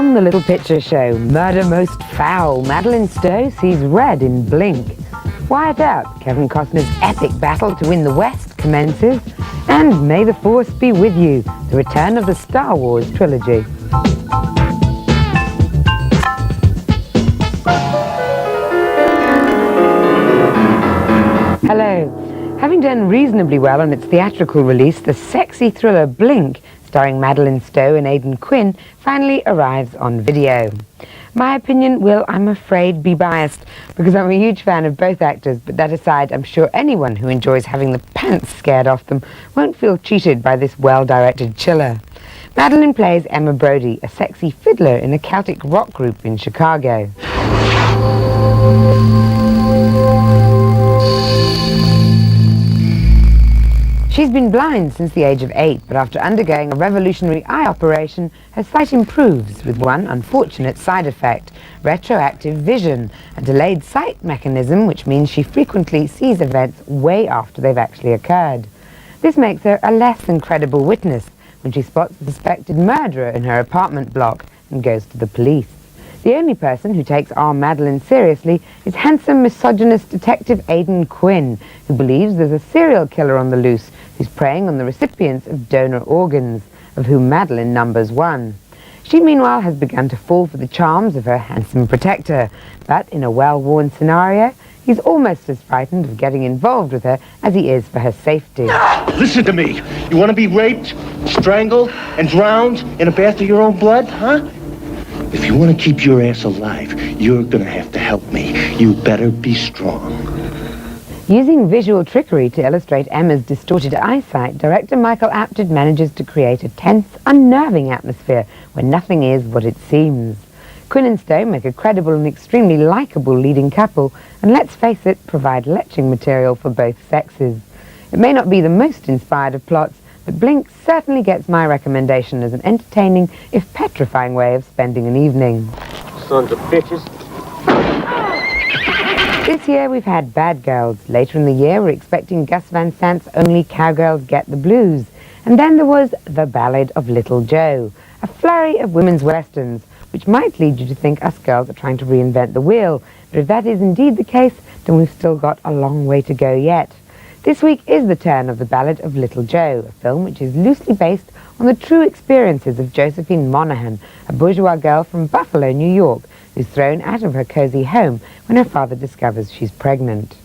On the Little Picture Show, Murder Most Foul, Madeleine Stowe sees red in Blink. Wyatt Earp, Kevin Costner's epic battle to win the West commences. And May the Force be with you, the return of the Star Wars trilogy. Hello. Having done reasonably well on its theatrical release, the sexy thriller Blink, starring Madeleine Stowe and Aidan Quinn, finally arrives on video. My opinion will, I'm afraid, be biased, because I'm a huge fan of both actors, but that aside, I'm sure anyone who enjoys having the pants scared off them won't feel cheated by this well-directed chiller. Madeleine plays Emma Brody, a sexy fiddler in a Celtic rock group in Chicago. She's been blind since the age of 8, but after undergoing a revolutionary eye operation, her sight improves with one unfortunate side effect: retroactive vision, a delayed sight mechanism which means she frequently sees events way after they've actually occurred. This makes her a less than credible witness when she spots the suspected murderer in her apartment block and goes to the police. The only person who takes our Madeleine seriously is handsome misogynist detective Aidan Quinn, who believes there's a serial killer on the loose who's preying on the recipients of donor organs, of whom Madeleine numbers one. She meanwhile has begun to fall for the charms of her handsome protector, but in a well-worn scenario, he's almost as frightened of getting involved with her as he is for her safety. Listen to me. You want to be raped, strangled, and drowned in a bath of your own blood, huh? If you want to keep your ass alive, you're going to have to help me. You better be strong. Using visual trickery to illustrate Emma's distorted eyesight, director Michael Apted manages to create a tense, unnerving atmosphere where nothing is what it seems. Quinn and Stowe make a credible and extremely likeable leading couple, and let's face it, provide leching material for both sexes. It may not be the most inspired of plots, but Blink certainly gets my recommendation as an entertaining, if petrifying, way of spending an evening. Sons of bitches. This year we've had Bad Girls. Later in the year we're expecting Gus Van Sant's Only Cowgirls Get the Blues. And then there was The Ballad of Little Joe, a flurry of women's westerns, which might lead you to think us girls are trying to reinvent the wheel. But if that is indeed the case, then we've still got a long way to go yet. This week is the turn of The Ballad of Little Joe, a film which is loosely based on the true experiences of Josephine Monahan, a bourgeois girl from Buffalo, New York, who's thrown out of her cozy home when her father discovers she's pregnant.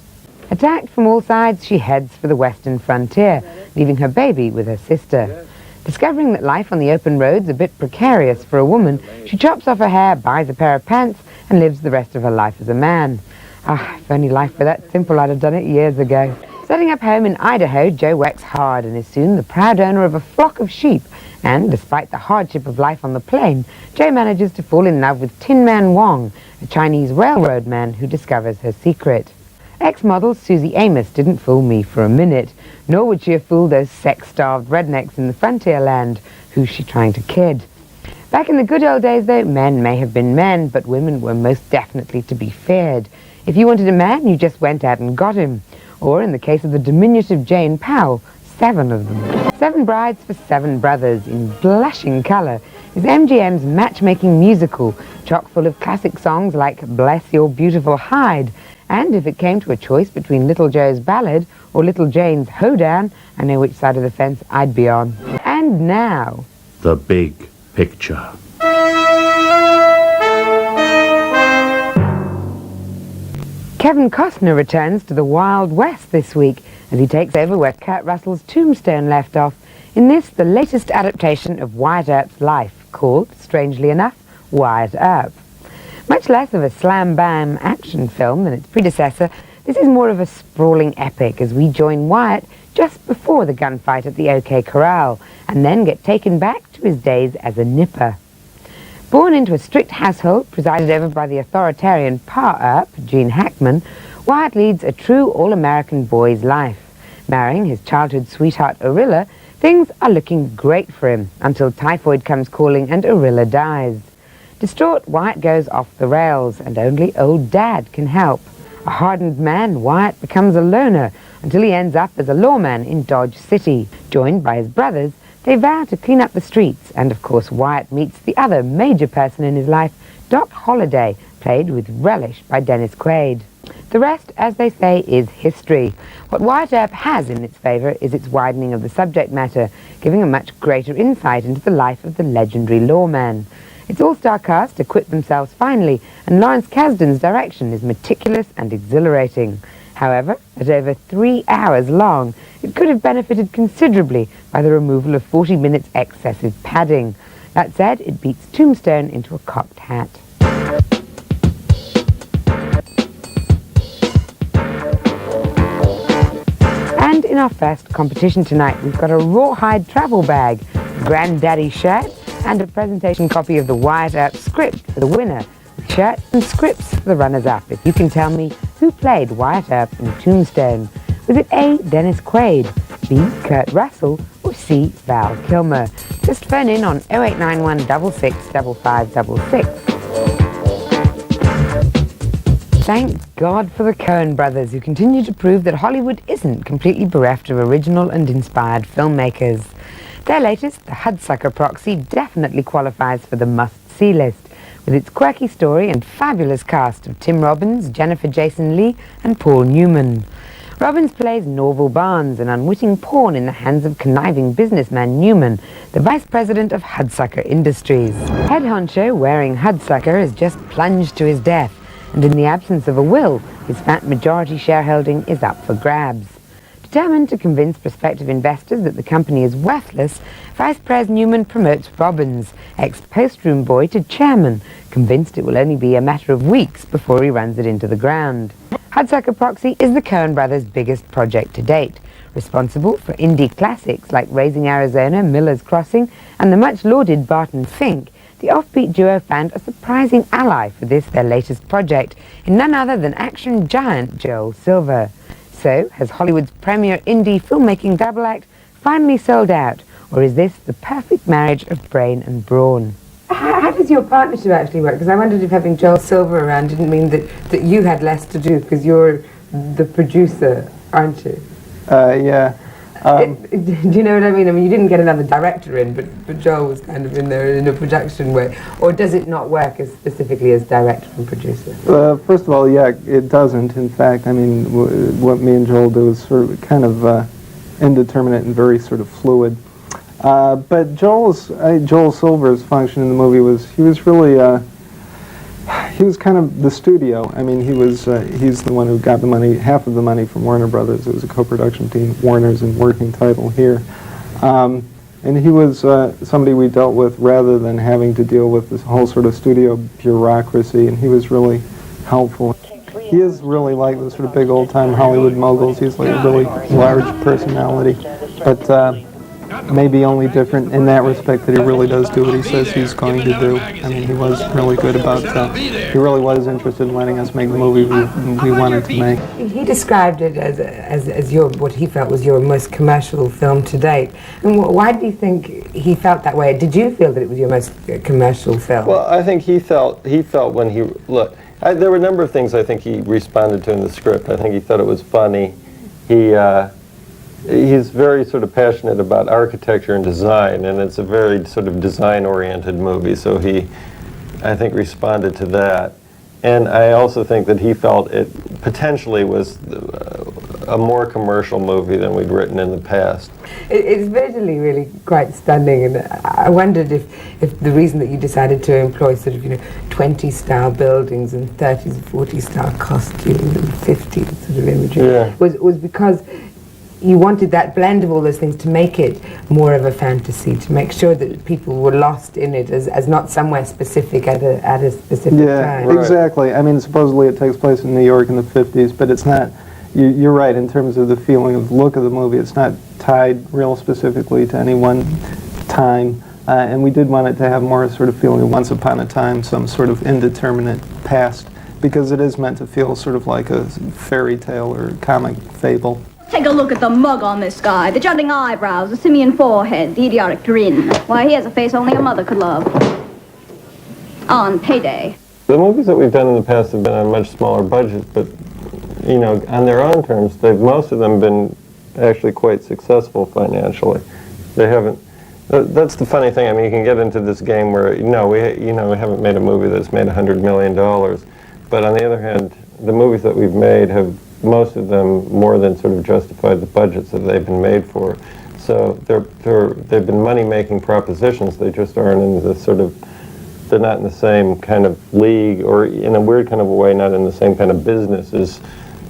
Attacked from all sides, she heads for the western frontier, leaving her baby with her sister. Discovering that life on the open road's a bit precarious for a woman, she chops off her hair, buys a pair of pants, and lives the rest of her life as a man. Ah, if only life were that simple, I'd have done it years ago. Setting up home in Idaho, Joe works hard and is soon the proud owner of a flock of sheep. And despite the hardship of life on the plain, Joe manages to fall in love with Tin Man Wong, a Chinese railroad man who discovers her secret. Ex-model Susie Amos didn't fool me for a minute, nor would she have fooled those sex-starved rednecks in the frontier land. Who's she trying to kid? Back in the good old days, though, men may have been men, but women were most definitely to be feared. If you wanted a man, you just went out and got him. Or, in the case of the diminutive Jane Powell, 7 of them. 7 Brides for 7 Brothers, in blushing colour, is MGM's matchmaking musical, chock full of classic songs like Bless Your Beautiful Hide. And if it came to a choice between Little Joe's Ballad or Little Jane's Hoedown, I know which side of the fence I'd be on. And now, The Big Picture. Kevin Costner returns to the Wild West this week as he takes over where Kurt Russell's Tombstone left off in this, the latest adaptation of Wyatt Earp's life, called, strangely enough, Wyatt Earp. Much less of a slam-bam action film than its predecessor, this is more of a sprawling epic as we join Wyatt just before the gunfight at the OK Corral and then get taken back to his days as a nipper. Born into a strict household presided over by the authoritarian Pa Earp, Gene Hackman, Wyatt leads a true all-American boy's life. Marrying his childhood sweetheart Orilla, things are looking great for him until typhoid comes calling and Orilla dies. Distraught, Wyatt goes off the rails, and only old Dad can help. A hardened man, Wyatt becomes a loner until he ends up as a lawman in Dodge City, joined by his brothers, They vow to clean up the streets, and of course Wyatt meets the other major person in his life, Doc Holliday, played with relish by Dennis Quaid. The rest, as they say, is history. What Wyatt Earp has in its favour is its widening of the subject matter, giving a much greater insight into the life of the legendary lawman. Its all-star cast acquit themselves finely, and Lawrence Kasdan's direction is meticulous and exhilarating. However, at over 3 hours long, it could have benefited considerably by the removal of 40 minutes excessive padding. That said, it beats Tombstone into a cocked hat. And in our first competition tonight, we've got a rawhide travel bag, granddaddy shirt, and a presentation copy of the Wyatt Earp script for the winner, with shirts and scripts for the runners-up. If you can tell me who played Wyatt Earp in Tombstone. Was it A, Dennis Quaid, B, Kurt Russell, or C, Val Kilmer? Just phone in on 0891 66 5566. Thank God for the Coen brothers, who continue to prove that Hollywood isn't completely bereft of original and inspired filmmakers. Their latest, the Hudsucker Proxy, definitely qualifies for the must-see list, with its quirky story and fabulous cast of Tim Robbins, Jennifer Jason Leigh, and Paul Newman. Robbins plays Norval Barnes, an unwitting pawn in the hands of conniving businessman Newman, the vice president of Hudsucker Industries. Head honcho wearing Hudsucker has just plunged to his death, and in the absence of a will, his fat majority shareholding is up for grabs. Determined to convince prospective investors that the company is worthless, Vice Pres Newman promotes Robbins, ex-postroom boy, to chairman, convinced it will only be a matter of weeks before he runs it into the ground. Hudsucker Proxy is the Coen brothers' biggest project to date, responsible for indie classics like Raising Arizona, Miller's Crossing, and the much-lauded Barton Fink. The offbeat duo found a surprising ally for this, their latest project, in none other than action giant Joel Silver. So, has Hollywood's premier indie filmmaking double act finally sold out, or is this the perfect marriage of brain and brawn? How does your partnership actually work? Because I wondered if having Joel Silver around didn't mean that you had less to do, because you're the producer, aren't you? Yeah. Do you know what I mean? I mean, you didn't get another director in, but Joel was kind of in there in a production way. Or does it not work as specifically as director and producer? First of all, yeah, it doesn't. In fact, I mean, what me and Joel do is sort of kind of indeterminate and very sort of fluid. But Joel Silver's function in the movie was he was really he was kind of the studio. I mean, he's the one who got the money, half of the money from Warner Brothers. It was a co-production team, Warner's in working title here. And he was somebody we dealt with rather than having to deal with this whole sort of studio bureaucracy, and he was really helpful. He is really like the sort of big old-time Hollywood moguls. He's like a really large personality, but maybe only different in that respect that he really does do what he says he's going to do. I mean, he was really good about he really was interested in letting us make the movie we wanted to make. He described it as your, what he felt was your most commercial film to date. And why do you think he felt that way? Did you feel that it was your most commercial film? Well, I think he felt when he, look, there were a number of things I think he responded to in the script. I think he thought it was funny. He's very sort of passionate about architecture and design, and it's a very sort of design-oriented movie, so he, I think, responded to that. And I also think that he felt it potentially was a more commercial movie than we'd written in the past. It's visually really quite stunning, and I wondered if the reason that you decided to employ sort of, 20-style buildings and 30s and 40-style costumes and 50s sort of imagery was because you wanted that blend of all those things to make it more of a fantasy, to make sure that people were lost in it as not somewhere specific at a specific time. Yeah, exactly. I mean, supposedly it takes place in New York in the 50s, but it's not, you're right, in terms of the feeling of the look of the movie, it's not tied real specifically to any one time. And we did want it to have more sort of feeling of once upon a time, some sort of indeterminate past, because it is meant to feel sort of like a fairy tale or comic fable. Take a look at the mug on this guy. The jutting eyebrows, the simian forehead, the idiotic grin. Why, he has a face only a mother could love. On payday. The movies that we've done in the past have been on a much smaller budget, but, on their own terms, most of them been actually quite successful financially. They haven't, That's the funny thing. I mean, you can get into this game where, we haven't made a movie that's made $100 million. But on the other hand, the movies that we've made have, most of them, more than sort of justified the budgets that they've been made for. So they've been money-making propositions. They just aren't in the sort of, they're not in the same kind of league, or in a weird kind of a way, not in the same kind of business as,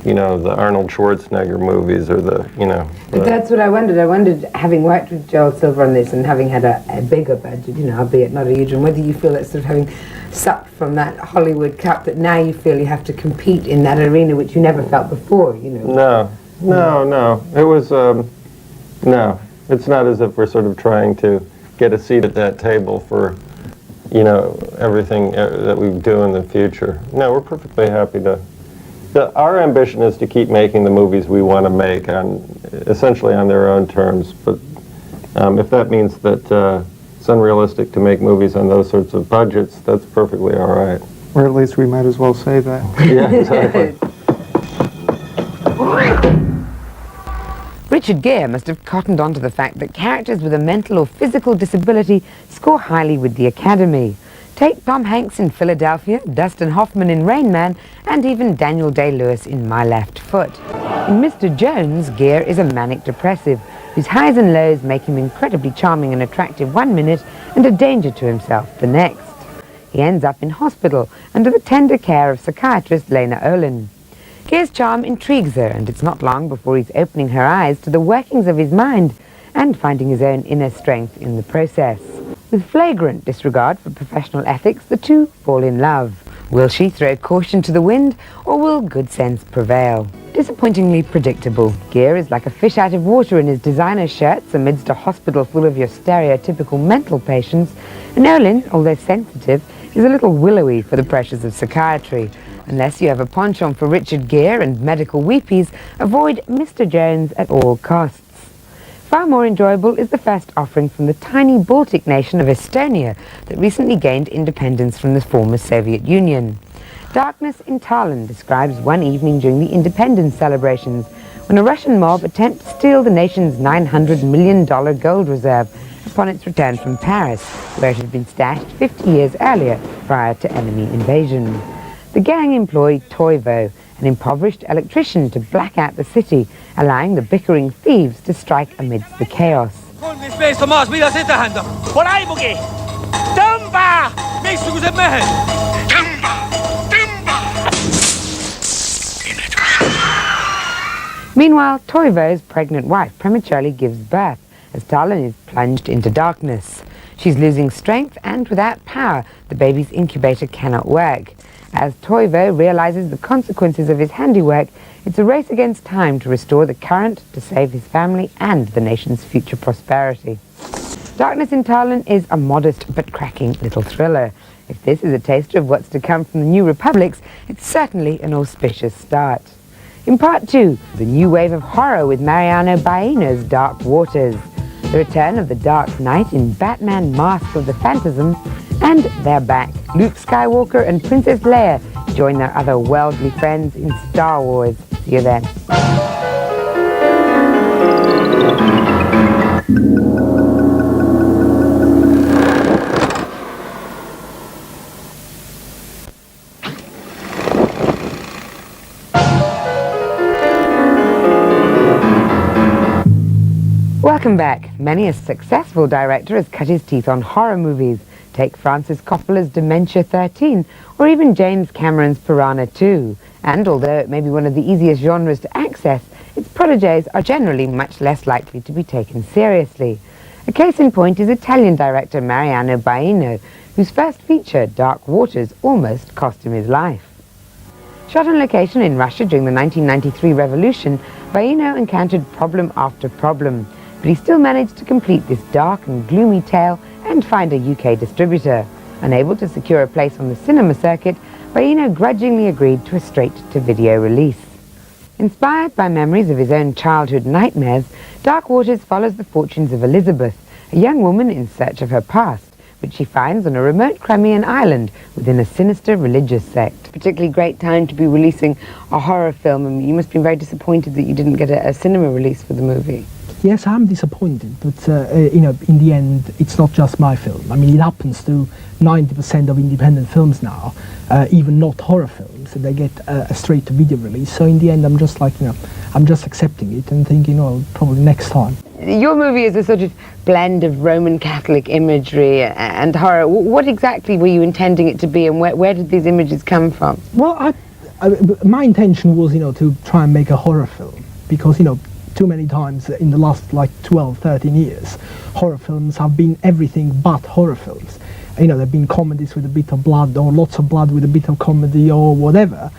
the Arnold Schwarzenegger movies or But that's what I wondered. I wondered, having worked with Joel Silver on this and having had a bigger budget, albeit not a huge one, whether you feel that sort of having sucked from that Hollywood cup, that now you feel you have to compete in that arena which you never felt before, No. It was, no. It's not as if we're sort of trying to get a seat at that table for, everything that we do in the future. No, we're perfectly happy to. Our ambition is to keep making the movies we want to make, essentially on their own terms. But if that means that it's unrealistic to make movies on those sorts of budgets, that's perfectly all right. Or at least we might as well say that. Yeah, exactly. Richard Gere must have cottoned on to the fact that characters with a mental or physical disability score highly with the Academy. Take Tom Hanks in Philadelphia, Dustin Hoffman in Rain Man, and even Daniel Day-Lewis in My Left Foot. In Mr. Jones, Gere is a manic depressive, whose highs and lows make him incredibly charming and attractive one minute and a danger to himself the next. He ends up in hospital under the tender care of psychiatrist Lena Olin. Gere's charm intrigues her, and it's not long before he's opening her eyes to the workings of his mind and finding his own inner strength in the process. With flagrant disregard for professional ethics, the two fall in love. Will she throw caution to the wind, or will good sense prevail? Disappointingly predictable, Gere is like a fish out of water in his designer shirts amidst a hospital full of your stereotypical mental patients, and Olin, although sensitive, is a little willowy for the pressures of psychiatry. Unless you have a penchant for Richard Gere and medical weepies, avoid Mr. Jones at all costs. Far more enjoyable is the first offering from the tiny Baltic nation of Estonia that recently gained independence from the former Soviet Union. Darkness in Tallinn describes one evening during the independence celebrations when a Russian mob attempted to steal the nation's $900 million gold reserve upon its return from Paris, where it had been stashed 50 years earlier prior to enemy invasion. The gang employed Toivo, an impoverished electrician, to black out the city, allowing the bickering thieves to strike amidst the chaos. Meanwhile, Toivo's pregnant wife prematurely gives birth as Tallinn is plunged into darkness. She's losing strength, and without power, the baby's incubator cannot work. As Toivo realizes the consequences of his handiwork, it's a race against time to restore the current, to save his family and the nation's future prosperity. Darkness in Tallinn is a modest but cracking little thriller. If this is a taster of what's to come from the New Republics, it's certainly an auspicious start. In part 2, the new wave of horror with Mariano Baino's Dark Waters, the return of the Dark Knight in Batman Mask of the Phantasm, and they're back. Luke Skywalker and Princess Leia join their other worldly friends in Star Wars. See you then. Welcome back. Many a successful director has cut his teeth on horror movies. Take Francis Coppola's Dementia 13, or even James Cameron's Piranha 2. And although it may be one of the easiest genres to access, its protégés are generally much less likely to be taken seriously. A case in point is Italian director Mariano Baino, whose first feature, Dark Waters, almost cost him his life. Shot on location in Russia during the 1993 revolution, Baino encountered problem after problem, but he still managed to complete this dark and gloomy tale and find a UK distributor. Unable to secure a place on the cinema circuit, Baino grudgingly agreed to a straight-to-video release. Inspired by memories of his own childhood nightmares, Dark Waters follows the fortunes of Elizabeth, a young woman in search of her past, which she finds on a remote Crimean island within a sinister religious sect. Particularly great time to be releasing a horror film, and you must be very disappointed that you didn't get a cinema release for the movie. Yes, I'm disappointed, but you know, in the end, it's not just my film. I mean, it happens to 90% of independent films now, even not horror films. They get a straight-to-video release. So in the end, I'm just like, you know, I'm just accepting it and thinking, oh, probably next time. Your movie is a sort of blend of Roman Catholic imagery and horror. What exactly were you intending it to be, and where did these images come from? Well, my intention was, you know, to try and make a horror film, because, you know, too many times in the last like 12, 13 years, horror films have been everything but horror films. You know, they've been comedies with a bit of blood, or lots of blood with a bit of comedy, or whatever.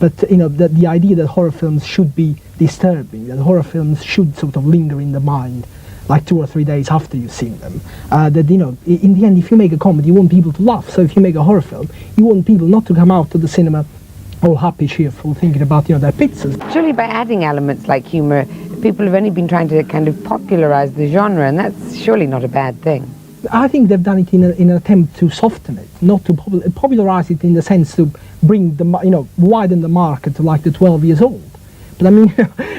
But, you know, the idea that horror films should be disturbing, that horror films should sort of linger in the mind, like 2 or 3 days after you've seen them. That, you know, in the end, if you make a comedy, you want people to laugh. So if you make a horror film, you want people not to come out to the cinema all happy, cheerful, thinking about, you know, their pizzas. Surely by adding elements like humour, people have only been trying to kind of popularise the genre, and that's surely not a bad thing. I think they've done it in an attempt to soften it, not to popularise it in the sense to bring the, you know, widen the market to like the 12 years old. But I mean,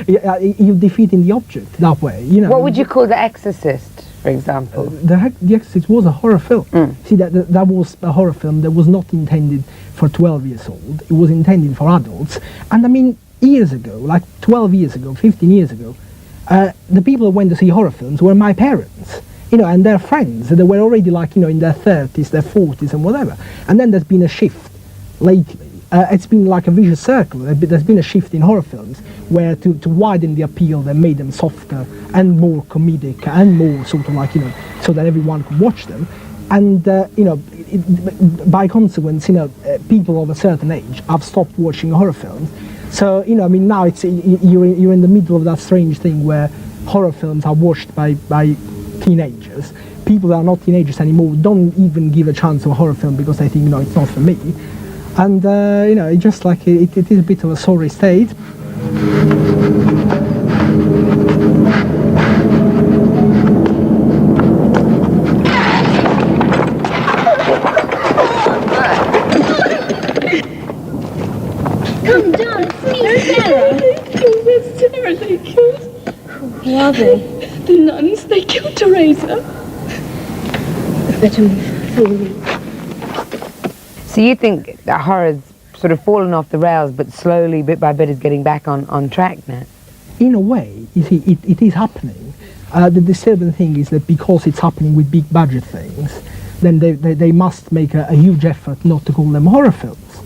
you're defeating the object that way, you know. What would you call The Exorcist, for example? The Exorcist was a horror film. See, that was a horror film that was not intended for 12 years old. It was intended for adults. And I mean, years ago, like 12 years ago, 15 years ago, the people who went to see horror films were my parents. You know, and their friends, they were already like, you know, in their 30s, their 40s and whatever. And then there's been a shift lately. It's been like a vicious circle. There's been a shift in horror films where to widen the appeal, they made them softer and more comedic and more sort of like, you know, so that everyone could watch them. And, you know, by consequence, you know, people of a certain age have stopped watching horror films. So, you know, I mean, now it's, you're in the middle of that strange thing where horror films are watched by teenagers. People that are not teenagers anymore don't even give a chance to a horror film because they think, no, it's not for me. And, you know, it's just like, it is a bit of a sorry state. Come down, it's me, Sarah. Where's Sarah they killed? Who are they? The nuns, they killed Teresa. Better move. So you think that horror's sort of fallen off the rails, but slowly, bit by bit, is getting back on track now? In a way, you see, it is happening. The disturbing thing is that because it's happening with big budget things, then they must make a huge effort not to call them horror films.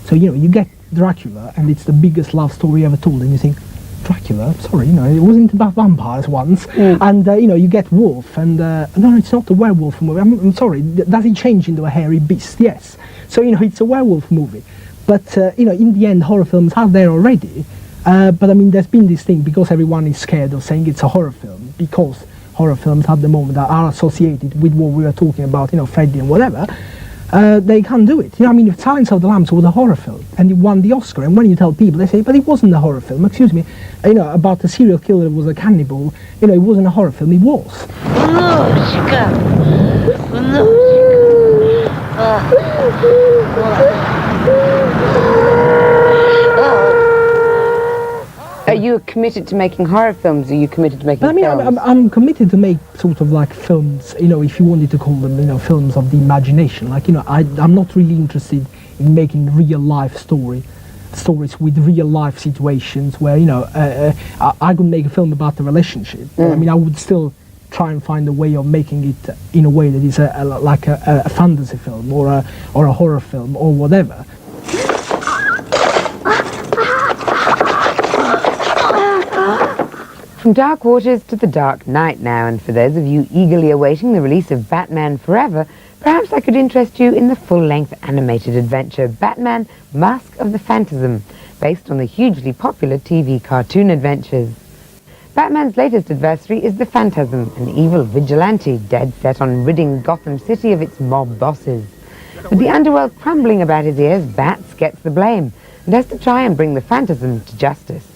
So, you know, you get Dracula, and it's the biggest love story ever told, and you think, Dracula, sorry, you know, it wasn't about vampires once. And, you know, you get Wolf, and, no, it's not a werewolf movie. I'm sorry, does he change into a hairy beast? Yes. So, you know, it's a werewolf movie. But, you know, in the end, horror films are there already. But, I mean, there's been this thing, because everyone is scared of saying it's a horror film, because horror films at the moment are associated with what we were talking about, you know, Freddy and whatever, they can't do it. You know, I mean, if Silence of the Lambs was a horror film, and it won the Oscar, and when you tell people, they say, but it wasn't a horror film, excuse me, you know, about the serial killer who was a cannibal, you know, it wasn't a horror film, it was. Are you committed to making horror films, or are you committed to making I mean, films? I'm committed to make sort of like films, you know, if you wanted to call them, you know, films of the imagination. Like, you know, I'm not really interested in making real life stories with real life situations where, you know, I could make a film about the relationship. I mean, I would still try and find a way of making it in a way that is like a fantasy film or a horror film or whatever. From dark waters to the dark night now, and for those of you eagerly awaiting the release of Batman Forever, perhaps I could interest you in the full-length animated adventure Batman Mask of the Phantasm, based on the hugely popular TV cartoon adventures. Batman's latest adversary is the Phantasm, an evil vigilante dead set on ridding Gotham City of its mob bosses. With the underworld crumbling about his ears, Bats gets the blame and has to try and bring the Phantasm to justice.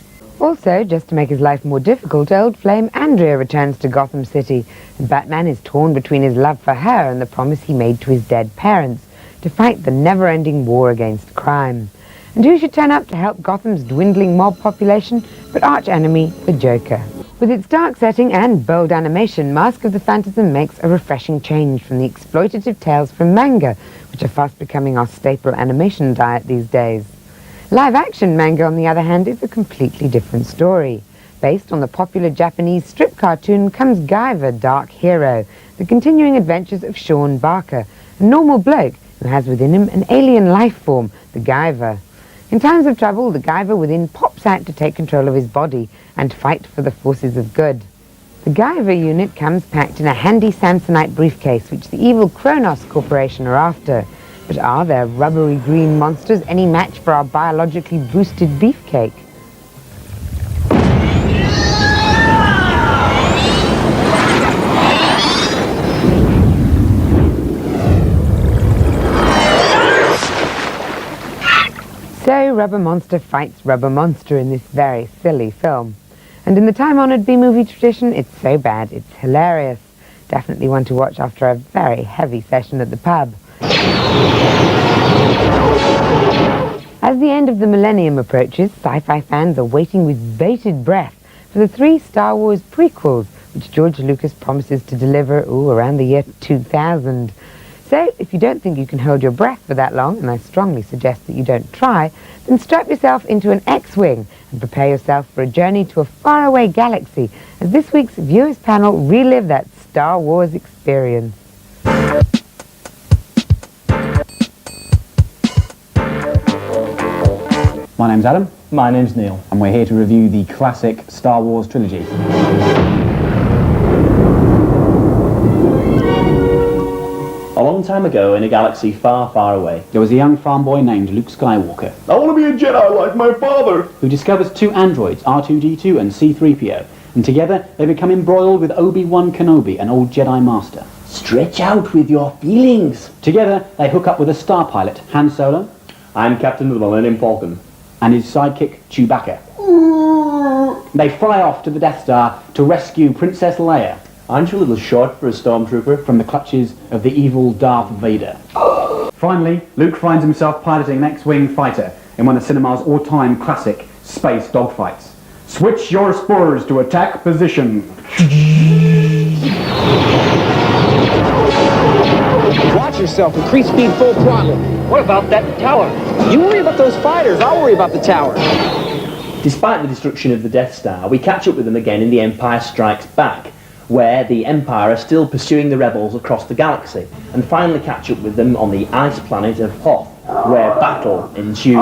Also, just to make his life more difficult, old flame Andrea returns to Gotham City, and Batman is torn between his love for her and the promise he made to his dead parents to fight the never-ending war against crime. And who should turn up to help Gotham's dwindling mob population but arch-enemy, the Joker. With its dark setting and bold animation, Mask of the Phantasm makes a refreshing change from the exploitative tales from manga, which are fast becoming our staple animation diet these days. Live-action manga, on the other hand, is a completely different story. Based on the popular Japanese strip cartoon comes Guyver, Dark Hero, the continuing adventures of Sean Barker, a normal bloke who has within him an alien life form, the Guyver. In times of trouble, the Guyver within pops out to take control of his body and fight for the forces of good. The Guyver unit comes packed in a handy Samsonite briefcase, which the evil Kronos Corporation are after. But are their rubbery green monsters any match for our biologically boosted beefcake? So Rubber Monster fights Rubber Monster in this very silly film. And in the time-honoured B-movie tradition, it's so bad, it's hilarious. Definitely one to watch after a very heavy session at the pub. As the end of the millennium approaches, sci-fi fans are waiting with bated breath for the 3 Star Wars prequels, which George Lucas promises to deliver around the year 2000. So, if you don't think you can hold your breath for that long, and I strongly suggest that you don't try, then strap yourself into an X-Wing and prepare yourself for a journey to a faraway galaxy as this week's viewers panel relive that Star Wars experience. My name's Adam. My name's Neil. And we're here to review the classic Star Wars trilogy. A long time ago, in a galaxy far, far away, there was a young farm boy named Luke Skywalker. I want to be a Jedi like my father! Who discovers 2 androids, R2-D2 and C-3PO. And together, they become embroiled with Obi-Wan Kenobi, an old Jedi Master. Stretch out with your feelings! Together, they hook up with a star pilot, Han Solo. I'm Captain of the Millennium Falcon. And his sidekick, Chewbacca. They fly off to the Death Star to rescue Princess Leia. Aren't you a little short for a stormtrooper? From the clutches of the evil Darth Vader. Finally, Luke finds himself piloting an X-Wing fighter in one of cinema's all-time classic space dogfights. Switch your spurs to attack position. Watch yourself, increase speed full throttle. What about that tower? You worry about those fighters, I'll worry about the tower. Despite the destruction of the Death Star, we catch up with them again in The Empire Strikes Back, where the Empire are still pursuing the rebels across the galaxy, and finally catch up with them on the ice planet of Hoth, where battle ensues.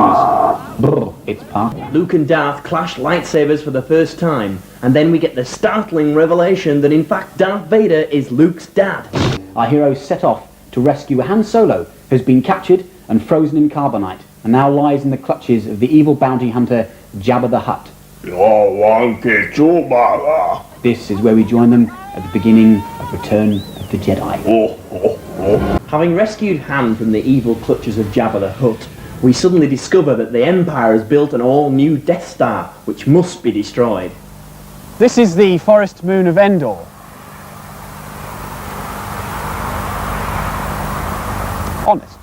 Brr, it's part. Luke and Darth clash lightsabers for the first time, and then we get the startling revelation that in fact Darth Vader is Luke's dad. Our heroes set off to rescue Han Solo, who's been captured and frozen in carbonite, and now lies in the clutches of the evil bounty hunter Jabba the Hutt. This is where we join them at the beginning of Return of the Jedi. Having rescued Han from the evil clutches of Jabba the Hutt, we suddenly discover that the Empire has built an all-new Death Star, which must be destroyed. This is the forest moon of Endor. Honest.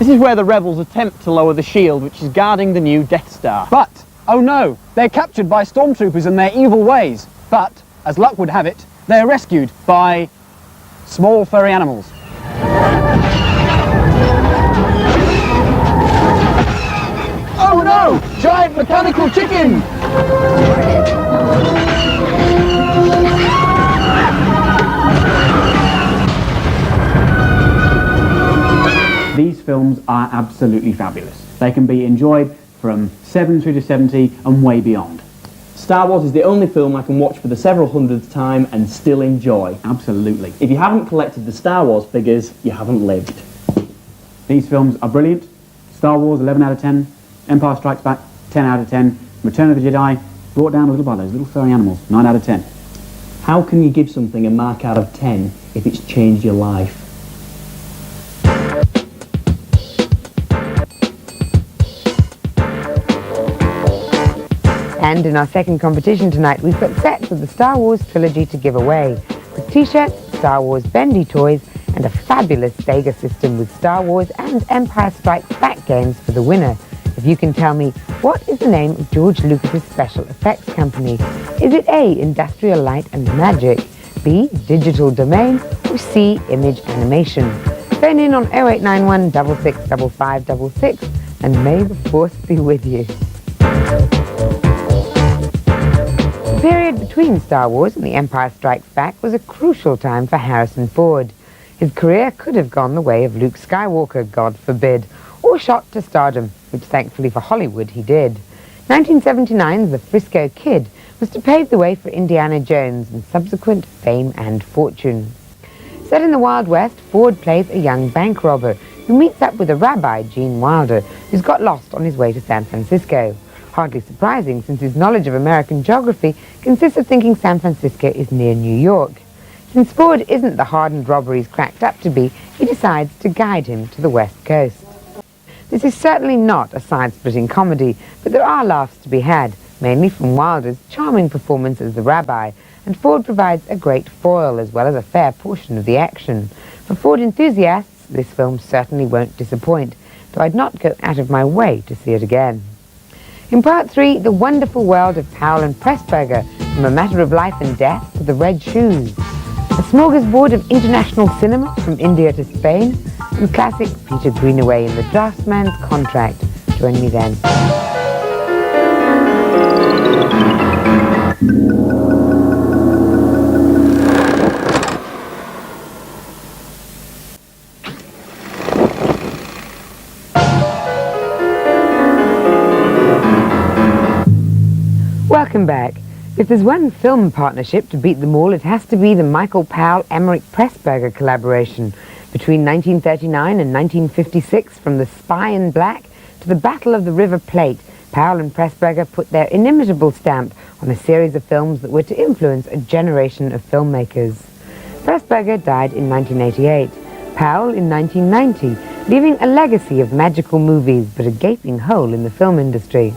This is where the rebels attempt to lower the shield which is guarding the new Death Star. But, oh no, they're captured by stormtroopers and their evil ways. But, as luck would have it, they are rescued by small furry animals. Oh no! Giant mechanical chicken! These films are absolutely fabulous. They can be enjoyed from 7 through to 70 and way beyond. Star Wars is the only film I can watch for the several hundredth time and still enjoy. Absolutely. If you haven't collected the Star Wars figures, you haven't lived. These films are brilliant. Star Wars, 11 out of 10. Empire Strikes Back, 10 out of 10. Return of the Jedi, brought down a little by those little furry animals, 9 out of 10. How can you give something a mark out of 10 if it's changed your life? And in our second competition tonight, we've got sets of the Star Wars trilogy to give away, with t-shirts, Star Wars bendy toys, and a fabulous Sega system with Star Wars and Empire Strikes Back games for the winner. If If you can tell me, what is the name of George Lucas's special effects company? Is it A, Industrial Light and Magic, B, Digital Domain, or C, Image Animation? Phone in on 0891 665566, and may the force be with you. The period between Star Wars and The Empire Strikes Back was a crucial time for Harrison Ford. His career could have gone the way of Luke Skywalker, God forbid, or shot to stardom, which thankfully for Hollywood he did. 1979's The Frisco Kid was to pave the way for Indiana Jones and subsequent fame and fortune. Set in the Wild West, Ford plays a young bank robber who meets up with a rabbi, Gene Wilder, who's got lost on his way to San Francisco. Hardly surprising, since his knowledge of American geography consists of thinking San Francisco is near New York. Since Ford isn't the hardened robber he's cracked up to be, he decides to guide him to the West Coast. This is certainly not a side-splitting comedy, but there are laughs to be had, mainly from Wilder's charming performance as the rabbi, and Ford provides a great foil as well as a fair portion of the action. For Ford enthusiasts, this film certainly won't disappoint, though I'd not go out of my way to see it again. In Part 3, the wonderful world of Powell and Pressburger, from A Matter of Life and Death to The Red Shoes. A smorgasbord of international cinema from India to Spain, and classic Peter Greenaway in The Draftsman's Contract. Join me then. Welcome back. If there's one film partnership to beat them all, it has to be the Michael Powell-Emmerich Pressburger collaboration. Between 1939 and 1956, from The Spy in Black to The Battle of the River Plate, Powell and Pressburger put their inimitable stamp on a series of films that were to influence a generation of filmmakers. Pressburger died in 1988, Powell in 1990, leaving a legacy of magical movies but a gaping hole in the film industry.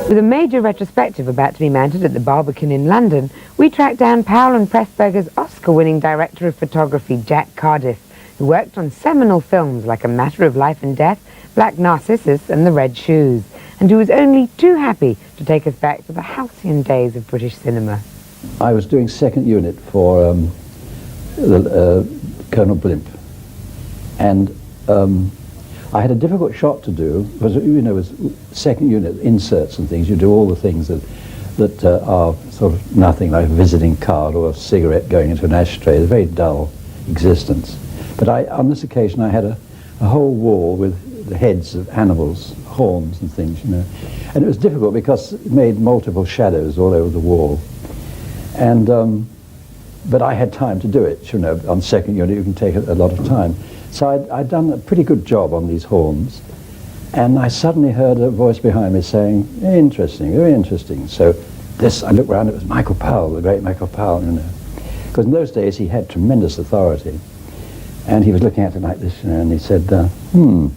With a major retrospective about to be mounted at the Barbican in London, we tracked down Powell and Pressburger's Oscar-winning director of photography, Jack Cardiff, who worked on seminal films like A Matter of Life and Death, Black Narcissus and The Red Shoes, and who was only too happy to take us back to the halcyon days of British cinema. I was doing second unit for Colonel Blimp, and I had a difficult shot to do, because, you know, with second unit inserts and things, you do all the things that are sort of nothing, like a visiting card or a cigarette going into an ashtray. It's a very dull existence. But on this occasion I had a whole wall with the heads of animals, horns and things, you know. And it was difficult because it made multiple shadows all over the wall. And but I had time to do it, you know. On second unit you can take a lot of time. So I'd done a pretty good job on these horns, and I suddenly heard a voice behind me saying, "Very interesting, very interesting." So I looked round, it was Michael Powell, the great Michael Powell, you know. Because in those days he had tremendous authority, and he was looking at it like this, you know, and he said, would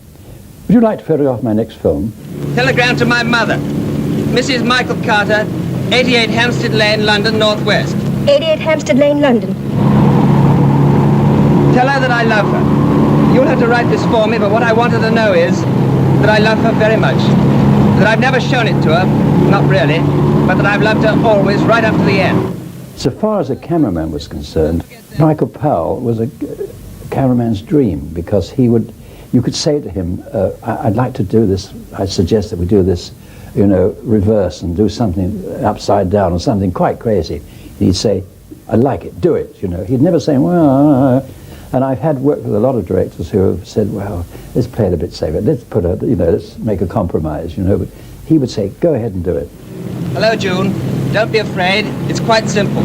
you like to photograph my next film? Telegram to my mother, Mrs. Michael Carter, 88 Hampstead Lane, London, Northwest. 88 Hampstead Lane, London. Tell her that I love her. You'll have to write this for me, but what I want her to know is that I love her very much. That I've never shown it to her, not really, but that I've loved her always, right up to the end. So far as a cameraman was concerned, Michael Powell was a cameraman's dream, because you could say to him, I'd like to do this, I suggest that we do this, you know, reverse and do something upside down or something quite crazy. He'd say, I like it, do it, you know. He'd never say, well, and I've had work with a lot of directors who have said, well, let's play it a bit safer, let's let's make a compromise, you know, but he would say, go ahead and do it. Hello, June. Don't be afraid, it's quite simple.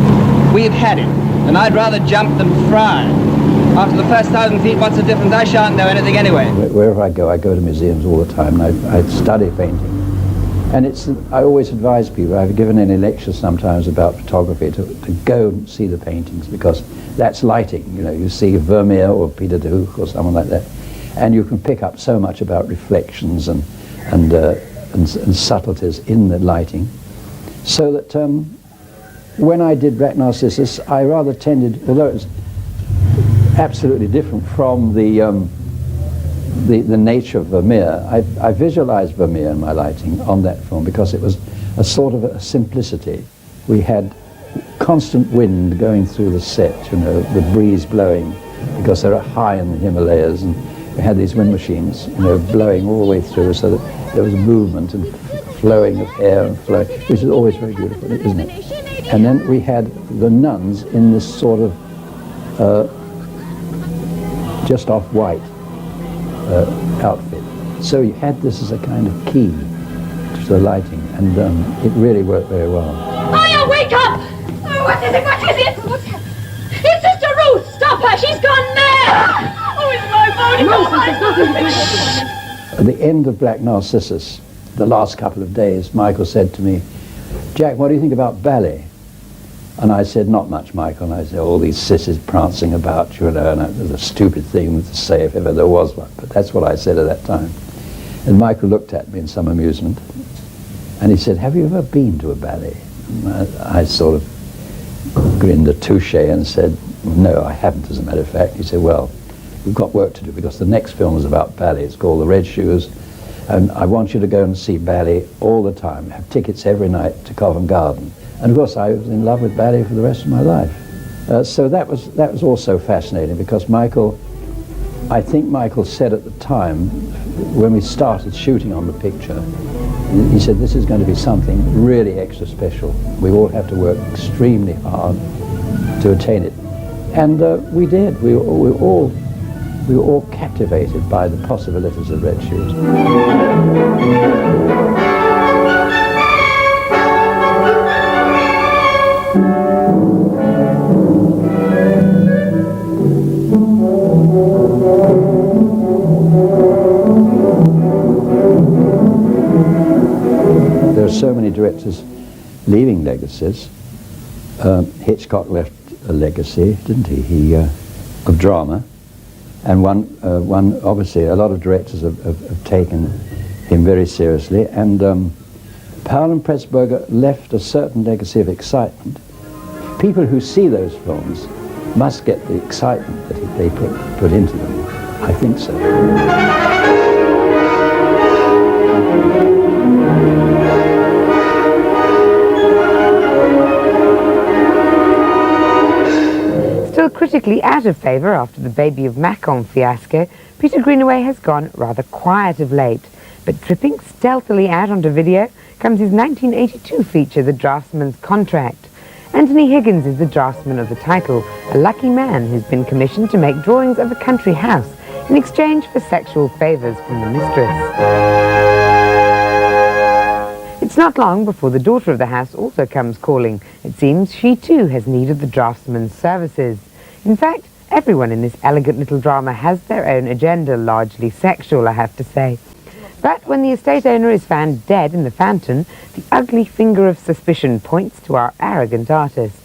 We've had it, and I'd rather jump than fry. After the first 1,000 feet, what's the difference? I shan't know anything anyway. Wherever I go to museums all the time, and I study painting. And I always advise people, I've given any lectures sometimes about photography, to go and see the paintings, because that's lighting, you know. You see Vermeer or Peter de Hoogh or someone like that, and you can pick up so much about reflections and subtleties in the lighting, so that when I did Black Narcissus, I rather tended, although it was absolutely different from the nature of Vermeer, I visualized Vermeer in my lighting on that film because it was a sort of a simplicity. We had constant wind going through the set, you know, the breeze blowing, because they're high in the Himalayas, and we had these wind machines, you know, blowing all the way through, so that there was movement and flowing of air and flowing, which is always very beautiful, isn't it? And then we had the nuns in this sort of just off-white outfit. So you had this as a kind of key to the lighting, and it really worked very well. Maya, wake up! Oh, what is it? What is it? It's Sister Ruth! Stop her! She's gone mad! Oh, it's my body! At the end of Black Narcissus, the last couple of days, Michael said to me, "Jack, what do you think about ballet?" And I said, "Not much, Michael." And I said, "All these sissies prancing about, you know, and it was a stupid thing to say if ever there was one." But that's what I said at that time. And Michael looked at me in some amusement, and he said, "Have you ever been to a ballet?" And I sort of grinned a touche and said, "No, I haven't, as a matter of fact." He said, "Well, we've got work to do, because the next film is about ballet. It's called The Red Shoes, and I want you to go and see ballet all the time. Have tickets every night to Covent Garden." And of course I was in love with ballet for the rest of my life. So that was also fascinating, because Michael, I think Michael said at the time, when we started shooting on the picture, he said, "This is going to be something really extra special. We all have to work extremely hard to attain it." And we did. We were all captivated by the possibilities of Red Shoes. There are so many directors leaving legacies. Hitchcock left a legacy, didn't he? Of drama, and one obviously a lot of directors have taken him very seriously, and Powell and Pressburger left a certain legacy of excitement. People who see those films must get the excitement that they put into them. I think so. Still critically out of favour after the Baby of Macon fiasco, Peter Greenaway has gone rather quiet of late. But tripping stealthily out onto video comes his 1982 feature, The Draftsman's Contract. Anthony Higgins is the draftsman of the title, a lucky man who's been commissioned to make drawings of a country house in exchange for sexual favours from the mistress. It's not long before the daughter of the house also comes calling. It seems she too has need of the draftsman's services. In fact, everyone in this elegant little drama has their own agenda, largely sexual, I have to say. But when the estate owner is found dead in the fountain, the ugly finger of suspicion points to our arrogant artist.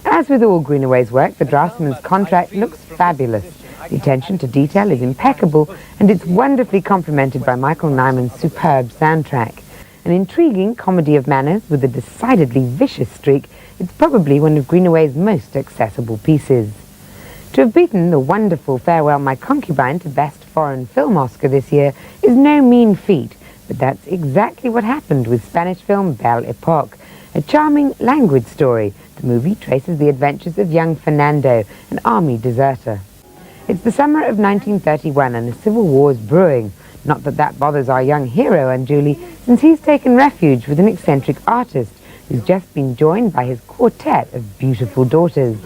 As with all Greenaway's work, The Draftsman's Contract looks fabulous. The attention to detail is impeccable, and it's wonderfully complemented by Michael Nyman's superb soundtrack. An intriguing comedy of manners with a decidedly vicious streak, it's probably one of Greenaway's most accessible pieces. To have beaten the wonderful Farewell My Concubine to Best Foreign Film Oscar this year is no mean feat, but that's exactly what happened with Spanish film Belle, Epoque, a charming, languid story. The movie traces the adventures of young Fernando, an army deserter. It's the summer of 1931 and a civil war is brewing. Not that that bothers our young hero unduly, since he's taken refuge with an eccentric artist who's just been joined by his quartet of beautiful daughters.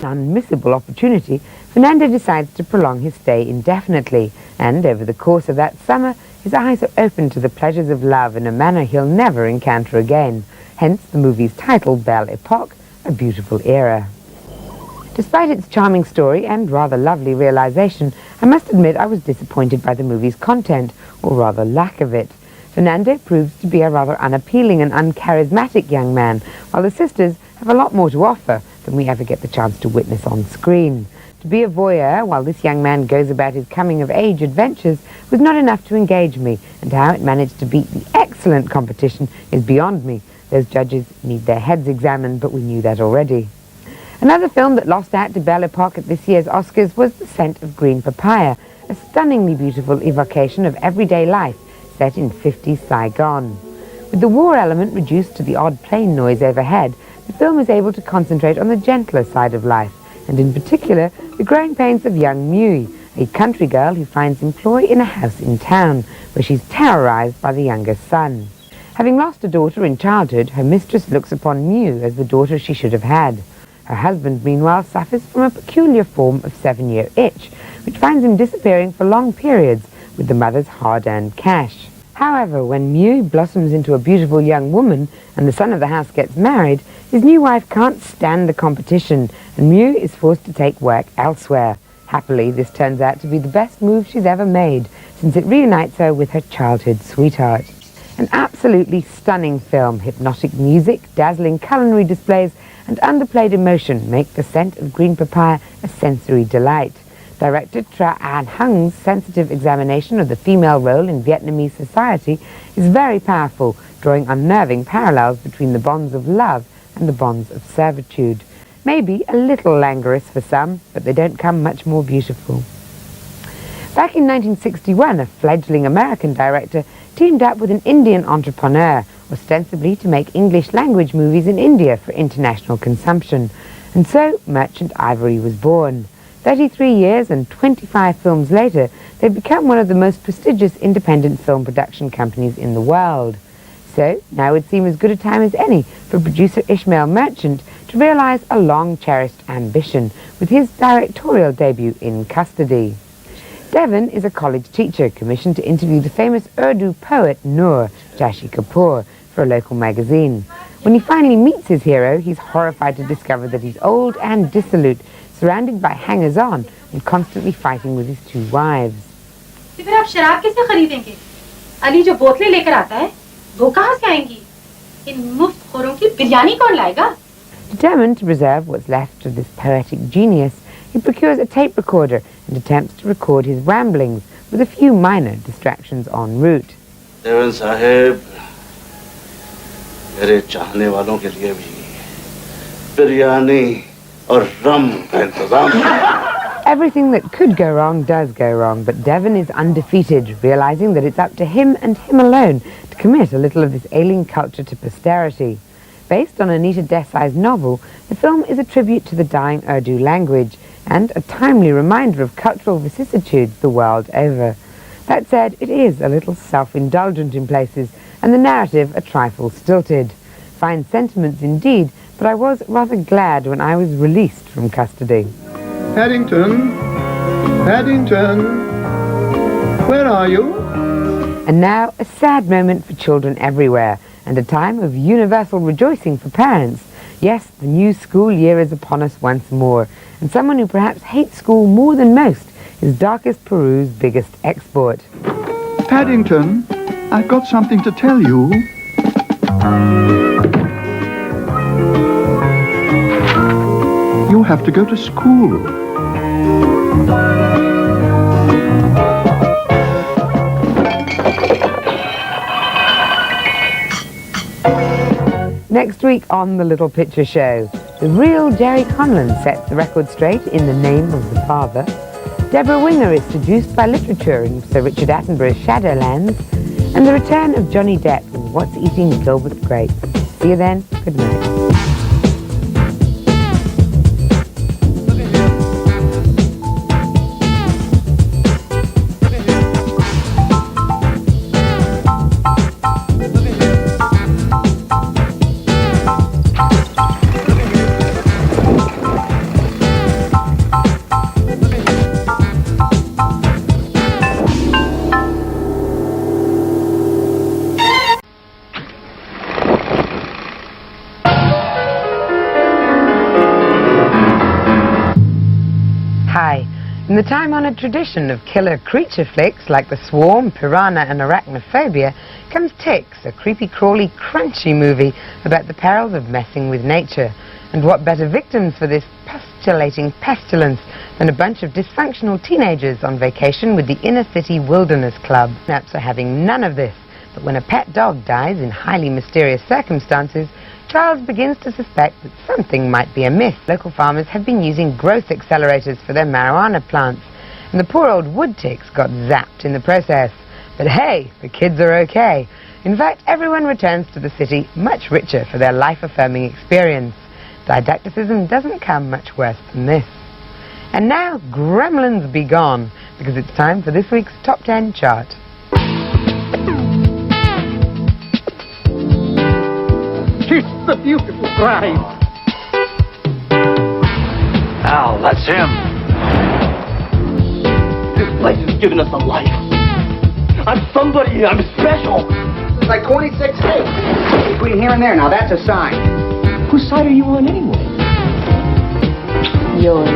An unmissable opportunity, Fernando decides to prolong his stay indefinitely, and over the course of that summer, his eyes are opened to the pleasures of love in a manner he'll never encounter again. Hence the movie's title, Belle Epoque, a beautiful era. Despite its charming story and rather lovely realization, I must admit I was disappointed by the movie's content, or rather lack of it. Fernando proves to be a rather unappealing and uncharismatic young man, while the sisters have a lot more to offer than we ever get the chance to witness on screen. To be a voyeur while this young man goes about his coming-of-age adventures was not enough to engage me, and how it managed to beat the excellent excellent competition is beyond me. Those judges need their heads examined, but we knew that already. Another film that lost out to Belle Epoque at this year's Oscars was The Scent of Green Papaya, a stunningly beautiful evocation of everyday life set in 50s Saigon. With the war element reduced to the odd plane noise overhead, the film is able to concentrate on the gentler side of life, and in particular, the growing pains of young Mui, a country girl who finds employ in a house in town, where she's terrorized by the younger son. Having lost a daughter in childhood, her mistress looks upon Mui as the daughter she should have had. Her husband, meanwhile, suffers from a peculiar form of 7-year itch, which finds him disappearing for long periods with the mother's hard-earned cash. However, when Mui blossoms into a beautiful young woman and the son of the house gets married, his new wife can't stand the competition, and Mui is forced to take work elsewhere. Happily, this turns out to be the best move she's ever made, since it reunites her with her childhood sweetheart. An absolutely stunning film. Hypnotic music, dazzling culinary displays, and underplayed emotion make The Scent of Green Papaya a sensory delight. Director Tra An Hung's sensitive examination of the female role in Vietnamese society is very powerful, drawing unnerving parallels between the bonds of love and the bonds of servitude. Maybe a little languorous for some, but they don't come much more beautiful. Back in 1961, a fledgling American director teamed up with an Indian entrepreneur, ostensibly to make English language movies in India for international consumption. And so Merchant Ivory was born. 33 years and 25 films later, they've become one of the most prestigious independent film production companies in the world. So now would seem as good a time as any for producer Ishmael Merchant to realize a long-cherished ambition with his directorial debut in Custody. Devon is a college teacher commissioned to interview the famous Urdu poet Noor Jashi Kapoor for a local magazine. When he finally meets his hero, he's horrified to discover that he's old and dissolute, surrounded by hangers-on and constantly fighting with his two wives. तो फिर आप शराब कैसे खरीदेंगे? अली जो बोतलें लेकर आता है, वो कहाँ से आएंगी? इन मुफ्तखोरों की बिरयानी कौन लाएगा? Determined to preserve what's left of this poetic genius, he procures a tape recorder and attempts to record his ramblings with a few minor distractions en route. देवन साहेब, मेरे चाहने वालों के लिए भी बिरयानी और रम का इंतजाम. Everything that could go wrong does go wrong, but Devon is undefeated, realizing that it's up to him and him alone to commit a little of this alien culture to posterity. Based on Anita Desai's novel, the film is a tribute to the dying Urdu language and a timely reminder of cultural vicissitudes the world over. That said, it is a little self-indulgent in places, and the narrative a trifle stilted. Fine sentiments indeed, but I was rather glad when I was released from custody. Paddington, Paddington, where are you? And now, a sad moment for children everywhere, and a time of universal rejoicing for parents. Yes, the new school year is upon us once more, and someone who perhaps hates school more than most is Darkest Peru's biggest export. Paddington, I've got something to tell you. You have to go to school. Next week on The Little Picture Show, the real Jerry Conlon sets the record straight in The Name of the Father. Deborah Winger is seduced by literature in Sir Richard Attenborough's Shadowlands, and the return of Johnny Depp in What's Eating Gilbert Grape. See you then. Good night. In the time-honoured tradition of killer creature flicks like The Swarm, Piranha and Arachnophobia comes Ticks, a creepy-crawly, crunchy movie about the perils of messing with nature. And what better victims for this postulating pestilence than a bunch of dysfunctional teenagers on vacation with the Inner City Wilderness Club. Naps are having none of this, But when a pet dog dies in highly mysterious circumstances, Charles begins to suspect that something might be amiss. Local farmers have been using growth accelerators for their marijuana plants, and the poor old wood ticks got zapped in the process. But hey, the kids are okay. In fact, everyone returns to the city much richer for their life-affirming experience. Didacticism doesn't come much worse than this. And now, gremlins be gone, because it's time for this week's Top 10 chart. Kiss the beautiful bride. Al, that's him. This place has given us a life. I'm somebody. I'm special. It's like 26 states. Between here and there, now that's a sign. Whose side are you on anyway? Yours.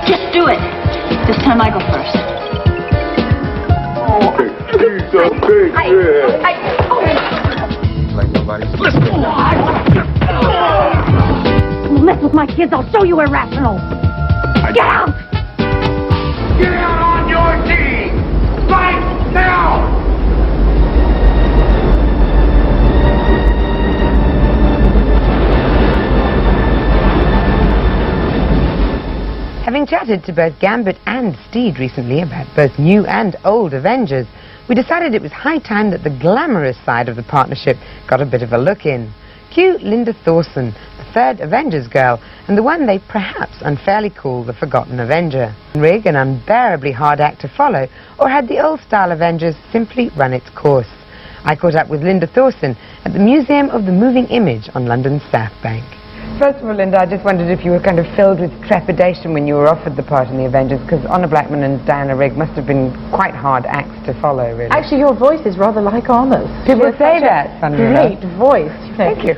Just do it. This time I go first. Like nobody's listening. You mess with my kids, I'll show you irrational. Get out! Get out on your team! Right now! Having chatted to both Gambit and Steed recently about both new and old Avengers, we decided it was high time that the glamorous side of the partnership got a bit of a look in. Cue Linda Thorson, the third Avengers girl, and the one they perhaps unfairly call the Forgotten Avenger. Rig an unbearably hard act to follow, or had the old-style Avengers simply run its course? I caught up with Linda Thorson at the Museum of the Moving Image on London's South Bank. First of all, Linda, I just wondered if you were kind of filled with trepidation when you were offered the part in the Avengers, because Honor Blackman and Diana Rigg must have been quite hard acts to follow, really. Actually, your voice is rather like Honor's. People say that, funnily enough. Great voice. Thank you.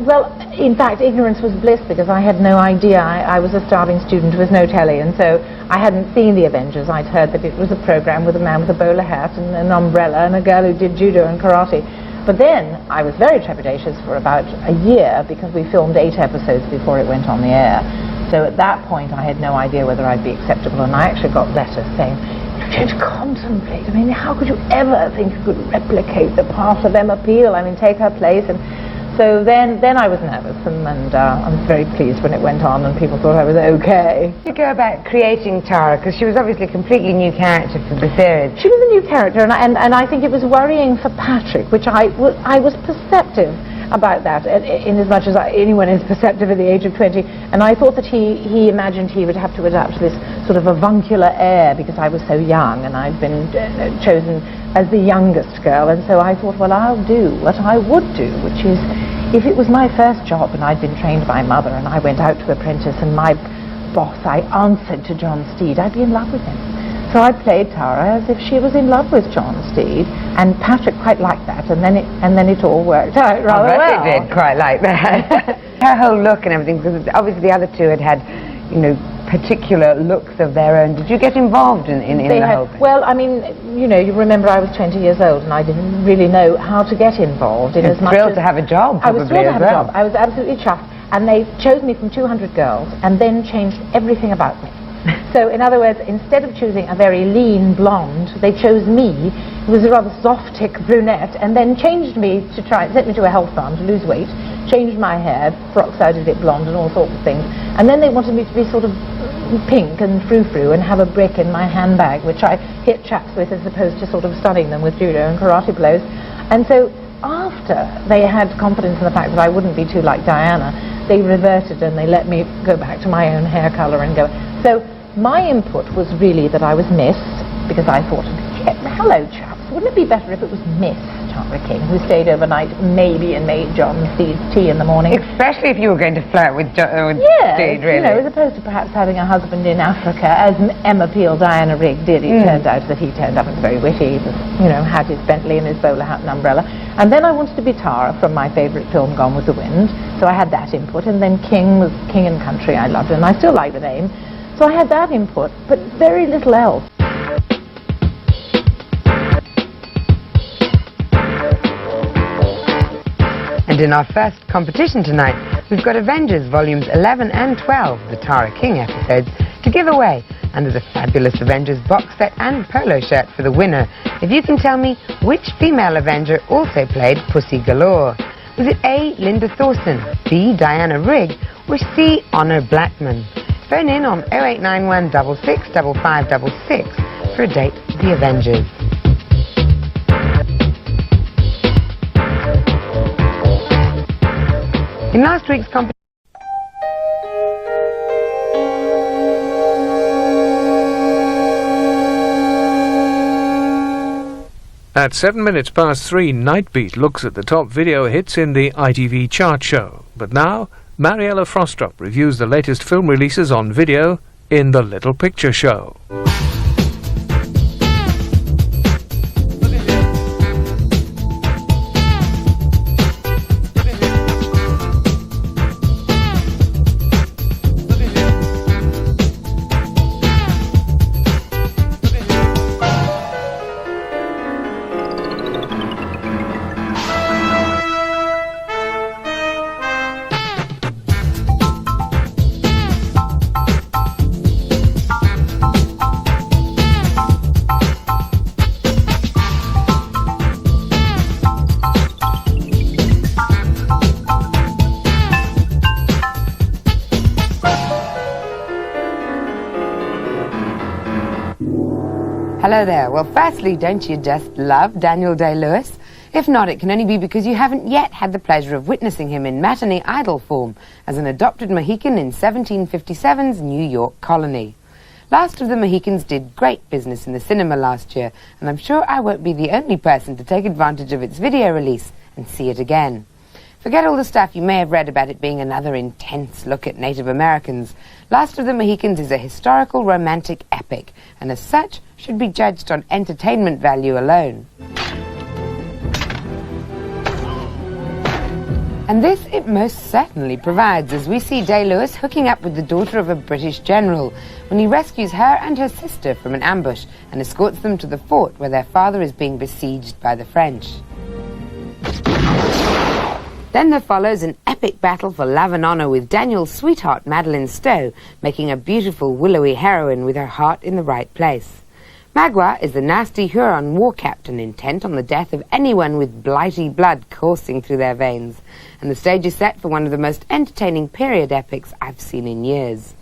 Well, in fact, ignorance was bliss, because I had no idea. I was a starving student with no telly, and so I hadn't seen the Avengers. I'd heard that it was a program with a man with a bowler hat and an umbrella and a girl who did judo and karate. But then I was very trepidatious for about a year, because we filmed 8 episodes before it went on the air. So at that point I had no idea whether I'd be acceptable, and I actually got letters saying, "You're going to contemplate. I mean, how could you ever think you could replicate the part of Emma Peel? I mean, take her place." And so then I was nervous, and I was very pleased when it went on and people thought I was okay. You go about creating Tara, because she was obviously a completely new character for the series. She was a new character, and I think it was worrying for Patrick, which I was perceptive about that, in as much as anyone is perceptive at the age of 20. And I thought that he imagined he would have to adapt to this sort of avuncular air, because I was so young and I'd been chosen as the youngest girl. And so I thought, well, I'll do what I would do, which is, if it was my first job and I'd been trained by Mother and I went out to apprentice and my boss, I answered to John Steed, I'd be in love with him. So I played Tara as if she was in love with John Steed, and Patrick quite liked that, and then it all worked out rather well. I did quite like that. Her whole look and everything, because obviously the other two had, you know, particular looks of their own. Did you get involved in the whole thing? Well, I mean, you know, you remember I was 20 years old and I didn't really know how to get involved. You're thrilled to have a job, I was thrilled to have a job. I was absolutely chuffed. And they chose me from 200 girls and then changed everything about me. So, in other words, instead of choosing a very lean blonde, they chose me, who was a rather soft-tick brunette, and then changed me to sent me to a health farm to lose weight, changed my hair, peroxided it blonde and all sorts of things. And then they wanted me to be sort of pink and frou-frou and have a brick in my handbag, which I hit chaps with, as opposed to sort of stunning them with judo and karate blows. And so after they had confidence in the fact that I wouldn't be too like Diana, they reverted and they let me go back to my own hair colour and go. So my input was really that I was missed, because I thought, hello chaps, wouldn't it be better if it was Miss Tara King, who stayed overnight maybe and made John Steed's tea in the morning? Especially if you were going to flirt with Steed, really. You know, as opposed to perhaps having a husband in Africa, as Emma Peel, Diana Rigg did. It turned out that he turned up and was very witty, you know, had his Bentley and his bowler hat and umbrella. And then I wanted to be Tara from my favourite film, Gone with the Wind, so I had that input. And then King was King and Country, I loved it, and I still like the name. So I had that input, but very little else. And in our first competition tonight, we've got Avengers Volumes 11 and 12, the Tara King episodes, to give away. And there's a fabulous Avengers box set and polo shirt for the winner. If you can tell me which female Avenger also played Pussy Galore. Was it A. Linda Thorson, B. Diana Rigg, or C. Honor Blackman? Phone in on 0891 66 5566 for a date with the Avengers. In last week's competition, at 3 Nightbeat looks at the top video hits in the ITV chart show. But now, Mariella Frostrup reviews the latest film releases on video in the Little Picture Show. Hello there. Well, firstly, don't you just love Daniel Day-Lewis? If not, it can only be because you haven't yet had the pleasure of witnessing him in matinee idol form as an adopted Mohican in 1757's New York colony. Last of the Mohicans did great business in the cinema last year, and I'm sure I won't be the only person to take advantage of its video release and see it again. Forget all the stuff you may have read about it being another intense look at Native Americans. Last of the Mohicans is a historical romantic epic, and as such should be judged on entertainment value alone. And this it most certainly provides, as we see Day-Lewis hooking up with the daughter of a British general when he rescues her and her sister from an ambush and escorts them to the fort where their father is being besieged by the French. Then there follows an epic battle for love and honour with Daniel's sweetheart Madeleine Stowe making a beautiful willowy heroine with her heart in the right place. Magua is the nasty Huron war captain intent on the death of anyone with blighty blood coursing through their veins, and the stage is set for one of the most entertaining period epics I've seen in years.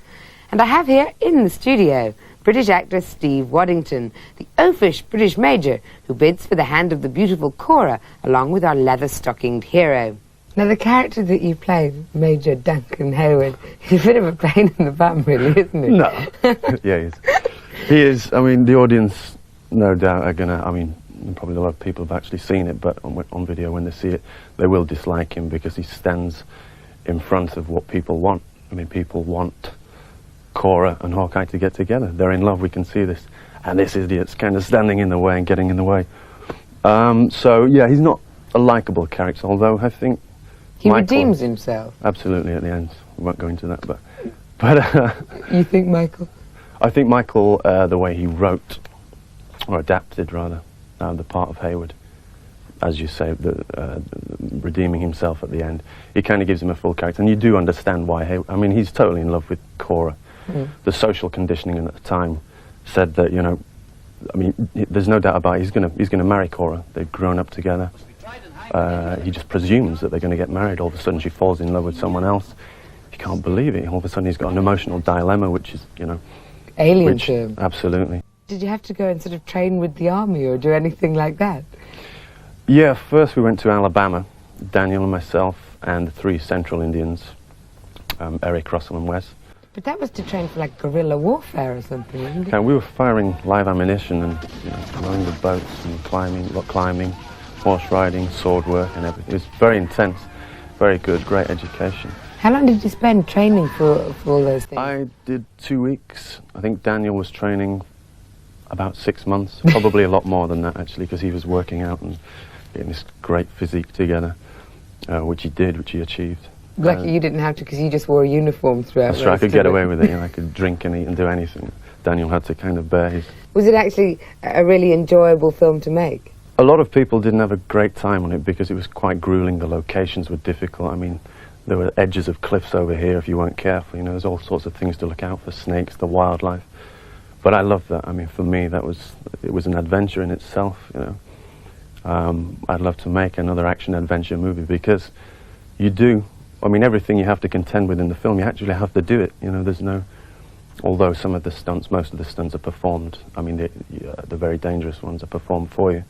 And I have here in the studio British actor Steve Waddington, the oafish British major who bids for the hand of the beautiful Cora along with our leather-stockinged hero. Now, the character that you play, Major Duncan Hayward, is a bit of a pain in the bum, really, isn't he? No. Yeah, he is. He is. I mean, the audience, no doubt, are going to, I mean, probably a lot of people have actually seen it, but on video, when they see it, they will dislike him because he stands in front of what people want. I mean, people want Cora and Hawkeye to get together. They're in love, we can see this. And this idiot's kind of standing in the way and getting in the way. So, yeah, he's not a likeable character, although I think he Michael redeems himself. Absolutely, at the end. We won't go into that, but you think Michael? I think Michael, the way he wrote, or adapted rather, the part of Hayward, as you say, redeeming himself at the end, it kind of gives him a full character, and you do understand why Hayward. I mean, he's totally in love with Cora. The social conditioning at the time said that, you know, I mean, there's no doubt about it, he's gonna marry Cora. They've grown up together. He just presumes that they're going to get married. All of a sudden she falls in love with someone else. He can't believe it. All of a sudden he's got an emotional dilemma, which is, you know... alien to him. Absolutely. Did you have to go and sort of train with the army or do anything like that? Yeah, first we went to Alabama, Daniel and myself and the 3 Central Indians, Eric, Russell and Wes. But that was to train for like guerrilla warfare or something, wasn't it? And we were firing live ammunition and, you know, rowing the boats and climbing, horse riding, sword work and everything. It was very intense, very good, great education. How long did you spend training for all those things? I did 2 weeks. I think Daniel was training about 6 months, probably a lot more than that actually, because he was working out and getting this great physique together, which he achieved. Lucky you didn't have to, because you just wore a uniform throughout. That's right, I could get away with it, you know, I could drink and eat and do anything. Daniel had to kind of bear his... Was it actually a really enjoyable film to make? A lot of people didn't have a great time on it because it was quite grueling. The locations were difficult. I mean, there were edges of cliffs over here if you weren't careful. You know, there's all sorts of things to look out for, snakes, the wildlife. But I love that. I mean, for me, it was an adventure in itself, you know. I'd love to make another action-adventure movie because you do, I mean, everything you have to contend with in the film, you actually have to do it, you know. There's no, although some of the stunts, most of the stunts are performed, I mean, the very dangerous ones are performed for you.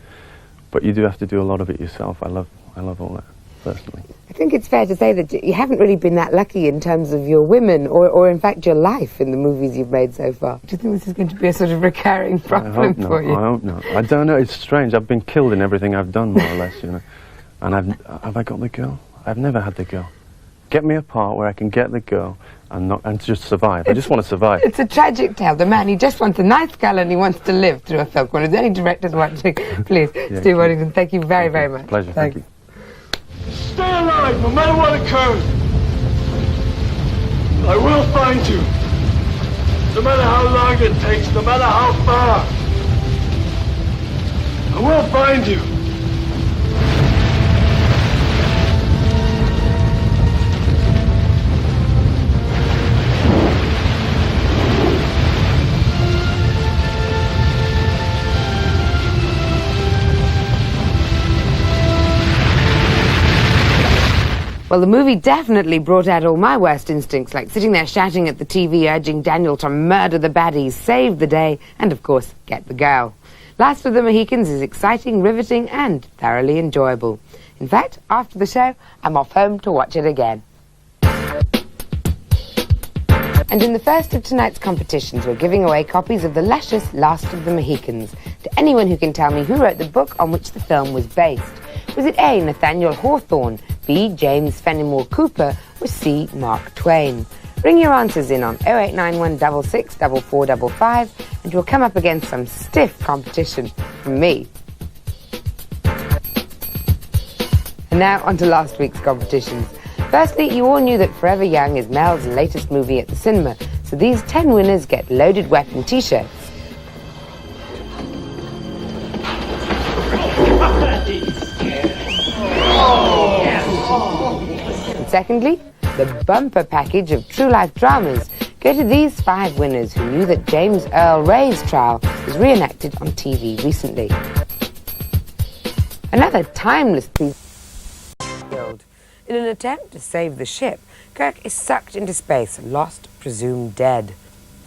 But you do have to do a lot of it yourself. I love all that, personally. I think it's fair to say that you haven't really been that lucky in terms of your women, or in fact your life in the movies you've made so far. Do you think this is going to be a sort of recurring problem for you? I hope not. I don't know, it's strange. I've been killed in everything I've done, more or less, you know. And have I got the girl? I've never had the girl. Get me a part where I can get the girl and just survive. I just want to survive. It's a tragic tale. The man, he just wants a nice girl and he wants to live through a film. One of any directors watching, please, Yeah, Steve Waddington, thank you very, very much. Pleasure, thank you. Stay alive, no matter what occurs. I will find you. No matter how long it takes, no matter how far. I will find you. Well, the movie definitely brought out all my worst instincts, like sitting there shouting at the TV, urging Daniel to murder the baddies, save the day, and of course, get the girl. Last of the Mohicans is exciting, riveting, and thoroughly enjoyable. In fact, after the show, I'm off home to watch it again. And in the first of tonight's competitions, we're giving away copies of the luscious Last of the Mohicans to anyone who can tell me who wrote the book on which the film was based. Was it A, Nathaniel Hawthorne, B, James Fenimore Cooper, or C, Mark Twain? Bring your answers in on 0891 66 4455 and you'll come up against some stiff competition from me. And now on to last week's competitions. Firstly, you all knew that Forever Young is Mel's latest movie at the cinema, so these 10 winners get Loaded Weapon t-shirts. And secondly, the bumper package of True Life dramas go to these 5 winners who knew that James Earl Ray's trial was reenacted on TV recently. Another timeless piece build. In an attempt to save the ship, Kirk is sucked into space, lost, presumed dead.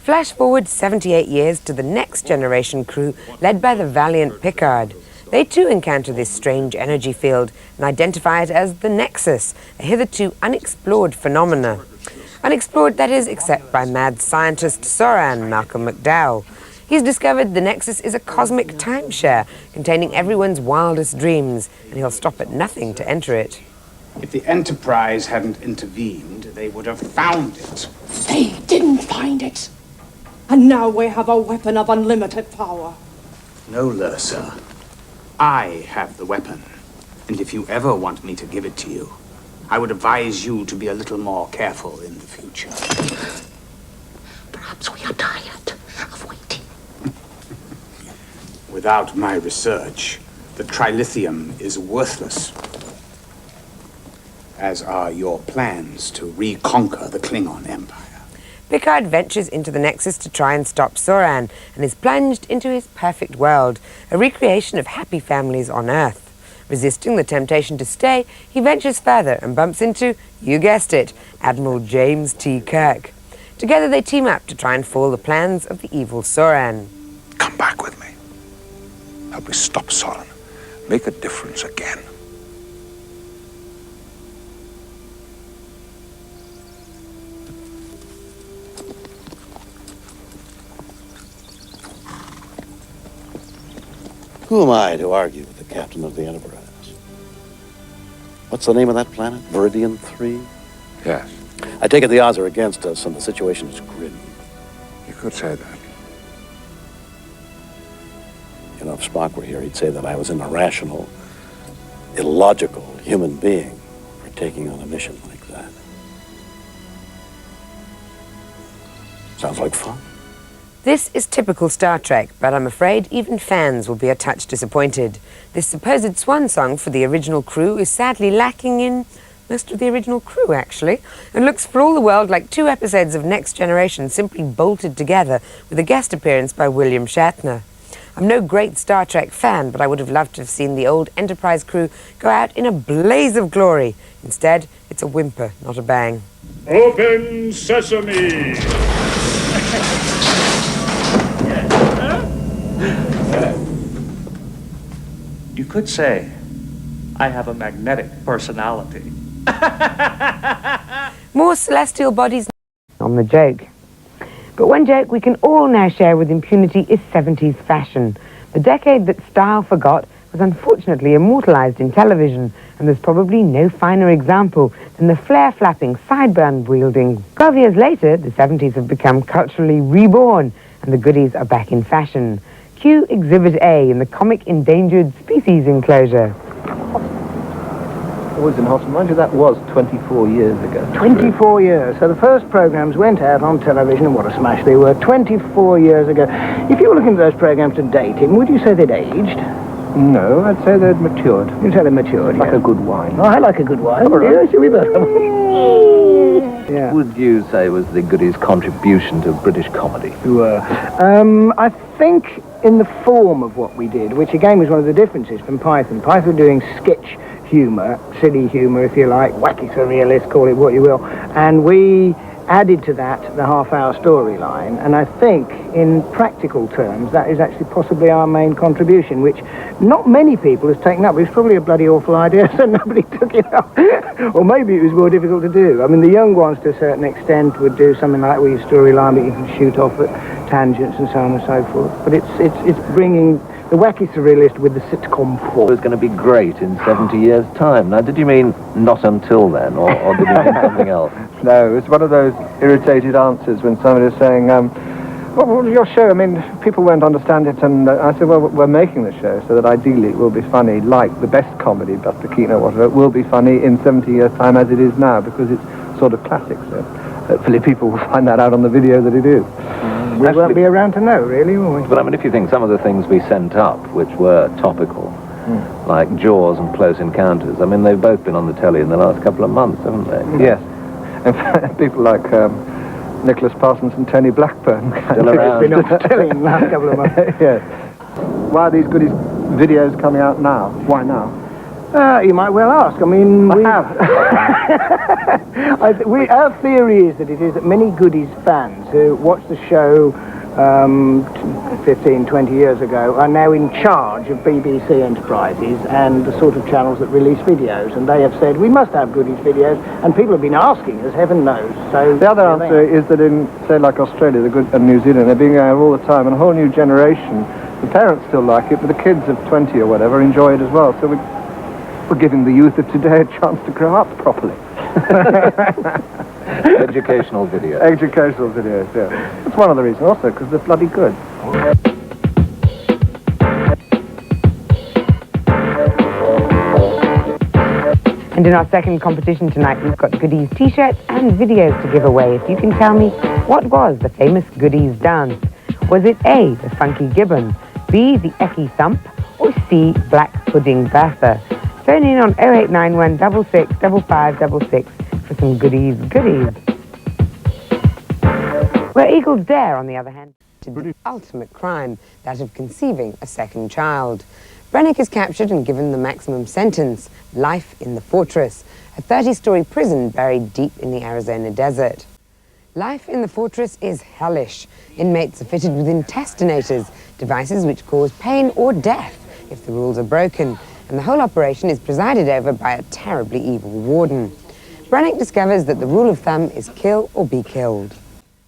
Flash forward 78 years to the Next Generation crew led by the valiant Picard. They too encounter this strange energy field and identify it as the Nexus, a hitherto unexplored phenomena. Unexplored, that is, except by mad scientist Soran Malcolm McDowell. He's discovered the Nexus is a cosmic timeshare containing everyone's wildest dreams, and he'll stop at nothing to enter it. If the Enterprise hadn't intervened, they would have found it. They didn't find it. And now we have a weapon of unlimited power. No, Lursa. I have the weapon. And if you ever want me to give it to you, I would advise you to be a little more careful in the future. Perhaps we are tired of waiting. Without my research, the trilithium is worthless. As are your plans to reconquer the Klingon Empire. Picard ventures into the Nexus to try and stop Soran and is plunged into his perfect world, a recreation of happy families on Earth. Resisting the temptation to stay, he ventures further and bumps into, you guessed it, Admiral James T. Kirk. Together they team up to try and foil the plans of the evil Soran. Come back with me. Help me stop Soran. Make a difference again. Who am I to argue with the captain of the Enterprise? What's the name of that planet? Viridian 3? Yes. I take it the odds are against us and the situation is grim. You could say that. You know, if Spock were here, he'd say that I was an irrational, illogical human being for taking on a mission like that. Sounds like fun. This is typical Star Trek, but I'm afraid even fans will be a touch disappointed. This supposed swan song for the original crew is sadly lacking in Most of the original crew, actually, and looks for all the world like 2 episodes of Next Generation simply bolted together with a guest appearance by William Shatner. I'm no great Star Trek fan, but I would have loved to have seen the old Enterprise crew go out in a blaze of glory. Instead, it's a whimper, not a bang. Open sesame! You could say I have a magnetic personality. More celestial bodies on the joke. But one joke we can all now share with impunity is 70s fashion. The decade that style forgot was unfortunately immortalized in television, and there's probably no finer example than the flare-flapping, sideband-wielding. 12 years later, the 70s have become culturally reborn, and the goodies are back in fashion. Cue Exhibit A in the comic endangered species enclosure. Always in Hospital. Mind you, that was 24 years ago. 24 years. So the first programmes went out on television, and what a smash they were, 24 years ago. If you were looking at those programmes to date in, would you say they'd aged? No, I'd say they'd matured. You'd say they matured, Like yeah. a good wine. Oh, I like a good wine. All right. Yeah, should we both? Yeah. Would you say was the Goodies' contribution to British comedy? I think in the form of what we did, which again was one of the differences from Python. Python were doing sketch humour, silly humour if you like, wacky surrealist, call it what you will, and we added to that the half-hour storyline, and I think in practical terms that is actually possibly our main contribution, which not many people has taken up. It was probably a bloody awful idea, so nobody took it up. Or maybe it was more difficult to do. I mean, the young ones to a certain extent would do something like with your storyline, but you can shoot off at tangents and so on and so forth. But it's bringing the wacky surrealist with the sitcom form. It was going to be great in 70 years' time. Now, did you mean not until then, or did you mean something else? No, it's one of those irritated answers when somebody's saying, what was your show? I mean, people won't understand it, and I said, well, we're making the show so that ideally it will be funny, like the best comedy, Buster Keaton or whatever, it will be funny in 70 years' time as it is now, because it's sort of classic, so hopefully people will find that out on the video that it is. We won't be around to know, really, will we? But I mean, if you think some of the things we sent up, which were topical, like Jaws and Close Encounters, I mean, they've both been on the telly in the last couple of months, haven't they? Yes. In fact, people like Nicholas Parsons and Tony Blackburn. Still around. Been on the telly in the last couple of months. Yes. Why are these Goodies videos coming out now? Why now? You might well ask. I mean, we have. Our theory is that it is that many Goodies fans who watched the show 15, 20 years ago are now in charge of BBC Enterprises and the sort of channels that release videos, and they have said we must have Goodies videos, and people have been asking us, heaven knows. So the other answer is that in, say, like Australia and New Zealand, they're being going out all the time, and a whole new generation, the parents still like it, but the kids of 20 or whatever enjoy it as well, so we're giving the youth of today a chance to grow up properly. Educational videos. Educational videos, yeah. That's one of the reasons also, because they're bloody good. And in our second competition tonight, we've got Goodies t-shirts and videos to give away. If you can tell me, what was the famous Goodies dance? Was it A, the Funky Gibbon, B, the Ecky Thump, or C, Black Pudding Bertha? Phone in on 0891 66 5566 for some goodies. Where eagles dare, on the other hand, to the ultimate crime, that of conceiving a second child. Brennick is captured and given the maximum sentence, life in the fortress, a 30-story prison buried deep in the Arizona desert. Life in the fortress is hellish. Inmates are fitted with intestinators, devices which cause pain or death if the rules are broken, and the whole operation is presided over by a terribly evil warden. Brennick discovers that the rule of thumb is kill or be killed.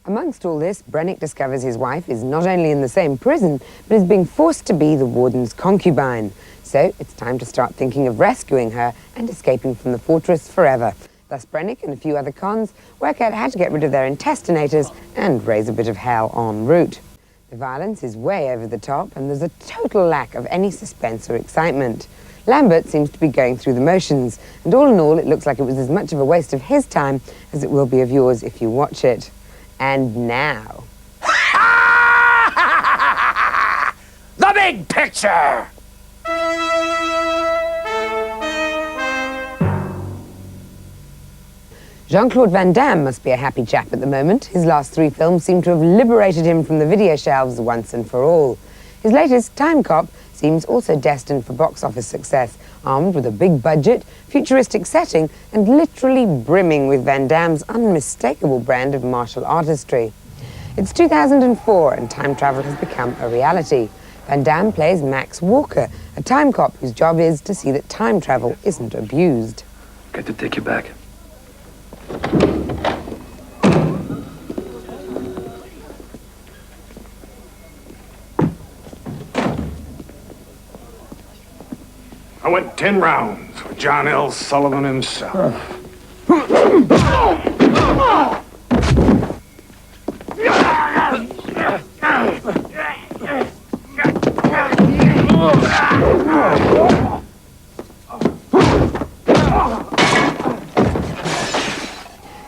Amongst all this, Brennick discovers his wife is not only in the same prison, but is being forced to be the warden's concubine. So it's time to start thinking of rescuing her and escaping from the fortress forever. Thus Brennick and a few other cons work out how to get rid of their intestinators and raise a bit of hell en route. The violence is way over the top, and there's a total lack of any suspense or excitement. Lambert seems to be going through the motions, and all in all it looks like it was as much of a waste of his time as it will be of yours if you watch it. And now... The big picture! Jean-Claude Van Damme must be a happy chap at the moment. His last 3 films seem to have liberated him from the video shelves once and for all. His latest, Time Cop, seems also destined for box office success, armed with a big budget, futuristic setting, and literally brimming with Van Damme's unmistakable brand of martial artistry. It's 2004 and time travel has become a reality. Van Damme plays Max Walker, a time cop whose job is to see that time travel isn't abused. Got to take you back. I went 10 rounds with John L. Sullivan himself.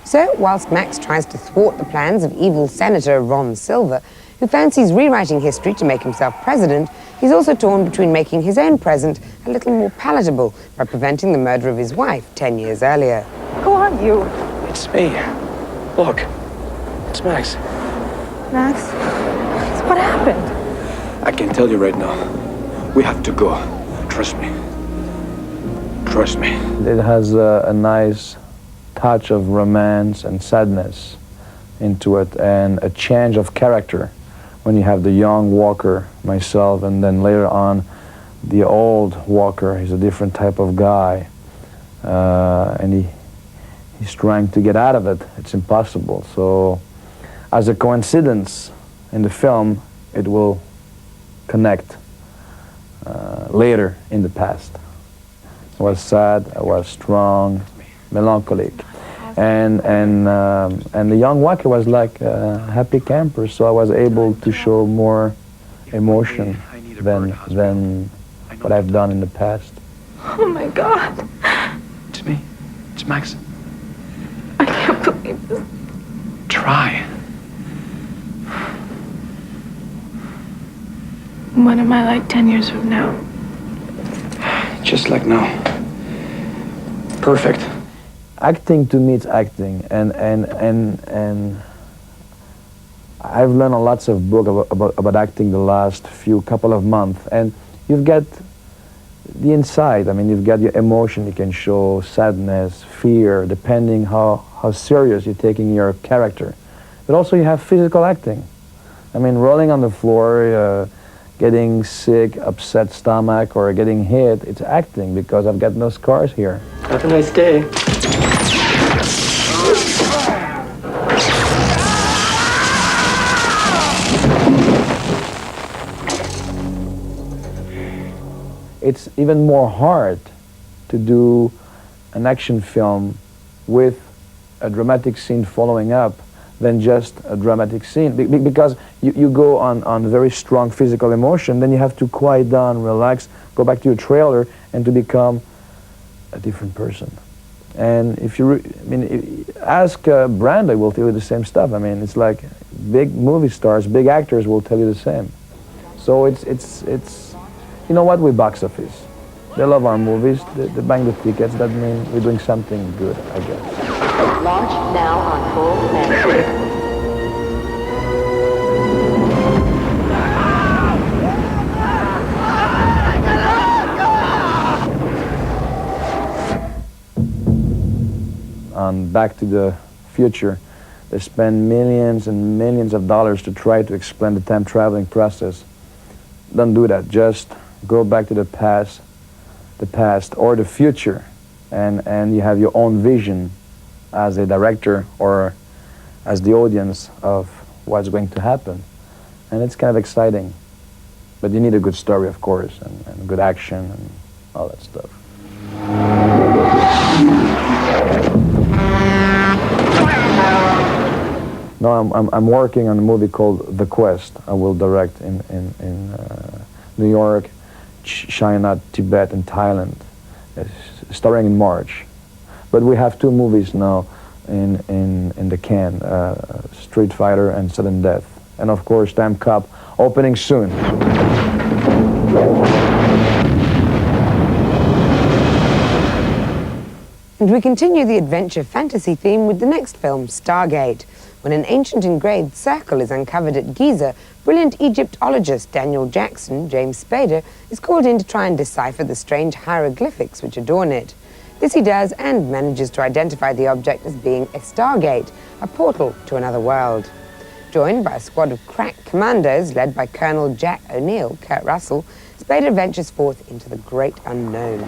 So, whilst Max tries to thwart the plans of evil Senator Ron Silver, who fancies rewriting history to make himself president, he's also torn between making his own present a little more palatable by preventing the murder of his wife 10 years earlier. Who are you? It's me. Look, it's Max. Max? What happened? I can tell you right now. We have to go. Trust me. Trust me. It has a nice touch of romance and sadness into it, and a change of character when you have the young Walker, myself, and then later on the old Walker. He's a different type of guy, and he's trying to get out of it. It's impossible. So as a coincidence in the film, it will connect later in the past. I was sad, I was strong, melancholic, and the young Walker was like a happy camper, so I was able to show more emotion than what I've done in the past. Oh my God. It's me. It's Max. I can't believe this. Try. What am I like 10 years from now? Just like now. Perfect. Acting to me, it's acting, and I've learned lots of books about acting the last couple of months, and you've got the inside. I mean, you've got your emotion. You can show sadness, fear, depending how serious you're taking your character. But also you have physical acting. I mean, rolling on the floor, getting sick, upset stomach, or getting hit, it's acting because I've got no scars here. Have a nice day. It's even more hard to do an action film with a dramatic scene following up than just a dramatic scene, because you go on very strong physical emotion, then you have to quiet down, relax, go back to your trailer, and to become a different person. And if you, ask Brando, will tell you the same stuff. I mean, it's like big movie stars, big actors will tell you the same. So it's you know what, we box office. They love our movies, they bang the tickets, that means we're doing something good, I guess. Launch now on full command. On Back to the Future, they spend millions and millions of dollars to try to explain the time traveling process. Don't do that. Just go back to the past or the future, and you have your own vision as a director or as the audience of what's going to happen. And it's kind of exciting. But you need a good story, of course, and good action and all that stuff. No, I'm working on a movie called The Quest. I will direct in New York, China, Tibet, and Thailand, starting in March. But we have 2 movies now in the can, Street Fighter and Sudden Death. And of course, Time Cop, opening soon. And we continue the adventure fantasy theme with the next film, Stargate. When an ancient engraved circle is uncovered at Giza, brilliant Egyptologist Daniel Jackson, James Spader, is called in to try and decipher the strange hieroglyphics which adorn it. This he does and manages to identify the object as being a Stargate, a portal to another world. Joined by a squad of crack commandos led by Colonel Jack O'Neill, Kurt Russell, Spader ventures forth into the great unknown.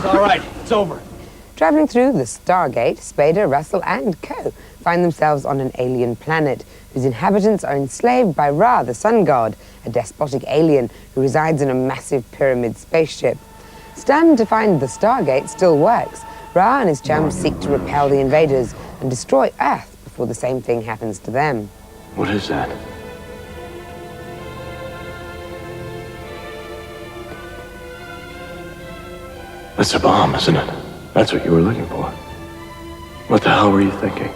All right, it's over. Traveling through the Stargate, Spader, Russell and Co. find themselves on an alien planet whose inhabitants are enslaved by Ra, the sun god, a despotic alien who resides in a massive pyramid spaceship. Stunned to find the Stargate still works, Ra and his chums seek to repel the invaders and destroy Earth before the same thing happens to them. What is that? That's a bomb, isn't it? That's what you were looking for. What the hell were you thinking?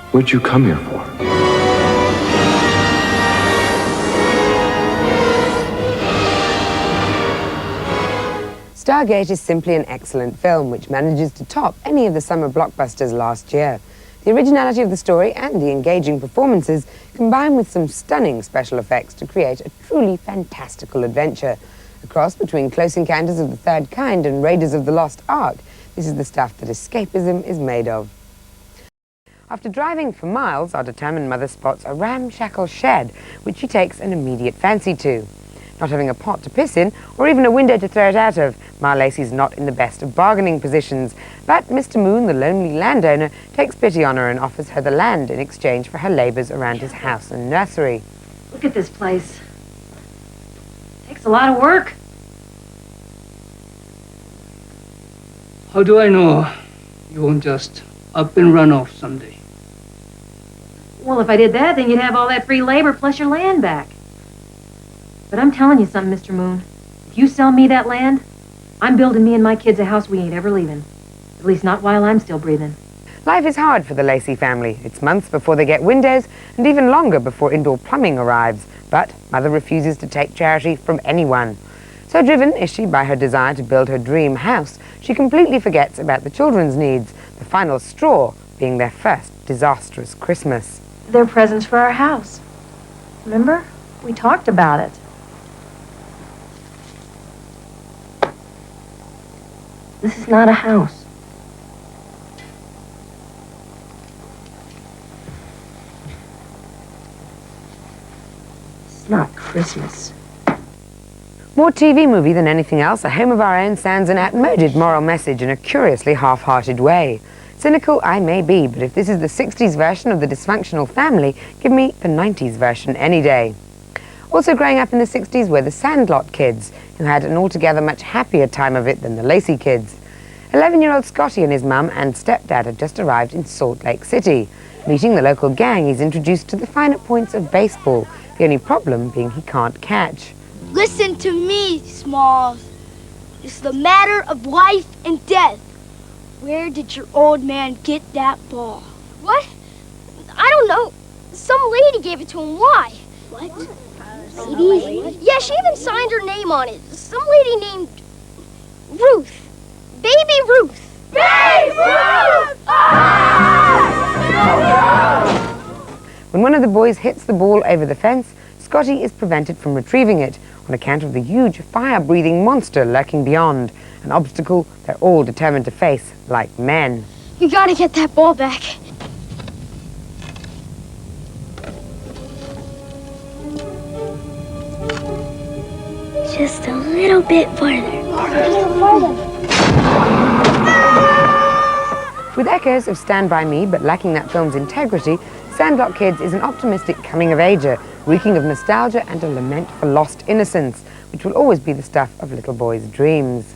What'd you come here for? Stargate is simply an excellent film which manages to top any of the summer blockbusters last year. The originality of the story and the engaging performances combine with some stunning special effects to create a truly fantastical adventure. A cross between Close Encounters of the Third Kind and Raiders of the Lost Ark, this is the stuff that escapism is made of. After driving for miles, our determined mother spots a ramshackle shed, which she takes an immediate fancy to. Not having a pot to piss in, or even a window to throw it out of, Ma Lacey's not in the best of bargaining positions, but Mr. Moon, the lonely landowner, takes pity on her and offers her the land in exchange for her labours around his house and nursery. Look at this place. Takes a lot of work. How do I know you won't just up and run off someday? Well, if I did that, then you'd have all that free labor plus your land back. But I'm telling you something, Mr. Moon. If you sell me that land, I'm building me and my kids a house we ain't ever leaving. At least not while I'm still breathing. Life is hard for the Lacey family. It's months before they get windows and even longer before indoor plumbing arrives. But Mother refuses to take charity from anyone. So driven is she by her desire to build her dream house, she completely forgets about the children's needs, the final straw being their first disastrous Christmas. They're presents for our house. Remember? We talked about it. This is not a house. It's not Christmas. More TV movie than anything else, A Home of Our Own sends an outmoded moral message in a curiously half-hearted way. Cynical I may be, but if this is the 60s version of the dysfunctional family, give me the 90s version any day. Also growing up in the 60s were the Sandlot kids, who had an altogether much happier time of it than the Lacey kids. 11-year-old Scotty and his mum and stepdad had just arrived in Salt Lake City. Meeting the local gang, he's introduced to the finer points of baseball, the only problem being he can't catch. Listen to me, Smalls. It's the matter of life and death. Where did your old man get that ball? What? I don't know. Some lady gave it to him. Why? What? Lady? Yeah, she even signed her name on it. Some lady named Ruth. Baby Ruth. Babe Ruth! When one of the boys hits the ball over the fence, Scotty is prevented from retrieving it on account of the huge fire-breathing monster lurking beyond, an obstacle they're all determined to face like men. You gotta get that ball back. Just a little bit farther. With echoes of Stand By Me, but lacking that film's integrity, Sandlot Kids is an optimistic coming-of-ager, reeking of nostalgia and a lament for lost innocence, which will always be the stuff of little boys' dreams.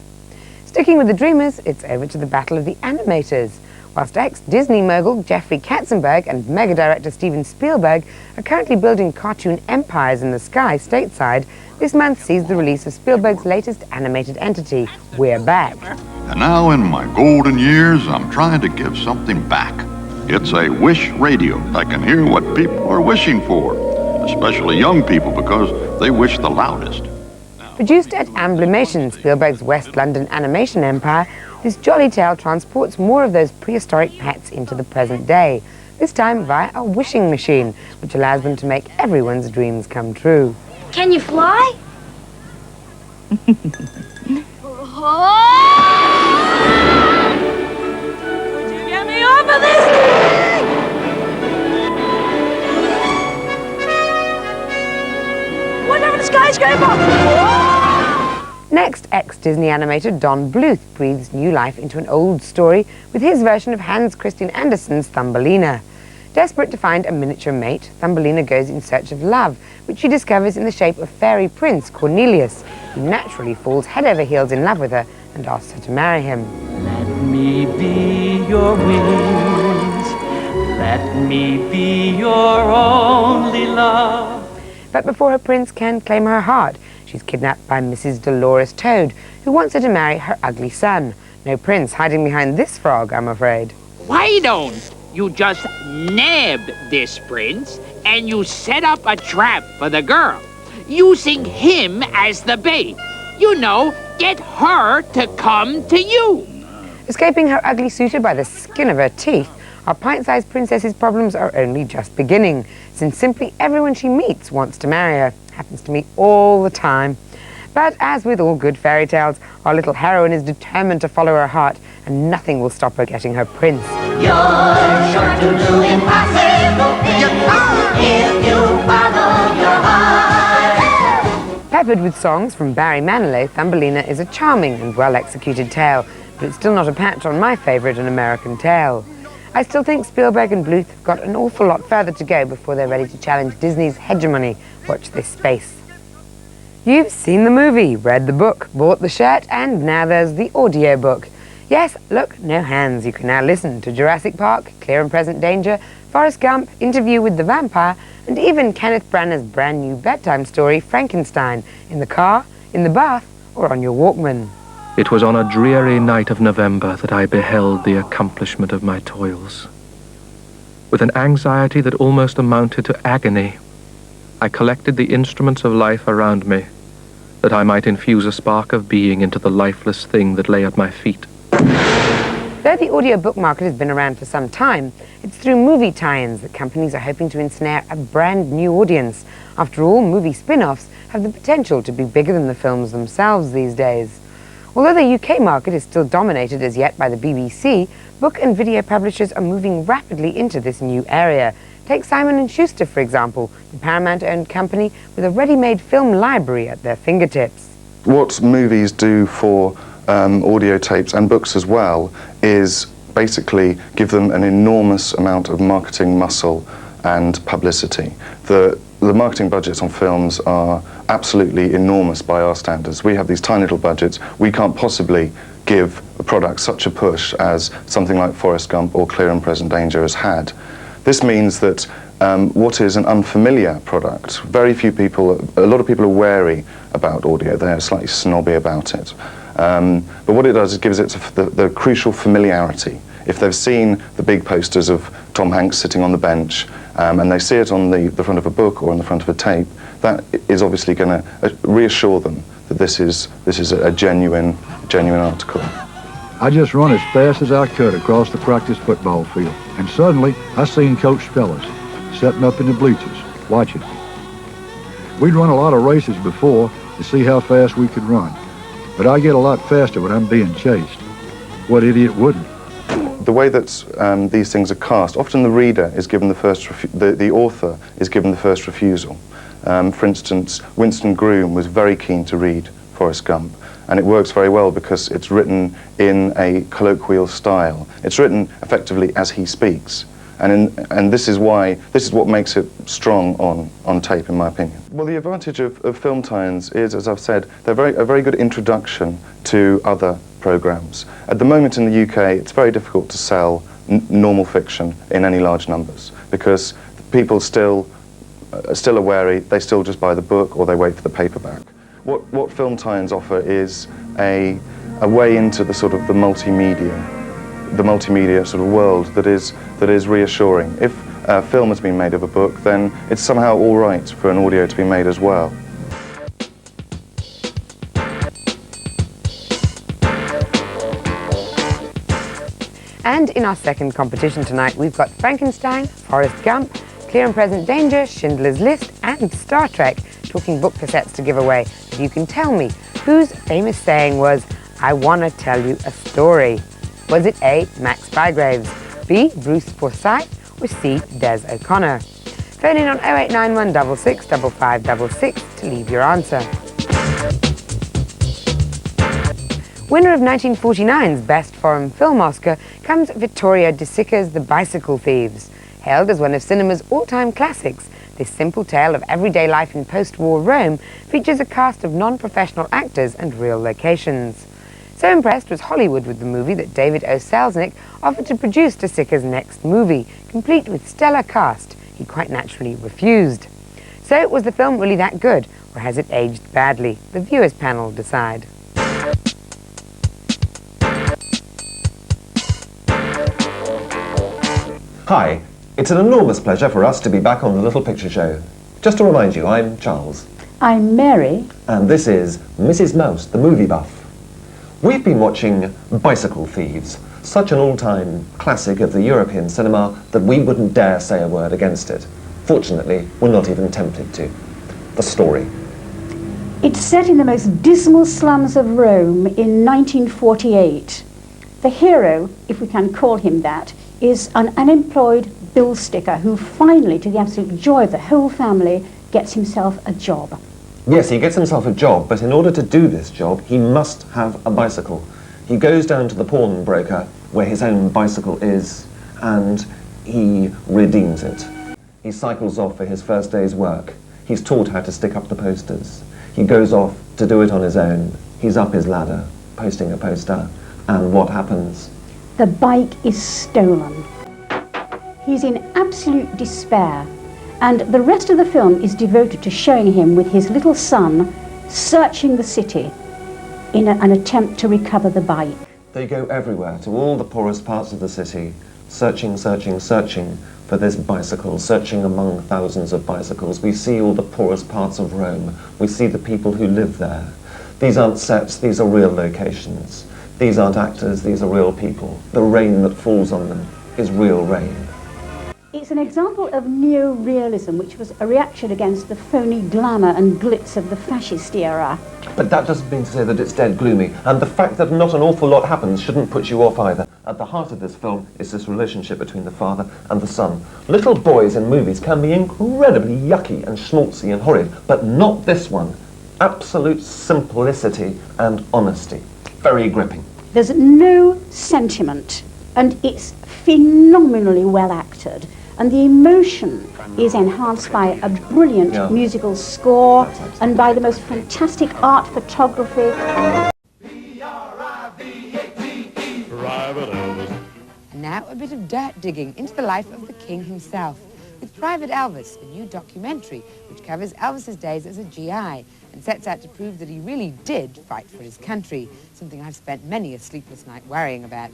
Sticking with the dreamers, it's over to the battle of the animators. whilst ex-Disney mogul Jeffrey Katzenberg and mega-director Steven Spielberg are currently building cartoon empires in the sky stateside. This month sees the release of Spielberg's latest animated entity, We're Back. And now in my golden years, I'm trying to give something back. It's a wish radio that can hear what people are wishing for, especially young people because they wish the loudest. Produced at Amblimation, Spielberg's West London animation empire, this jolly tale transports more of those prehistoric pets into the present day, this time via a wishing machine, which allows them to make everyone's dreams come true. Can you fly? Would you get me off of this thing? What happened to skyscraper? Next, ex-Disney animator Don Bluth breathes new life into an old story with his version of Hans Christian Andersen's Thumbelina. Desperate to find a miniature mate, Thumbelina goes in search of love, which she discovers in the shape of fairy prince Cornelius, who naturally falls head over heels in love with her and asks her to marry him. Let me be your wings, let me be your only love. But before her prince can claim her heart, she's kidnapped by Mrs. Dolores Toad, who wants her to marry her ugly son. No prince hiding behind this frog, I'm afraid. Why don't you just nab this prince and you set up a trap for the girl, using him as the bait? You know, get her to come to you. Escaping her ugly suitor by the skin of her teeth, our pint-sized princess's problems are only just beginning, since simply everyone she meets wants to marry her. Happens to me all the time. But as with all good fairy tales, our little heroine is determined to follow her heart, and nothing will stop her getting her prince. You're sure to do impossible things if you follow your heart. Peppered with songs from Barry Manilow, Thumbelina is a charming and well-executed tale, but it's still not a patch on my favourite, An American Tale. I still think Spielberg and Bluth have got an awful lot further to go before they're ready to challenge Disney's hegemony. Watch this space. You've seen the movie, read the book, bought the shirt, and now there's the audiobook. Yes, look, no hands. You can now listen to Jurassic Park, Clear and Present Danger, Forrest Gump, Interview with the Vampire, and even Kenneth Branagh's brand new bedtime story, Frankenstein, in the car, in the bath, or on your Walkman. It was on a dreary night of November that I beheld the accomplishment of my toils. With an anxiety that almost amounted to agony, I collected the instruments of life around me, that I might infuse a spark of being into the lifeless thing that lay at my feet. Though the audiobook market has been around for some time, it's through movie tie-ins that companies are hoping to ensnare a brand new audience. After all, movie spin-offs have the potential to be bigger than the films themselves these days. Although the UK market is still dominated as yet by the BBC, book and video publishers are moving rapidly into this new area. Take Simon & Schuster, for example, the Paramount-owned company with a ready-made film library at their fingertips. What movies do for audio tapes and books as well is basically give them an enormous amount of marketing muscle and publicity. The marketing budgets on films are absolutely enormous by our standards. We have these tiny little budgets. We can't possibly give a product such a push as something like Forrest Gump or Clear and Present Danger has had. This means that what is an unfamiliar product, very few people, a lot of people are wary about audio. They're slightly snobby about it. But what it does is gives it the crucial familiarity. If they've seen the big posters of Tom Hanks sitting on the bench and they see it on the front of a book or on the front of a tape, that is obviously going to reassure them that this is a genuine article. I just run as fast as I could across the practice football field, and suddenly I seen Coach Fellas sitting up in the bleachers, watching me. We'd run a lot of races before to see how fast we could run, but I get a lot faster when I'm being chased. What idiot wouldn't? The way that these things are cast, often the reader is given the first, the author is given the first refusal. For instance, Winston Groom was very keen to read Forrest Gump, and it works very well because it's written in a colloquial style. It's written effectively as he speaks, and this is what makes it strong on tape, in my opinion. Well, the advantage of film tie-ins is, as I've said, they're a very good introduction to other programs. At the moment in the UK, it's very difficult to sell normal fiction in any large numbers, because people still are wary. They still just buy the book or they wait for the paperback. What film tie-ins offer is a way into the sort of the multimedia sort of world that is reassuring. If a film has been made of a book, then it's somehow all right for an audio to be made as well. And in our second competition tonight, we've got Frankenstein, Forrest Gump, Clear and Present Danger, Schindler's List, and Star Trek, talking book cassettes to give away. You can tell me whose famous saying was, "I want to tell you a story." Was it A, Max Bygraves, B, Bruce Forsyth, or C, Des O'Connor? Phone in on 0891 66 5566 to leave your answer. Winner of 1949's Best Foreign Film Oscar comes Vittorio De Sica's The Bicycle Thieves. Hailed as one of cinema's all-time classics, this simple tale of everyday life in post-war Rome features a cast of non-professional actors and real locations. So impressed was Hollywood with the movie that David O. Selznick offered to produce De Sica's next movie, complete with stellar cast. He quite naturally refused. So was the film really that good, or has it aged badly? The viewers' panel decide. Hi, it's an enormous pleasure for us to be back on the Little Picture Show. Just to remind you, I'm Charles. I'm Mary. And this is Mrs. Mouse, the movie buff. We've been watching Bicycle Thieves, such an all-time classic of the European cinema that we wouldn't dare say a word against it. Fortunately, we're not even tempted to. The story. It's set in the most dismal slums of Rome in 1948. The hero, if we can call him that, is an unemployed bill sticker who finally, to the absolute joy of the whole family, gets himself a job. Yes, he gets himself a job, but in order to do this job, he must have a bicycle. He goes down to the pawnbroker, where his own bicycle is, and he redeems it. He cycles off for his first day's work. He's taught how to stick up the posters. He goes off to do it on his own. He's up his ladder, posting a poster, and what happens? The bike is stolen. He's in absolute despair, and the rest of the film is devoted to showing him with his little son searching the city in an attempt to recover the bike. They go everywhere, to all the poorest parts of the city, searching for this bicycle, searching among thousands of bicycles. We see all the poorest parts of Rome. We see the people who live there. These aren't sets, these are real locations. These aren't actors, these are real people. The rain that falls on them is real rain. It's an example of neo-realism, which was a reaction against the phony glamour and glitz of the fascist era. But that doesn't mean to say that it's dead gloomy, and the fact that not an awful lot happens shouldn't put you off either. At the heart of this film is this relationship between the father and the son. Little boys in movies can be incredibly yucky and schmaltzy and horrid, but not this one. Absolute simplicity and honesty. Very gripping. There's no sentiment, and it's phenomenally well acted. And the emotion is enhanced by a brilliant musical score and by the most fantastic art photography. And now a bit of dirt digging into the life of the king himself, with Private Elvis, a new documentary which covers Elvis's days as a GI and sets out to prove that he really did fight for his country, something I've spent many a sleepless night worrying about.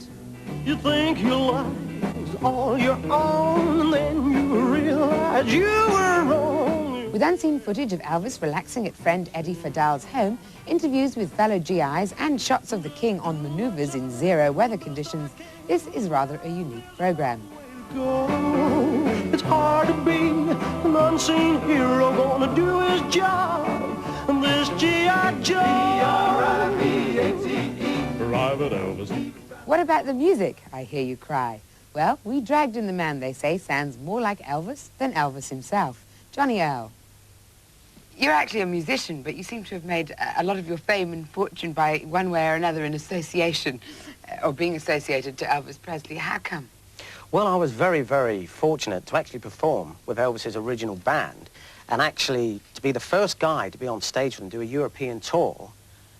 You think your life is all your own, and then you realize you were wrong. With unseen footage of Elvis relaxing at friend Eddie Fadal's home, interviews with fellow GIs and shots of the king on manoeuvres in zero weather conditions, this is rather a unique program. It's hard to be an unseen hero, gonna do his job, and this G.I. Joe. P-R-I-V-A-T-E. Private Elvis. What about the music, I hear you cry? Well, we dragged in the man they say sounds more like Elvis than Elvis himself, Johnny Earl. You're actually a musician, but you seem to have made a lot of your fame and fortune by one way or another in association, or being associated to Elvis Presley. How come? Well, I was very, very fortunate to actually perform with Elvis's original band, and actually to be the first guy to be on stage and do a European tour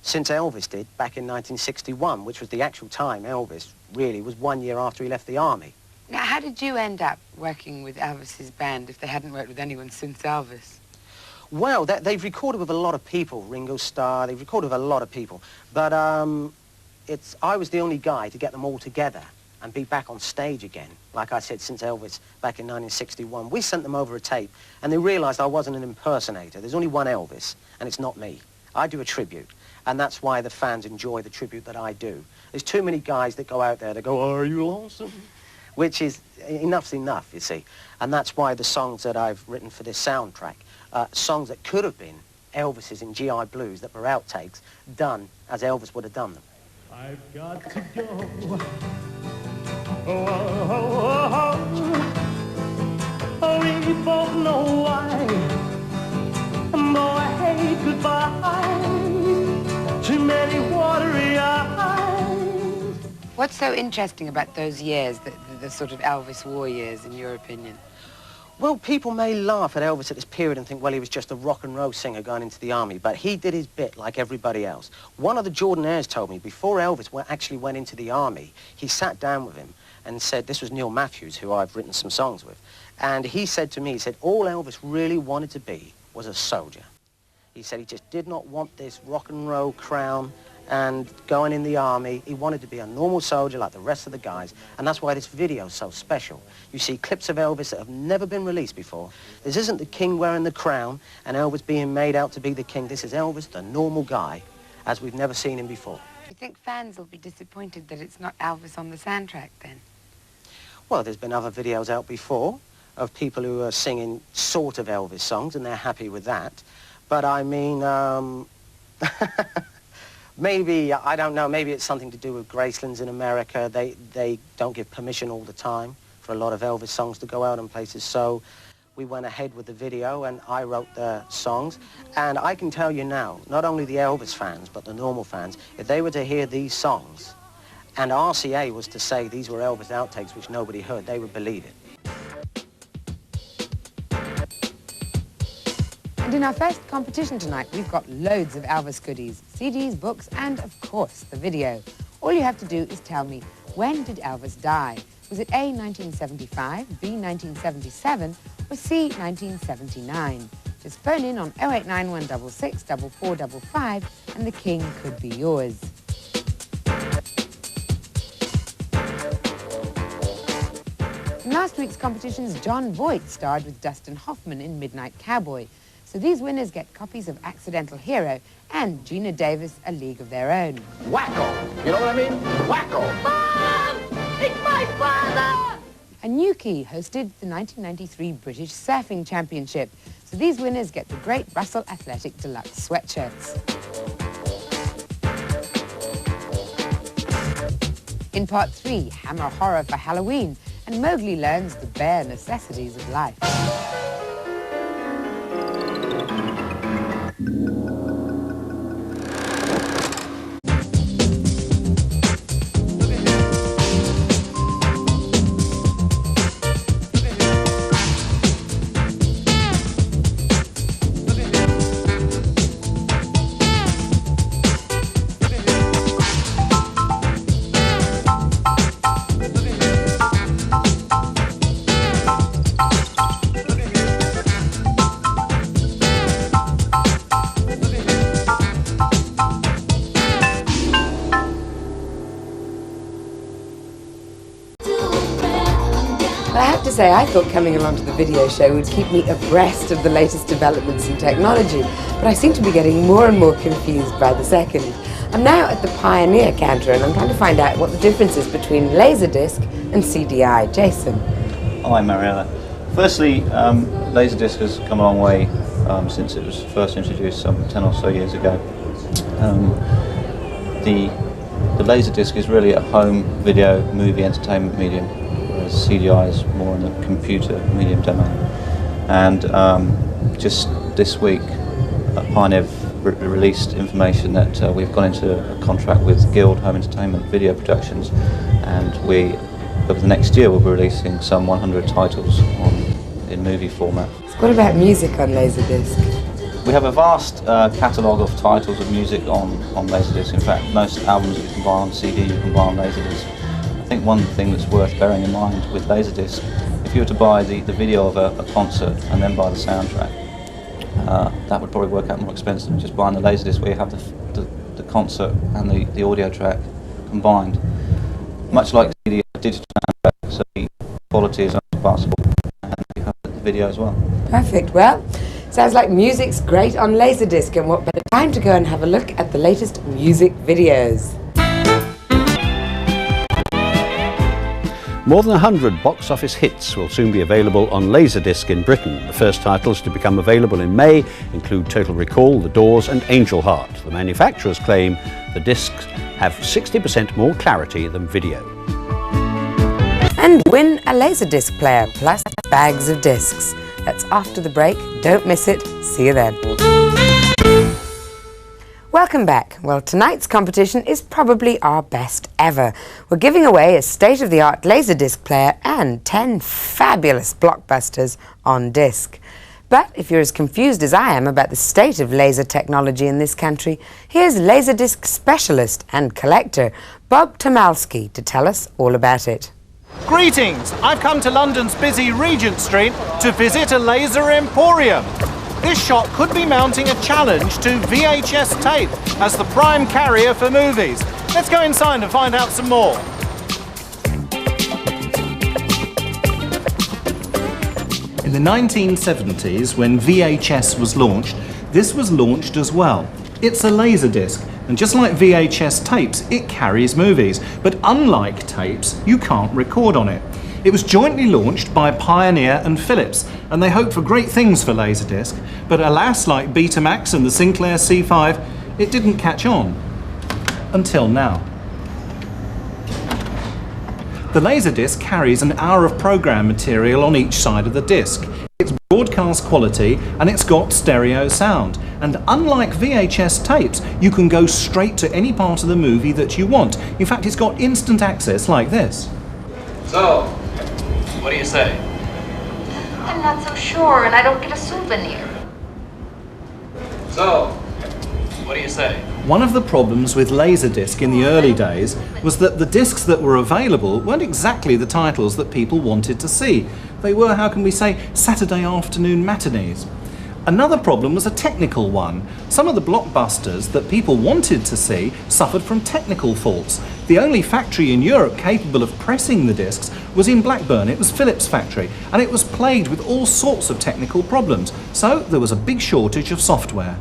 since Elvis did back in 1961, which was the actual time Elvis really was 1 year after he left the army. Now, how did you end up working with Elvis's band if they hadn't worked with anyone since Elvis? Well, they've recorded with a lot of people. Ringo Starr, they've recorded with a lot of people. But I was the only guy to get them all together and be back on stage again. Like I said, since Elvis back in 1961. We sent them over a tape, and they realized I wasn't an impersonator. There's only one Elvis, and it's not me. I do a tribute, and that's why the fans enjoy the tribute that I do. There's too many guys that go out there that go, "Are you lonesome?" Which is, enough's enough, you see. And that's why the songs that I've written for this soundtrack, songs that could have been Elvis's in GI Blues that were outtakes, done as Elvis would have done them. I've got to go. Oh, oh, oh, oh, oh. We both know why. Boy, hey, goodbye. Too many watery eyes. What's so interesting about those years, the sort of Elvis war years, in your opinion? Well, people may laugh at Elvis at this period and think, well, he was just a rock and roll singer going into the army, but he did his bit like everybody else. One of the Jordanaires told me, before Elvis actually went into the army, he sat down with him and said, this was Neil Matthews, who I've written some songs with, and he said to me, he said, all Elvis really wanted to be was a soldier. He said he just did not want this rock and roll crown and going in the army. He wanted to be a normal soldier like the rest of the guys, and that's why this video is so special. You see clips of Elvis that have never been released before. This isn't the king wearing the crown and Elvis being made out to be the king. This is Elvis, the normal guy, as we've never seen him before. Do you think fans will be disappointed that it's not Elvis on the soundtrack, then? Well, there's been other videos out before of people who are singing sort of Elvis songs, and they're happy with that. But I mean, maybe, I don't know, maybe it's something to do with Gracelands in America. They don't give permission all the time for a lot of Elvis songs to go out in places. So we went ahead with the video and I wrote the songs. And I can tell you now, not only the Elvis fans, but the normal fans, if they were to hear these songs and RCA was to say these were Elvis outtakes which nobody heard, they would believe it. And in our first competition tonight, we've got loads of Elvis goodies, CDs, books, and, of course, the video. All you have to do is tell me, when did Elvis die? Was it A, 1975, B, 1977, or C, 1979? Just phone in on 089166 4455, and the king could be yours. In last week's competitions, John Voight starred with Dustin Hoffman in Midnight Cowboy. So these winners get copies of Accidental Hero and Gina Davis, A League of Their Own. Wacko! You know what I mean? Wacko! Mom! It's my father! And Newquay hosted the 1993 British Surfing Championship. So these winners get the Great Russell Athletic Deluxe sweatshirts. In part 3, Hammer Horror for Halloween, and Mowgli learns the bare necessities of life. Say, I thought coming along to the video show would keep me abreast of the latest developments in technology, but I seem to be getting more and more confused by the second. I'm now at the Pioneer counter and I'm trying to find out what the difference is between Laserdisc and CDI. Jason. Hi Mariella. Firstly, Laserdisc has come a long way since it was first introduced some 10 or so years ago. The Laserdisc is really a home video movie entertainment medium, whereas CDI is more in the computer medium domain. And just this week, Pioneer released information that we've gone into a contract with Guild Home Entertainment Video Productions, and over the next year we'll be releasing some 100 titles in movie format. So what about music on Laserdisc? We have a vast catalogue of titles of music on Laserdisc. In fact, most albums you can buy on CD you can buy on Laserdisc. I think one thing that's worth bearing in mind with Laserdisc, if you were to buy the video of a concert and then buy the soundtrack, that would probably work out more expensive than just buying the Laserdisc where you have the concert and the audio track combined. Much like the digital soundtrack, so the quality is unsurpassable and you have the video as well. Perfect. Well, sounds like music's great on Laserdisc, and what better time to go and have a look at the latest music videos. More than 100 box office hits will soon be available on Laserdisc in Britain. The first titles to become available in May include Total Recall, The Doors and Angel Heart. The manufacturers claim the discs have 60% more clarity than video. And win a Laserdisc player plus bags of discs. That's after the break. Don't miss it. See you then. Welcome back. Well, tonight's competition is probably our best ever. We're giving away a state-of-the-art Laserdisc player and 10 fabulous blockbusters on disc. But if you're as confused as I am about the state of laser technology in this country, here's Laserdisc specialist and collector Bob Tomalski to tell us all about it. Greetings! I've come to London's busy Regent Street to visit a laser emporium. This shop could be mounting a challenge to VHS tape as the prime carrier for movies. Let's go inside and find out some more. In the 1970s, when VHS was launched, this was launched as well. It's a Laserdisc, and just like VHS tapes, it carries movies. But unlike tapes, you can't record on it. It was jointly launched by Pioneer and Philips, and they hoped for great things for Laserdisc, but alas, like Betamax and the Sinclair C5, it didn't catch on. Until now. The Laserdisc carries an hour of program material on each side of the disc. It's broadcast quality and it's got stereo sound. And unlike VHS tapes, you can go straight to any part of the movie that you want. In fact, it's got instant access like this. So, what do you say? I'm not so sure, and I don't get a souvenir. So, what do you say? One of the problems with Laserdisc in the early days was that the discs that were available weren't exactly the titles that people wanted to see. They were, how can we say, Saturday afternoon matinees. Another problem was a technical one. Some of the blockbusters that people wanted to see suffered from technical faults. The only factory in Europe capable of pressing the discs was in Blackburn. It was Philips' factory, and it was plagued with all sorts of technical problems. So there was a big shortage of software.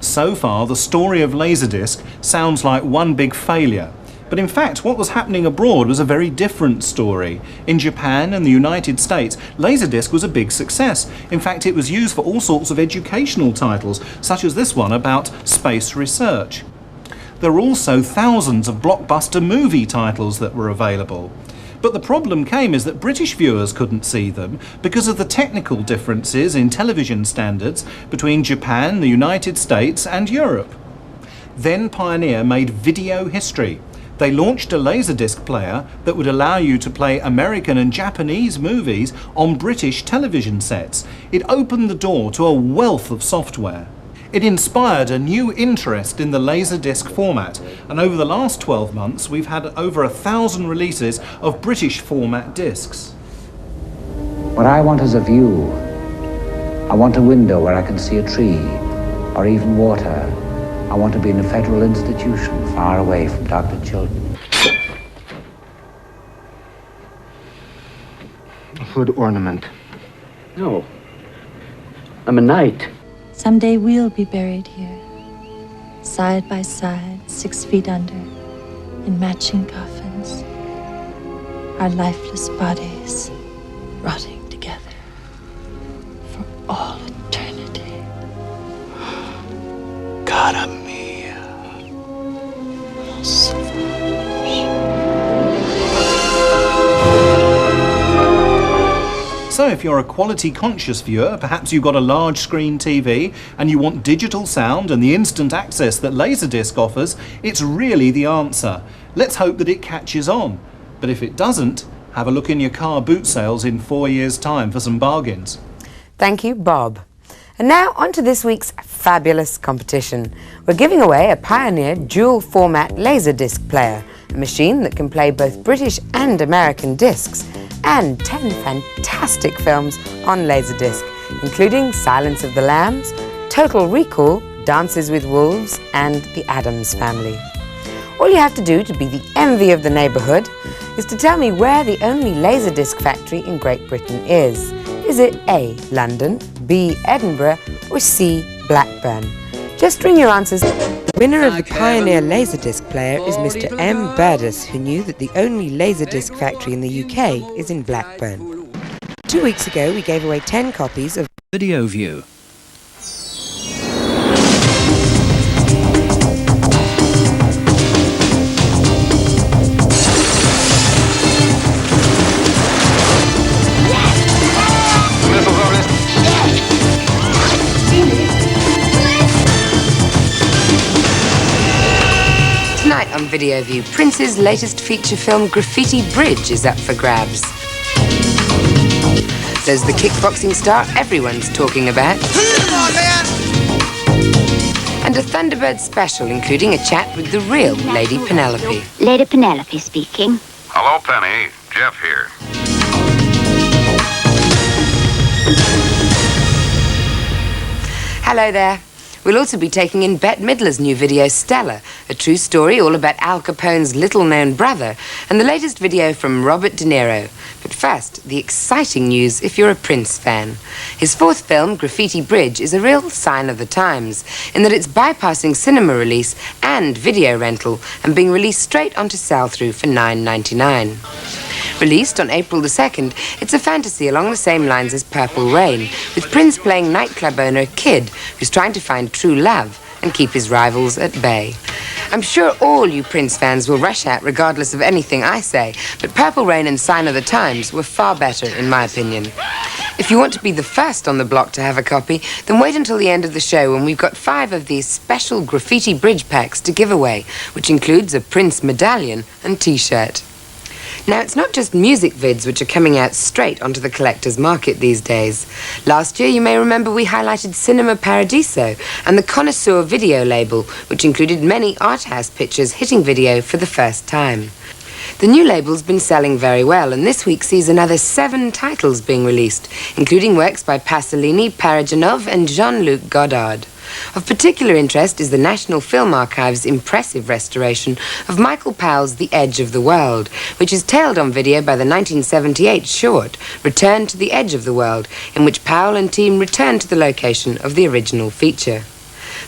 So far, the story of Laserdisc sounds like one big failure. But in fact, what was happening abroad was a very different story. In Japan and the United States, Laserdisc was a big success. In fact, it was used for all sorts of educational titles, such as this one about space research. There were also thousands of blockbuster movie titles that were available. But the problem came is that British viewers couldn't see them because of the technical differences in television standards between Japan, the United States and Europe. Then Pioneer made video history. They launched a Laserdisc player that would allow you to play American and Japanese movies on British television sets. It opened the door to a wealth of software. It inspired a new interest in the Laserdisc format, and over the last 12 months we've had over 1,000 releases of British format discs. What I want is a view. I want a window where I can see a tree, or even water. I want to be in a federal institution far away from doctored children. A hood ornament. No. I'm a knight. Someday we'll be buried here, side by side, 6 feet under, in matching coffins, our lifeless bodies rotting together for all eternity. Cara mia. So if you're a quality-conscious viewer, perhaps you've got a large screen TV and you want digital sound and the instant access that Laserdisc offers, it's really the answer. Let's hope that it catches on. But if it doesn't, have a look in your car boot sales in 4 years' time for some bargains. Thank you, Bob. And now on to this week's fabulous competition. We're giving away a Pioneer dual-format Laserdisc player, a machine that can play both British and American discs, and 10 fantastic films on Laserdisc, including Silence of the Lambs, Total Recall, Dances with Wolves, and The Addams Family. All you have to do to be the envy of the neighbourhood is to tell me where the only Laserdisc factory in Great Britain is. Is it A, London, B, Edinburgh, or C, Blackburn? Just string your answers. The winner of the Pioneer Laserdisc player is Mr. M. Burdus, who knew that the only Laserdisc factory in the UK is in Blackburn. 2 weeks ago, we gave away 10 copies of Video View. Tonight on Video View, Prince's latest feature film Graffiti Bridge is up for grabs. There's the kickboxing star everyone's talking about. Come on, man! And a Thunderbird special including a chat with the real Lady Penelope. Lady Penelope speaking. Hello, Penny. Jeff here. Hello there. We'll also be taking in Bette Midler's new video, Stella, a true story all about Al Capone's little-known brother, and the latest video from Robert De Niro. But first, the exciting news if you're a Prince fan. His fourth film, Graffiti Bridge, is a real sign of the times, in that it's bypassing cinema release and video rental and being released straight onto sell-through for $9.99. Released on April the 2nd, it's a fantasy along the same lines as Purple Rain, with Prince playing nightclub owner Kid, who's trying to find true love and keep his rivals at bay. I'm sure all you Prince fans will rush out regardless of anything I say, but Purple Rain and Sign of the Times were far better in my opinion. If you want to be the first on the block to have a copy, then wait until the end of the show when we've got 5 of these special Graffiti Bridge packs to give away, which includes a Prince medallion and t-shirt. Now, it's not just music vids which are coming out straight onto the collector's market these days. Last year, you may remember we highlighted Cinema Paradiso and the Connoisseur video label, which included many art house pictures hitting video for the first time. The new label's been selling very well, and this week sees another 7 titles being released, including works by Pasolini, Parajanov, and Jean-Luc Godard. Of particular interest is the National Film Archive's impressive restoration of Michael Powell's The Edge of the World, which is tailed on video by the 1978 short Return to the Edge of the World, in which Powell and team return to the location of the original feature.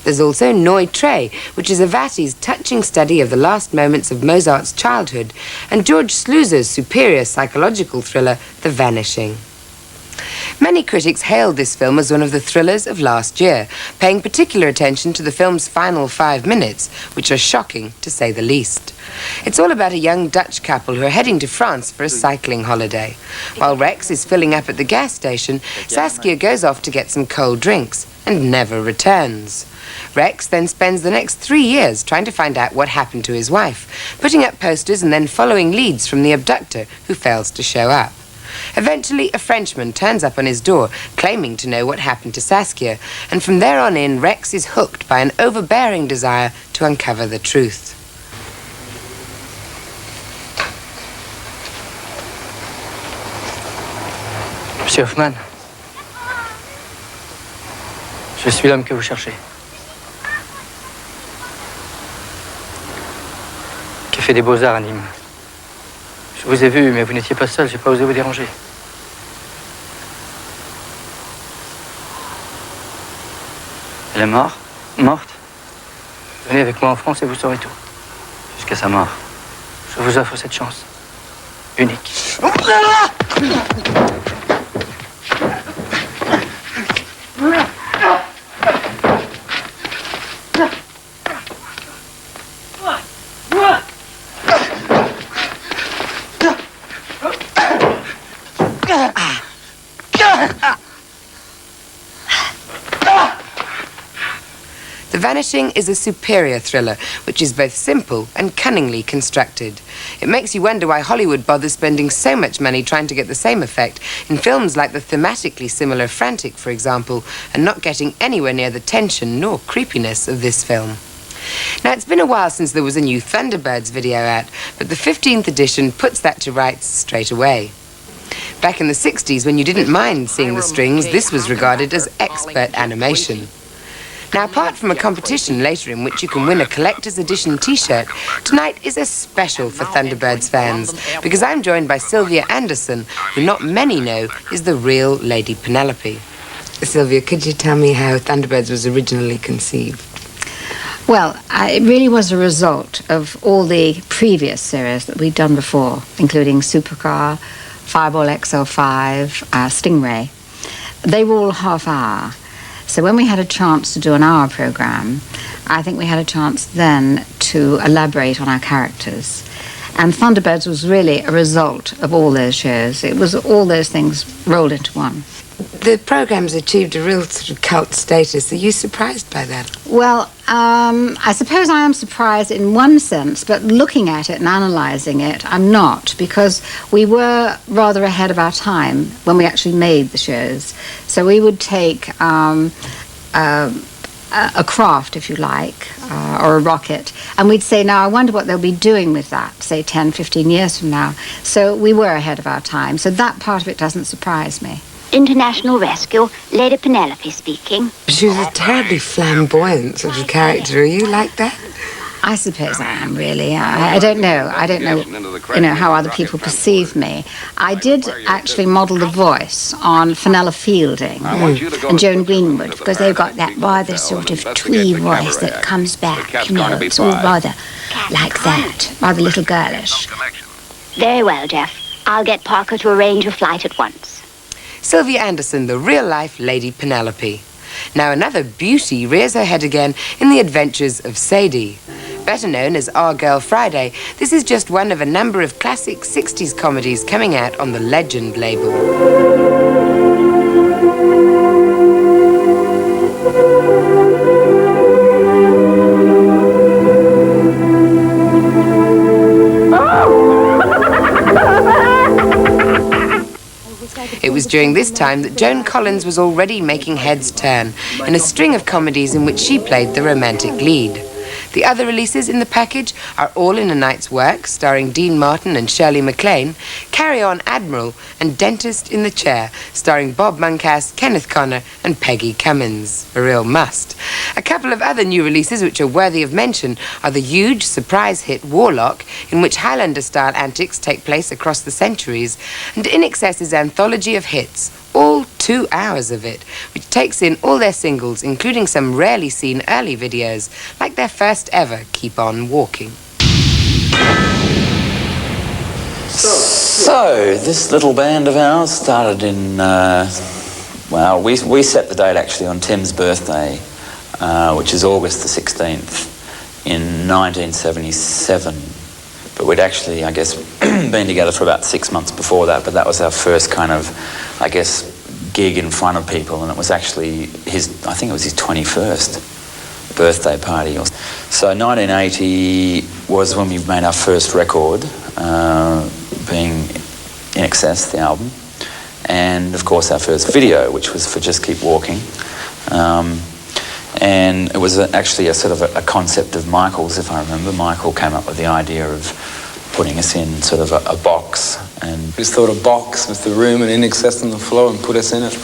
There's also Noi Tre, which is Avati's touching study of the last moments of Mozart's childhood, and George Sluizer's superior psychological thriller, The Vanishing. Many critics hailed this film as one of the thrillers of last year, paying particular attention to the film's final 5 minutes, which are shocking, to say the least. It's all about a young Dutch couple who are heading to France for a cycling holiday. While Rex is filling up at the gas station, Saskia goes off to get some cold drinks and never returns. Rex then spends the next 3 years trying to find out what happened to his wife, putting up posters and then following leads from the abductor who fails to show up. Eventually, a Frenchman turns up on his door, claiming to know what happened to Saskia, and from there on in, Rex is hooked by an overbearing desire to uncover the truth. Monsieur Hoffman, je suis l'homme que vous cherchez. Qui fait des beaux-arts à Nîmes. Je vous ai vu, mais vous n'étiez pas seul, j'ai pas osé vous déranger. Elle est morte? Venez avec moi en France et vous saurez tout. Jusqu'à sa mort. Je vous offre cette chance. Unique. The Vanishing is a superior thriller, which is both simple and cunningly constructed. It makes you wonder why Hollywood bothers spending so much money trying to get the same effect in films like the thematically similar Frantic, for example, and not getting anywhere near the tension nor creepiness of this film. Now, it's been a while since there was a new Thunderbirds video out, but the 15th edition puts that to rights straight away. Back in the 60s, when you didn't mind seeing the strings, this was regarded as expert animation. Now, apart from a competition later in which you can win a collector's edition t-shirt, tonight is a special for Thunderbirds fans, because I'm joined by Sylvia Anderson, who not many know is the real Lady Penelope. Sylvia, could you tell me how Thunderbirds was originally conceived? Well, it really was a result of all the previous series that we'd done before, including Supercar, Fireball XL5, Stingray. They were all half-hour. So when we had a chance to do an hour programme, I think we had a chance then to elaborate on our characters. And Thunderbirds was really a result of all those shows. It was all those things rolled into one. The programme's achieved a real sort of cult status. Are you surprised by that? Well, I suppose I am surprised in one sense, but looking at it and analysing it, I'm not, because we were rather ahead of our time when we actually made the shows. So we would take a craft, if you like, or a rocket, and we'd say, now I wonder what they'll be doing with that, say 10, 15 years from now. So we were ahead of our time, so that part of it doesn't surprise me. International Rescue, Lady Penelope speaking. She was a terribly flamboyant sort of character. Are you like that? I suppose I am, really. I don't know. I don't know, how other people perceive me. I did actually model the voice on Fenella Fielding and Joan Greenwood, because they've got that rather sort of twee voice that comes back, it's all rather like that, rather little girlish. Very well, Jeff. I'll get Parker to arrange a flight at once. Sylvia Anderson, the real-life Lady Penelope. Now another beauty rears her head again in the adventures of Sadie. Better known as Our Girl Friday, this is just one of a number of classic 60s comedies coming out on the Legend label. It was during this time that Joan Collins was already making heads turn in a string of comedies in which she played the romantic lead. The other releases in the package are All in a Night's Work, starring Dean Martin and Shirley MacLaine, Carry On Admiral, and Dentist in the Chair, starring Bob Moncas, Kenneth Connor, and Peggy Cummins. A real must. A couple of other new releases which are worthy of mention are the huge surprise hit Warlock, in which Highlander-style antics take place across the centuries, and INXS's anthology of hits, all 2 hours of it, which takes in all their singles, including some rarely seen early videos, like their first ever Keep On Walking. So, this little band of ours started in, well, we set the date actually on Tim's birthday, which is August the 16th, in 1977. But we'd actually, I guess, been together for about 6 months before that, but that was our first kind of, I guess, gig in front of people, and it was actually I think it was his 21st birthday party. So 1980 was when we made our first record, being INXS, the album, and of course our first video, which was for Just Keep Walking. And it was actually a sort of a concept of Michael's, if I remember. Michael came up with the idea of putting us in sort of a box. And we just thought a box with the room and INXS on the floor and put us in it.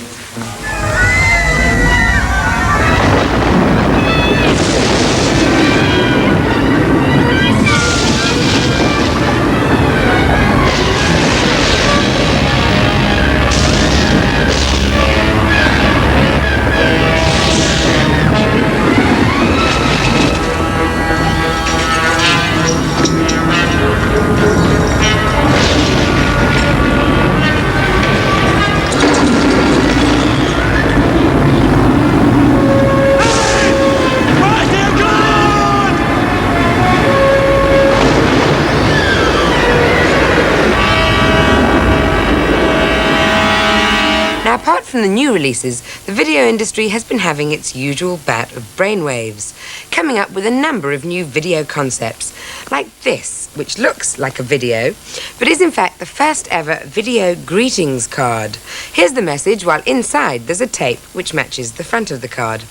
Apart from the new releases, the video industry has been having its usual bout of brainwaves, coming up with a number of new video concepts, like this, which looks like a video, but is in fact the first ever video greetings card. Here's the message, while inside there's a tape which matches the front of the card.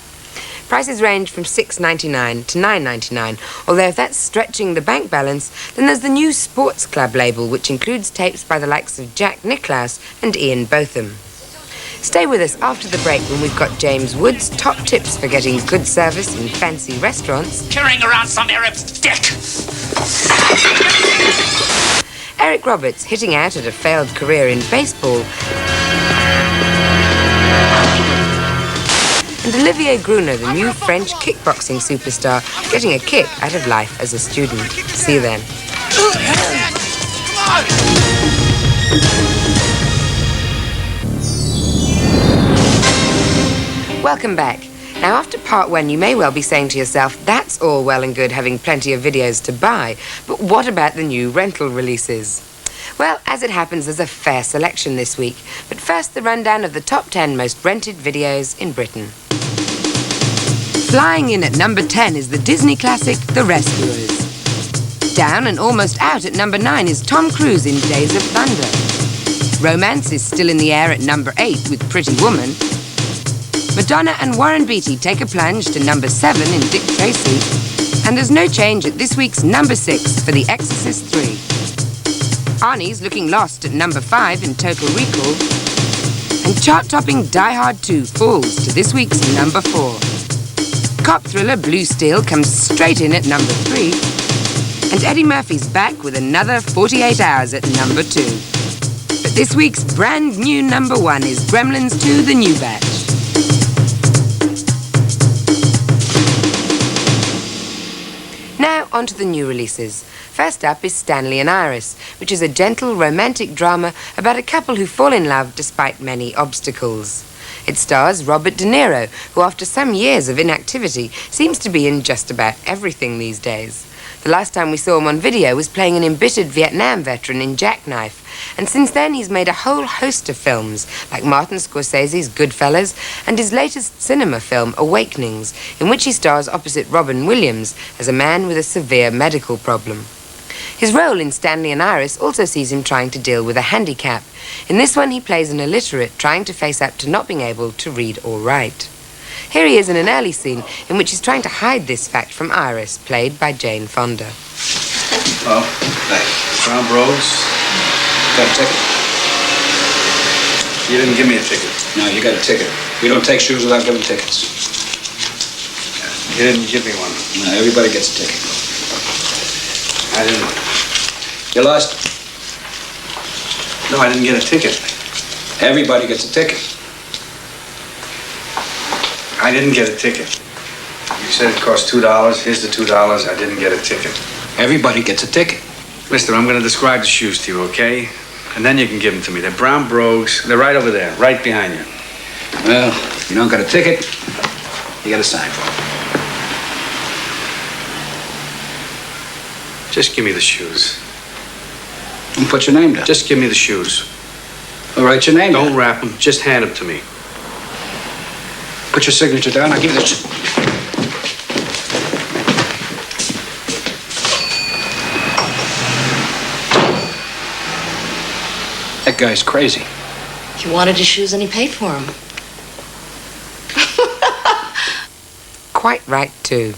Prices range from $6.99 to $9.99, although if that's stretching the bank balance, then there's the new Sports Club label, which includes tapes by the likes of Jack Nicklaus and Ian Botham. Stay with us after the break when we've got James Wood's top tips for getting good service in fancy restaurants. Carrying around some Arab's dick. Eric Roberts hitting out at a failed career in baseball. And Olivier Gruner, the new French kickboxing superstar, getting a kick out of life as a student. See you then. Welcome back. Now, after part one, you may well be saying to yourself, that's all well and good having plenty of videos to buy, but what about the new rental releases? Well, as it happens, there's a fair selection this week. But first, the rundown of the top 10 most rented videos in Britain. Flying in at number 10 is the Disney classic, The Rescuers. Down and almost out at number 9 is Tom Cruise in Days of Thunder. Romance is still in the air at number 8 with Pretty Woman. Madonna and Warren Beatty take a plunge to number 7 in Dick Tracy. And there's no change at this week's number 6 for The Exorcist 3. Arnie's looking lost at number 5 in Total Recall. And chart-topping Die Hard 2 falls to this week's number 4. Cop thriller Blue Steel comes straight in at number 3. And Eddie Murphy's back with another 48 Hours at number 2. But this week's brand new number 1 is Gremlins 2 The New Batch. Now on to the new releases. First up is Stanley and Iris, which is a gentle romantic drama about a couple who fall in love despite many obstacles. It stars Robert De Niro, who after some years of inactivity seems to be in just about everything these days. The last time we saw him on video was playing an embittered Vietnam veteran in Jackknife, and since then he's made a whole host of films, like Martin Scorsese's Goodfellas and his latest cinema film, Awakenings, in which he stars opposite Robin Williams as a man with a severe medical problem. His role in Stanley and Iris also sees him trying to deal with a handicap. In this one, he plays an illiterate trying to face up to not being able to read or write. Here he is in an early scene in which he's trying to hide this fact from Iris, played by Jane Fonda. Oh, hey, Crown Bros. Got a ticket? You didn't give me a ticket. No, you got a ticket. We don't take shoes without giving tickets. You didn't give me one. No, everybody gets a ticket. I didn't. You lost? No, I didn't get a ticket. Everybody gets a ticket. I didn't get a ticket. You said it cost $2. Here's the $2. I didn't get a ticket. Everybody gets a ticket. Mister, I'm going to describe the shoes to you, okay? And then you can give them to me. They're brown brogues. They're right over there, right behind you. Well, if you don't got a ticket, you got to sign for it. Just give me the shoes. And put your name down. Just give me the shoes. All right, your name down. Don't wrap them. Just hand them to me. Put your signature down. I'll give you the... That guy's crazy. He wanted his shoes and he paid for them. Quite right, too.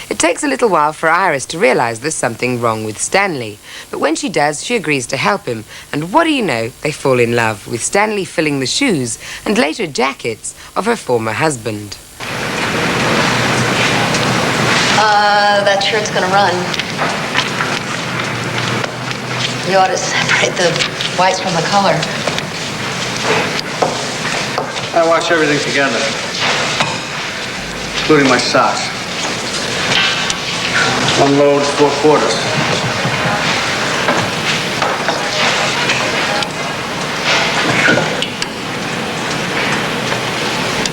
It takes a little while for Iris to realize there's something wrong with Stanley. But when she does, she agrees to help him. And what do you know? They fall in love, with Stanley filling the shoes and later jackets of her former husband. That shirt's gonna run. You ought to separate the whites from the color. I wash everything together, including my socks. One load, 4 quarters.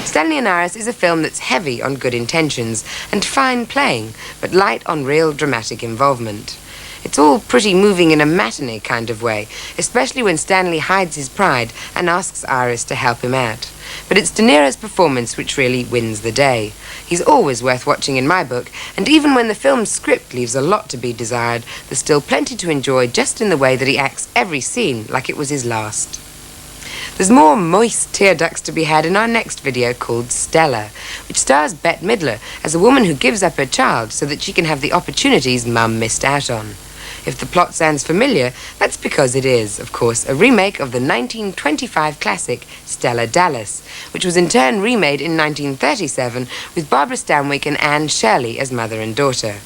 Stanley and Iris is a film that's heavy on good intentions and fine playing, but light on real dramatic involvement. It's all pretty moving in a matinee kind of way, especially when Stanley hides his pride and asks Iris to help him out. But it's De Niro's performance which really wins the day. He's always worth watching in my book, and even when the film's script leaves a lot to be desired, there's still plenty to enjoy just in the way that he acts every scene like it was his last. There's more moist tear ducts to be had in our next video called Stella, which stars Bette Midler as a woman who gives up her child so that she can have the opportunities Mum missed out on. If the plot sounds familiar, that's because it is, of course, a remake of the 1925 classic Stella Dallas, which was in turn remade in 1937 with Barbara Stanwyck and Anne Shirley as mother and daughter.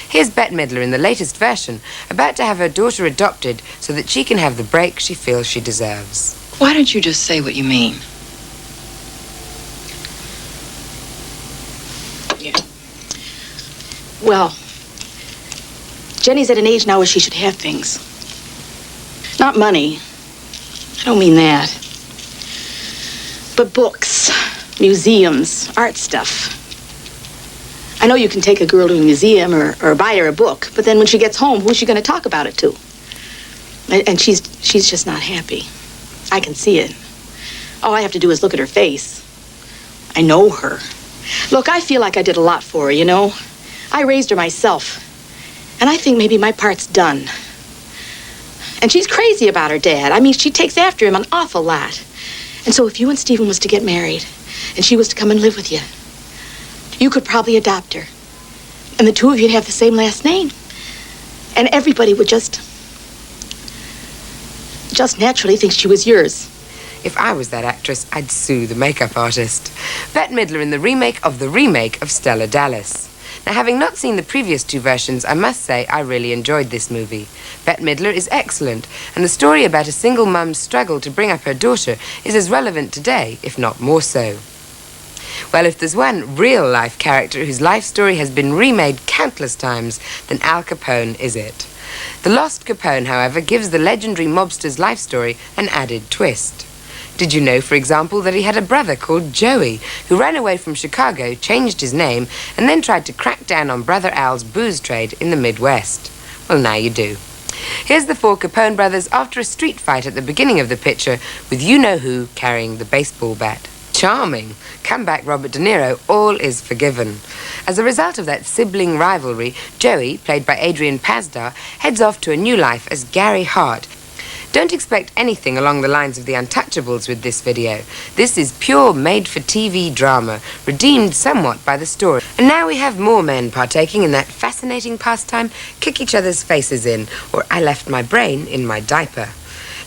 Here's Bette Midler in the latest version, about to have her daughter adopted so that she can have the break she feels she deserves. Why don't you just say what you mean? Yeah. Well, Jenny's at an age now where she should have things. Not money. I don't mean that. But books, museums, art stuff. I know you can take a girl to a museum or buy her a book, but then when she gets home, who's she going to talk about it to? And she's just not happy. I can see it. All I have to do is look at her face. I know her. Look, I feel like I did a lot for her, you know? I raised her myself. And I think maybe my part's done. And she's crazy about her dad. I mean, she takes after him an awful lot. And so if you and Stephen was to get married, and she was to come and live with you, you could probably adopt her. And the two of you'd have the same last name. And everybody would just naturally think she was yours. If I was that actress, I'd sue the makeup artist. Bette Midler in the remake of Stella Dallas. Now, having not seen the previous two versions, I must say I really enjoyed this movie. Bette Midler is excellent, and the story about a single mum's struggle to bring up her daughter is as relevant today, if not more so. Well, if there's one real-life character whose life story has been remade countless times, then Al Capone is it. The Lost Capone, however, gives the legendary mobster's life story an added twist. Did you know, for example, that he had a brother called Joey, who ran away from Chicago, changed his name, and then tried to crack down on Brother Al's booze trade in the Midwest? Well, now you do. Here's the four Capone brothers after a street fight at the beginning of the picture, with you-know-who carrying the baseball bat. Charming. Come back, Robert De Niro, all is forgiven. As a result of that sibling rivalry, Joey, played by Adrian Pasdar, heads off to a new life as Gary Hart. Don't expect anything along the lines of The Untouchables with this video. This is pure made-for-TV drama, redeemed somewhat by the story. And now we have more men partaking in that fascinating pastime, kick each other's faces in, or I left my brain in my diaper.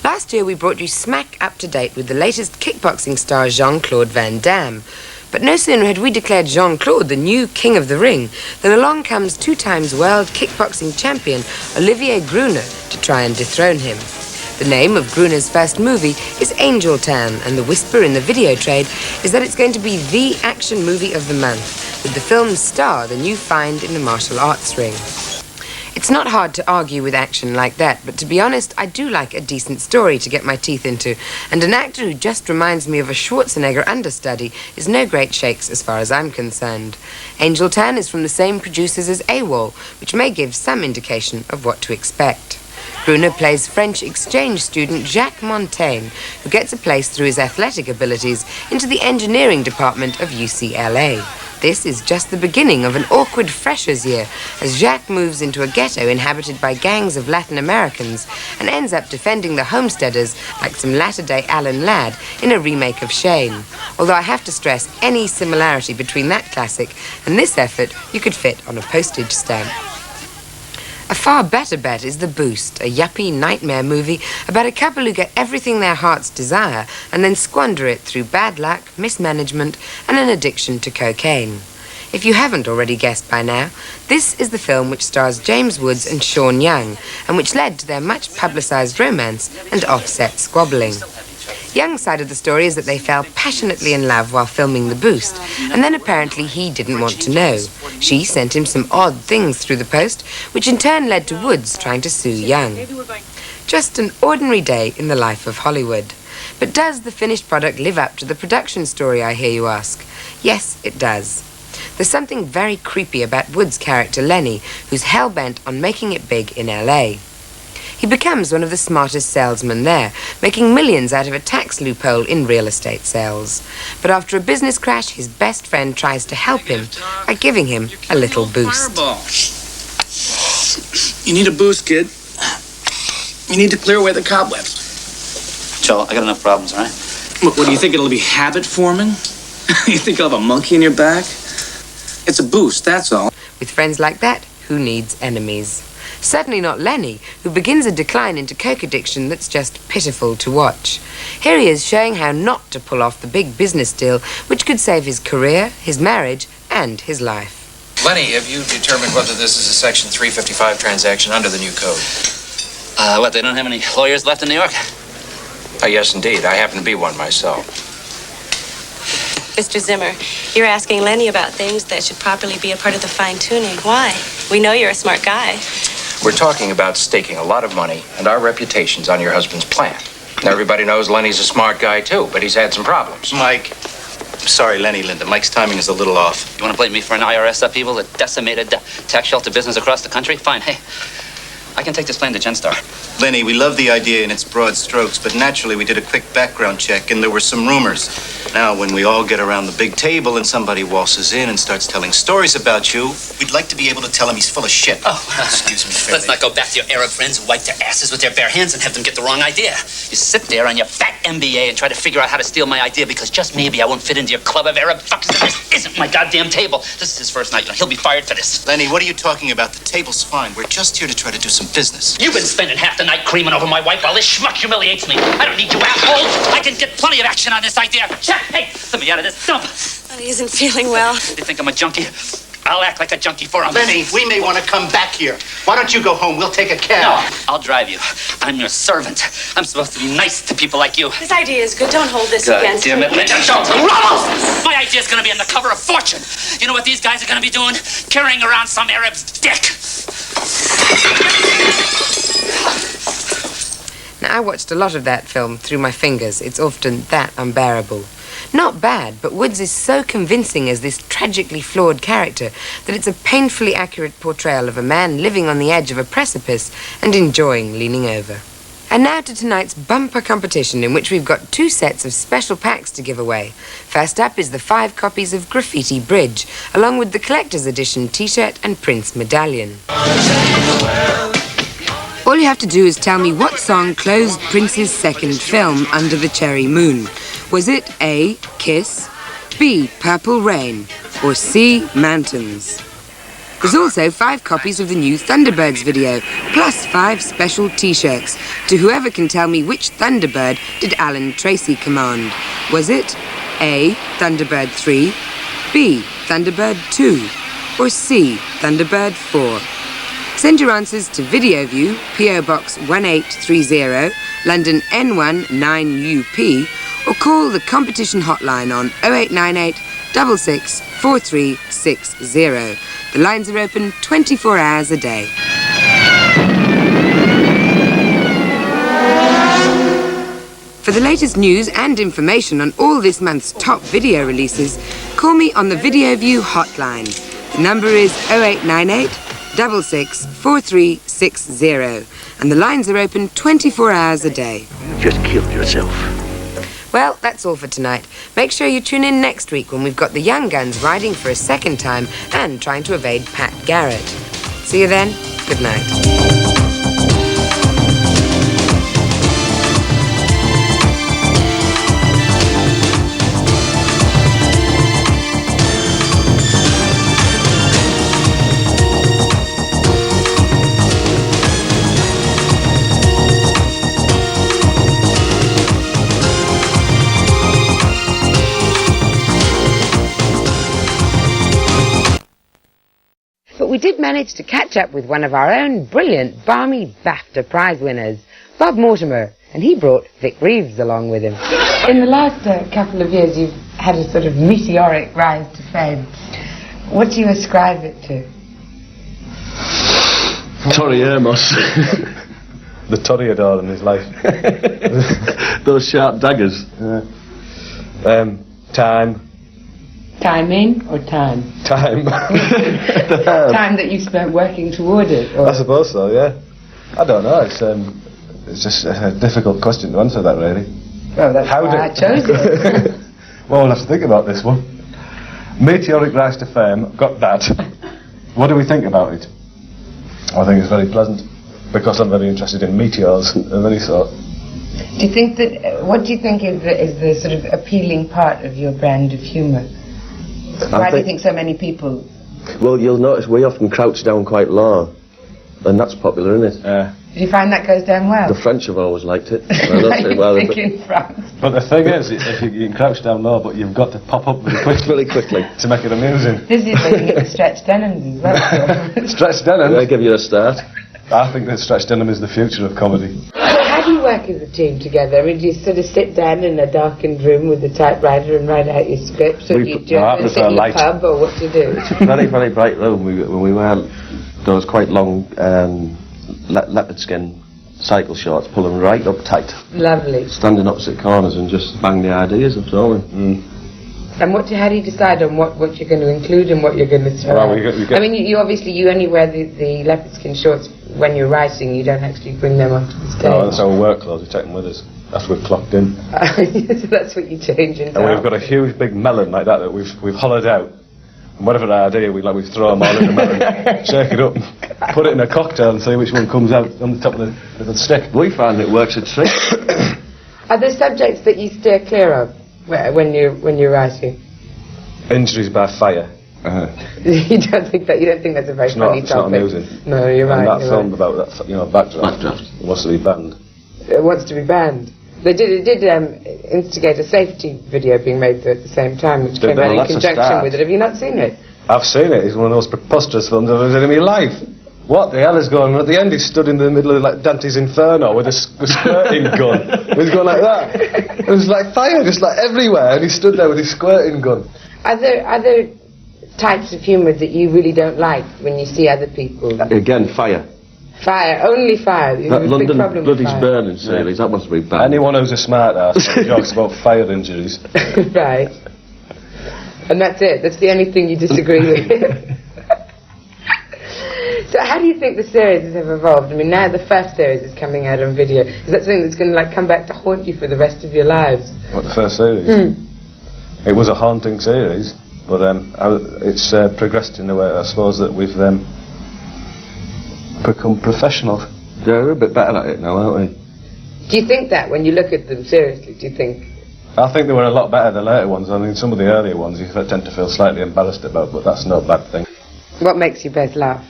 Last year we brought you smack up to date with the latest kickboxing star Jean-Claude Van Damme. But no sooner had we declared Jean-Claude the new king of the ring than along comes 2 times world kickboxing champion Olivier Gruner to try and dethrone him. The name of Gruner's first movie is Angel Town, and the whisper in the video trade is that it's going to be the action movie of the month, with the film's star the new find in the martial arts ring. It's not hard to argue with action like that, but to be honest, I do like a decent story to get my teeth into, and an actor who just reminds me of a Schwarzenegger understudy is no great shakes as far as I'm concerned. Angel Town is from the same producers as AWOL, which may give some indication of what to expect. Gruner plays French exchange student Jacques Montaigne, who gets a place through his athletic abilities into the engineering department of UCLA. This is just the beginning of an awkward freshers year, as Jacques moves into a ghetto inhabited by gangs of Latin Americans and ends up defending the homesteaders like some latter-day Alan Ladd in a remake of Shane. Although I have to stress any similarity between that classic and this effort you could fit on a postage stamp. A far better bet is The Boost, a yuppie nightmare movie about a couple who get everything their hearts desire and then squander it through bad luck, mismanagement, and an addiction to cocaine. If you haven't already guessed by now, this is the film which stars James Woods and Sean Young, and which led to their much-publicised romance and offset squabbling. Young's side of the story is that they fell passionately in love while filming The Boost, and then apparently he didn't want to know. She sent him some odd things through the post, which in turn led to Woods trying to sue Young. Just an ordinary day in the life of Hollywood. But does the finished product live up to the production story, I hear you ask? Yes, it does. There's something very creepy about Woods' character Lenny, who's hell-bent on making it big in LA. He becomes one of the smartest salesmen there, making millions out of a tax loophole in real estate sales. But after a business crash, his best friend tries to help him by giving him a little boost. You need a boost, kid. You need to clear away the cobwebs. Joel, I got enough problems, all right? What do you think, it'll be habit forming? You think you'll have a monkey in your back? It's a boost, that's all. With friends like that, who needs enemies? Certainly not Lenny, who begins a decline into coke addiction that's just pitiful to watch. Here he is showing how not to pull off the big business deal which could save his career, his marriage, and his life. Lenny, have you determined whether this is a Section 355 transaction under the new code? What, they don't have any lawyers left in New York? Yes, indeed. I happen to be one myself. Mr. Zimmer, you're asking Lenny about things that should properly be a part of the fine-tuning. Why? We know you're a smart guy. We're talking about staking a lot of money and our reputations on your husband's plan. Now, everybody knows Lenny's a smart guy, too, but he's had some problems. Mike. Sorry, Lenny, Linda. Mike's timing is a little off. You want to blame me for an IRS upheaval that decimated tax shelter business across the country? Fine. Hey, I can take this plane to Genstar. Lenny, we love the idea in its broad strokes, but naturally we did a quick background check and there were some rumors. Now, when we all get around the big table and somebody waltzes in and starts telling stories about you, we'd like to be able to tell him he's full of shit. Oh, excuse me. Let's not go back to your Arab friends who wipe their asses with their bare hands and have them get the wrong idea. You sit there on your fat MBA and try to figure out how to steal my idea because just maybe I won't fit into your club of Arab fuckers and this isn't my goddamn table. This is his first night. He'll be fired for this. Lenny, what are you talking about? The table's fine. We're just here to try to do some business. You've been spending half the night creaming over my wife while this schmuck humiliates me. I don't need you assholes. I can get plenty of action on this idea. Check. Hey, let me out of this dump. Lenny isn't feeling well. They think I'm a junkie. I'll act like a junkie for him. Lenny, we may want to come back here. Why don't you go home? We'll take a cab. No, I'll drive you. I'm your servant. I'm supposed to be nice to people like you. This idea is good. Don't hold this God against damn me. it, Linda Jones. Ramos! My idea's gonna be on the cover of Fortune. You know what these guys are gonna be doing? Carrying around some Arab's dick. Now, I watched a lot of that film through my fingers. It's often that unbearable. Not bad, but Woods is so convincing as this tragically flawed character that it's a painfully accurate portrayal of a man living on the edge of a precipice and enjoying leaning over. And now to tonight's bumper competition, in which we've got 2 sets of special packs to give away. First up is the 5 copies of Graffiti Bridge, along with the collector's edition T-shirt and Prince medallion. All you have to do is tell me what song closed Prince's second film, Under the Cherry Moon. Was it A, Kiss, B, Purple Rain, or C, Mountains? There's also 5 copies of the new Thunderbirds video, plus 5 special T-shirts to whoever can tell me which Thunderbird did Alan Tracy command. Was it A, Thunderbird 3, B, Thunderbird 2, or C, Thunderbird 4? Send your answers to VideoView, P.O. Box 1830, London N1 9UP, or call the competition hotline on 0898 66 4360. The lines are open 24 hours a day. For the latest news and information on all this month's top video releases, call me on the VideoView hotline. The number is 0898 66 4360, and the lines are open 24 hours a day. You just killed yourself. Well, that's all for tonight. Make sure you tune in next week when we've got the Young Guns riding for a second time and trying to evade Pat Garrett. See you then. Good night. But we did manage to catch up with one of our own brilliant, balmy BAFTA prize winners, Bob Mortimer, and he brought Vic Reeves along with him. In the last couple of years, you've had a sort of meteoric rise to fame. What do you ascribe it to? Torry Amos. The toreador in his life. Those sharp daggers. Time. Timing or time? Time. Time that you spent working toward it? Or? I suppose so, yeah. I don't know, it's just a difficult question to answer that, really. Well, that's why I chose it. Well, we'll have to think about this one. Meteoric rise to fame, got that. What do we think about it? I think it's very pleasant, because I'm very interested in meteors of any sort. Do you think that, what do you think is the sort of appealing part of your brand of humour? Why do you think so many people? Well, you'll notice we often crouch down quite low, and that's popular, isn't it? Do you find that goes down well? The French have always liked it. In France. But the thing is, if you can crouch down low, but you've got to pop up really quickly to make it amusing. This is where you get the stretched denims as well. Stretched denim? They give you a start. I think that stretched denim is the future of comedy. So how do you work as a team together? I mean, do you sort of sit down in a darkened room with a typewriter and write out your scripts, or do you sit in a pub, or what do you do? Very, very bright room. When we were those quite long leopard skin cycle shorts, pull them right up tight. Lovely. Standing opposite corners and just bang the ideas up, so And how do you decide on what you're going to include and what you're going to throw? Well, I mean, you obviously only wear the leopard skin shorts when you're writing. You don't actually bring them onto the stage. No, that's our work clothes. We take them with us after we've clocked in. So that's what you change into. And we've got a huge big melon like that we've hollowed out. And whatever idea we throw them all in the melon, shake it up, put it in a cocktail, and see which one comes out on the top of the stick. We find it works a treat. Are there subjects that you steer clear of when you're writing? Injuries by fire. You don't think that's a very funny topic? It's not amusing. No, you're right. And that film about that, Backdraft, wants to be banned. It wants to be banned. It did instigate a safety video being made at the same time, which came out in conjunction with it. Have you not seen it? I've seen it. It's one of those preposterous films I've ever seen in my life. What the hell is going on? At the end, he stood in the middle of Dante's Inferno with a squirting gun. He was going like that. It was like fire, just everywhere, and he stood there with his squirting gun. Are there types of humour that you really don't like when you see other people? Again, fire. Fire, only fire. That London Bloody's Burning series, that must be bad. Anyone who's a smart ass jokes about fire injuries. Right. And that's it, that's the only thing you disagree with. So how do you think the series have evolved? I mean, now the first series is coming out on video. Is that something that's going to come back to haunt you for the rest of your lives? What, the first series? It was a haunting series, but it's progressed in a way, I suppose, that we've become professional. Yeah, we're a bit better at it now, aren't we? Do you think that when you look at them seriously? Do you think? I think they were a lot better than later ones. I mean, some of the earlier ones you tend to feel slightly embarrassed about, but that's no bad thing. What makes you both laugh?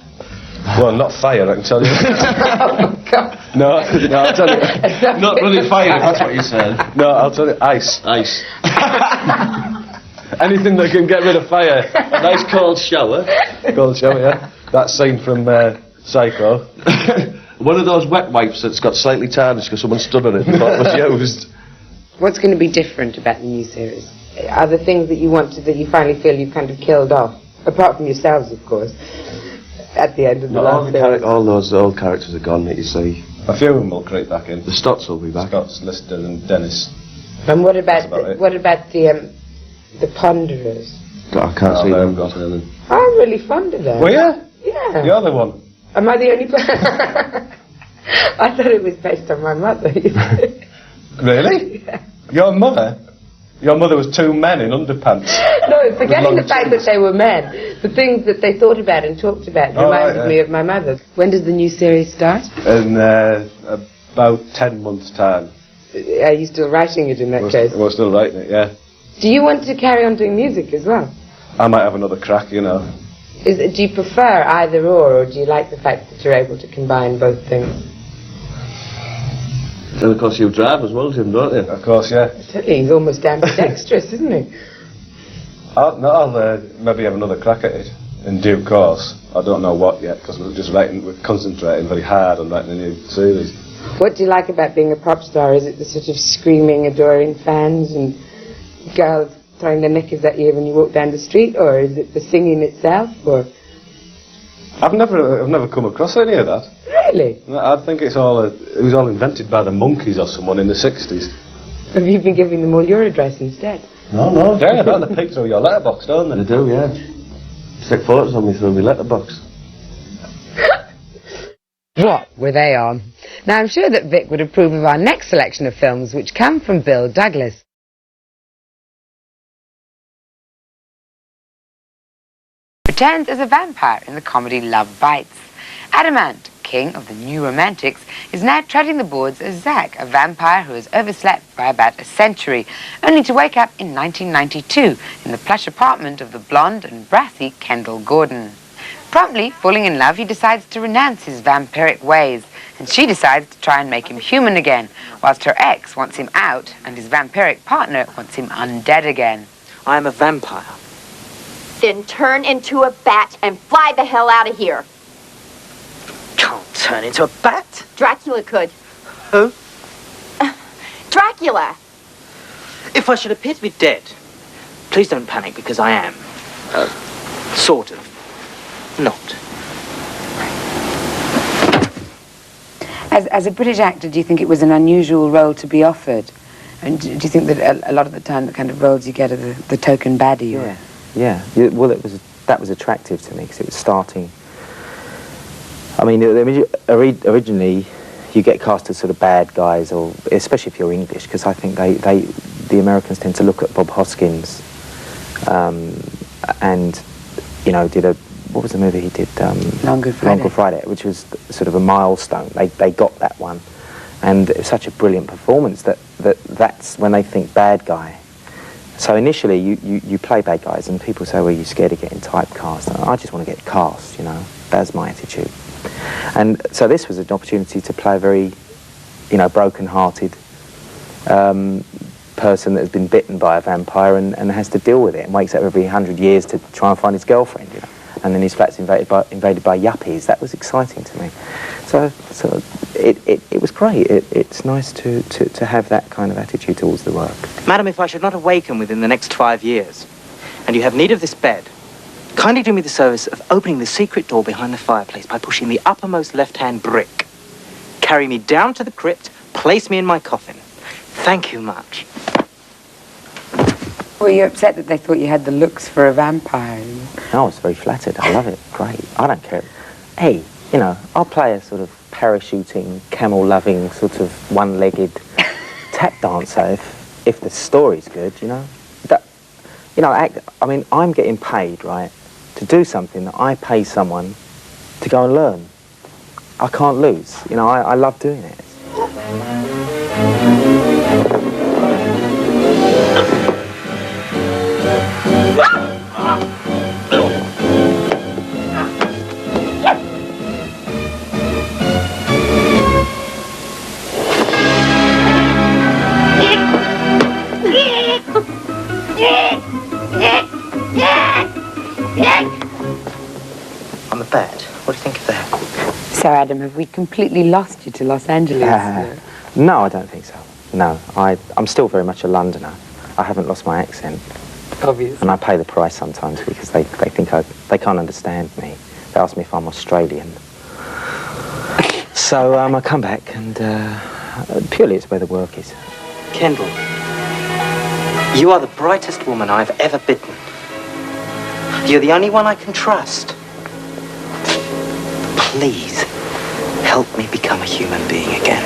Well, not fire, I can tell you. Oh, God. No, I'll tell you. Not really fire, if that's what you said. No, I'll tell you, ice. Anything that can get rid of fire. A nice cold shower. Cold shower, yeah. That scene from Psycho. One of those wet wipes that's got slightly tarnished because someone stood on it before it was used. What's going to be different about the new series? Are there things that you finally feel you've kind of killed off? Apart from yourselves, of course. At the end of the last series. All those old characters are gone that you see. A few of them will creep back in. The Stotts will be back. Stotts, Lister and Dennis. And what about the Ponderers? I can't see them. I'm really fond of them. Were you? Yeah. The other one. Am I the only person? I thought it was based on my mother. Really? Yeah. Your mother? Your mother was two men in underpants. No, forgetting the fact that they were men, the things that they thought about and talked about reminded me of my mother. When does the new series start? In about 10 months' time. Are you still writing it in that case? We're still writing it, yeah. Do you want to carry on doing music as well? I might have another crack, you know. Do you prefer either or do you like the fact that you're able to combine both things? And of course you drive as well, Tim, don't you? Of course, yeah. He's almost ambidextrous, isn't he? I'll maybe have another crack at it in due course. I don't know what yet, because we're concentrating very hard on writing a new series. What do you like about being a pop star? Is it the sort of screaming, adoring fans and girls throwing their knickers at you when you walk down the street, or is it the singing itself, or? I've never come across any of that. Really? I think it was all invented by the Monkeys or someone in the 60s. Have you been giving them all your address instead? No. Yeah, they pick through your letterbox, don't they? They do, yeah. Stick photos on me through my letterbox. What were they on? Now, I'm sure that Vic would approve of our next selection of films, which come from Bill Douglas. Returns as a vampire in the comedy Love Bites. Adamant king of the New Romantics, is now treading the boards as Zack, a vampire who has overslept by about a century, only to wake up in 1992 in the plush apartment of the blonde and brassy Kendall Gordon. Promptly falling in love, he decides to renounce his vampiric ways, and she decides to try and make him human again, whilst her ex wants him out and his vampiric partner wants him undead again. I am a vampire. Then turn into a bat and fly the hell out of here. Can't turn into a bat. Dracula could. Who? Dracula! If I should appear to be dead, please don't panic because I am. Sort of. Not. As a British actor, do you think it was an unusual role to be offered? And do you think that a lot of the time the kind of roles you get are the token baddie? Yeah. Yeah, well, that was attractive to me because it was starting. I mean, originally you get cast as sort of bad guys, or especially if you're English, because I think the Americans tend to look at Bob Hoskins, and you know, what was the movie he did? Long Good Friday, which was sort of a milestone. They got that one, and it was such a brilliant performance that's when they think bad guy. So initially, you play bad guys, and people say, well, you're scared of getting typecast. I just want to get cast, you know. That's my attitude. And so this was an opportunity to play a very, you know, broken-hearted person that has been bitten by a vampire and has to deal with it and wakes up every 100 years to try and find his girlfriend, you know. And then his flat's invaded by yuppies. That was exciting to me. So it was great. It's nice to have that kind of attitude towards the work. Madam, if I should not awaken within the next 5 years, and you have need of this bed, kindly do me the service of opening the secret door behind the fireplace by pushing the uppermost left-hand brick. Carry me down to the crypt, place me in my coffin. Thank you much. Were you upset that they thought you had the looks for a vampire? I was very flattered. I love it. Great. I don't care. Hey, you know, I'll play a sort of parachuting, camel-loving, sort of one-legged tap dancer if the story's good, you know. I mean, I'm getting paid, right, to do something that I pay someone to go and learn. I can't lose. You know, I love doing it. I'm a bat. What do you think of that? So, Adam, have we completely lost you to Los Angeles? No, I don't think so. No, I'm still very much a Londoner. I haven't lost my accent. Obviously. And I pay the price sometimes because they think they can't understand me. They ask me if I'm Australian. So I come back and purely it's where the work is. Kendall, you are the brightest woman I've ever bitten. You're the only one I can trust. Please, help me become a human being again.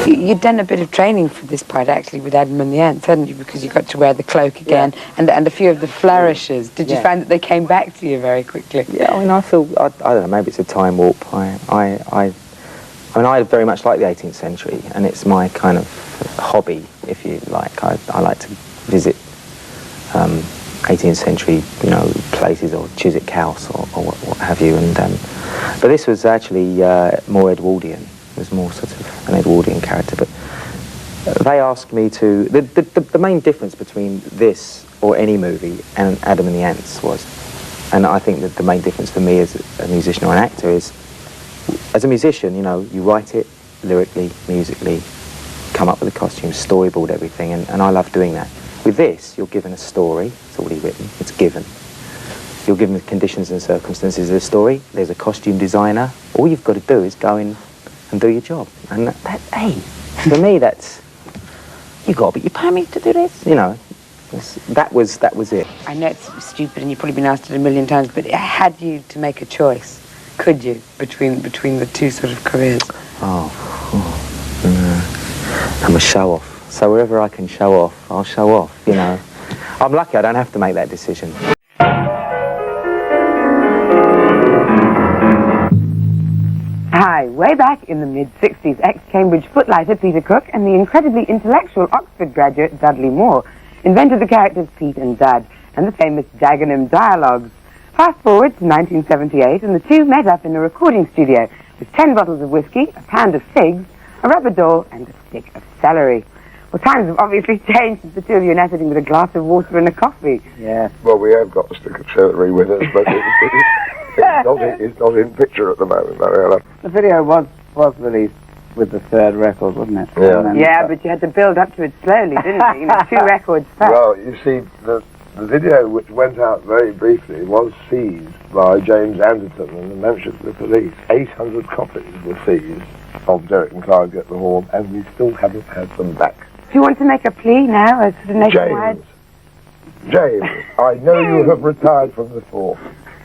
You'd done a bit of training for this part, actually, with Adam and the Ants, hadn't you? Because you got to wear the cloak again, and a few of the flourishes. Did you find that they came back to you very quickly? Yeah, I mean, I don't know, maybe it's a time warp. I very much like the 18th century, and it's my kind of hobby, if you like. I like to visit 18th century, you know, places, or Chiswick House, or what have you. And but this was actually more Edwardian. It was more sort of an Edwardian character. But they asked me to. The main difference between this or any movie and Adam and the Ants was, and I think that the main difference for me as a musician or an actor is, as a musician, you know, you write it lyrically, musically, come up with the costumes, storyboard everything, and I love doing that. With this, you're given a story. It's already written. It's given. You're given the conditions and circumstances of the story. There's a costume designer. All you've got to do is go in and do your job. And hey, for me, that's, but you pay me to do this. You know, that was it. I know it's stupid, and you've probably been asked it a million times, but had you to make a choice, could you, between the two sort of careers? I'm a show-off. So wherever I can show off, I'll show off, you know. I'm lucky I don't have to make that decision. Hi, way back in the mid-60s, ex-Cambridge footlighter Peter Cook and the incredibly intellectual Oxford graduate Dudley Moore invented the characters Pete and Dud and the famous Dagenham dialogues. Fast forward to 1978, and the two met up in a recording studio with 10 bottles of whiskey, a pound of figs, a rubber doll, and a stick of celery. Well, times have obviously changed since the two of you are now sitting with a glass of water and a coffee. Yeah. Well, we have got a stick of celery with us, but it's not in picture at the moment, Mariella. The video was released with the third record, wasn't it? Yeah. Yeah, but you had to build up to it slowly, didn't you? You know, 2 records first. Well, you see, the video, which went out very briefly, was seized by James Anderton and the Memphis the police. 800 copies were seized of Derek and Clive Get the Horn, and we still haven't had them back. Do you want to make a plea now as to the nationwide? James, I know you have retired from the force.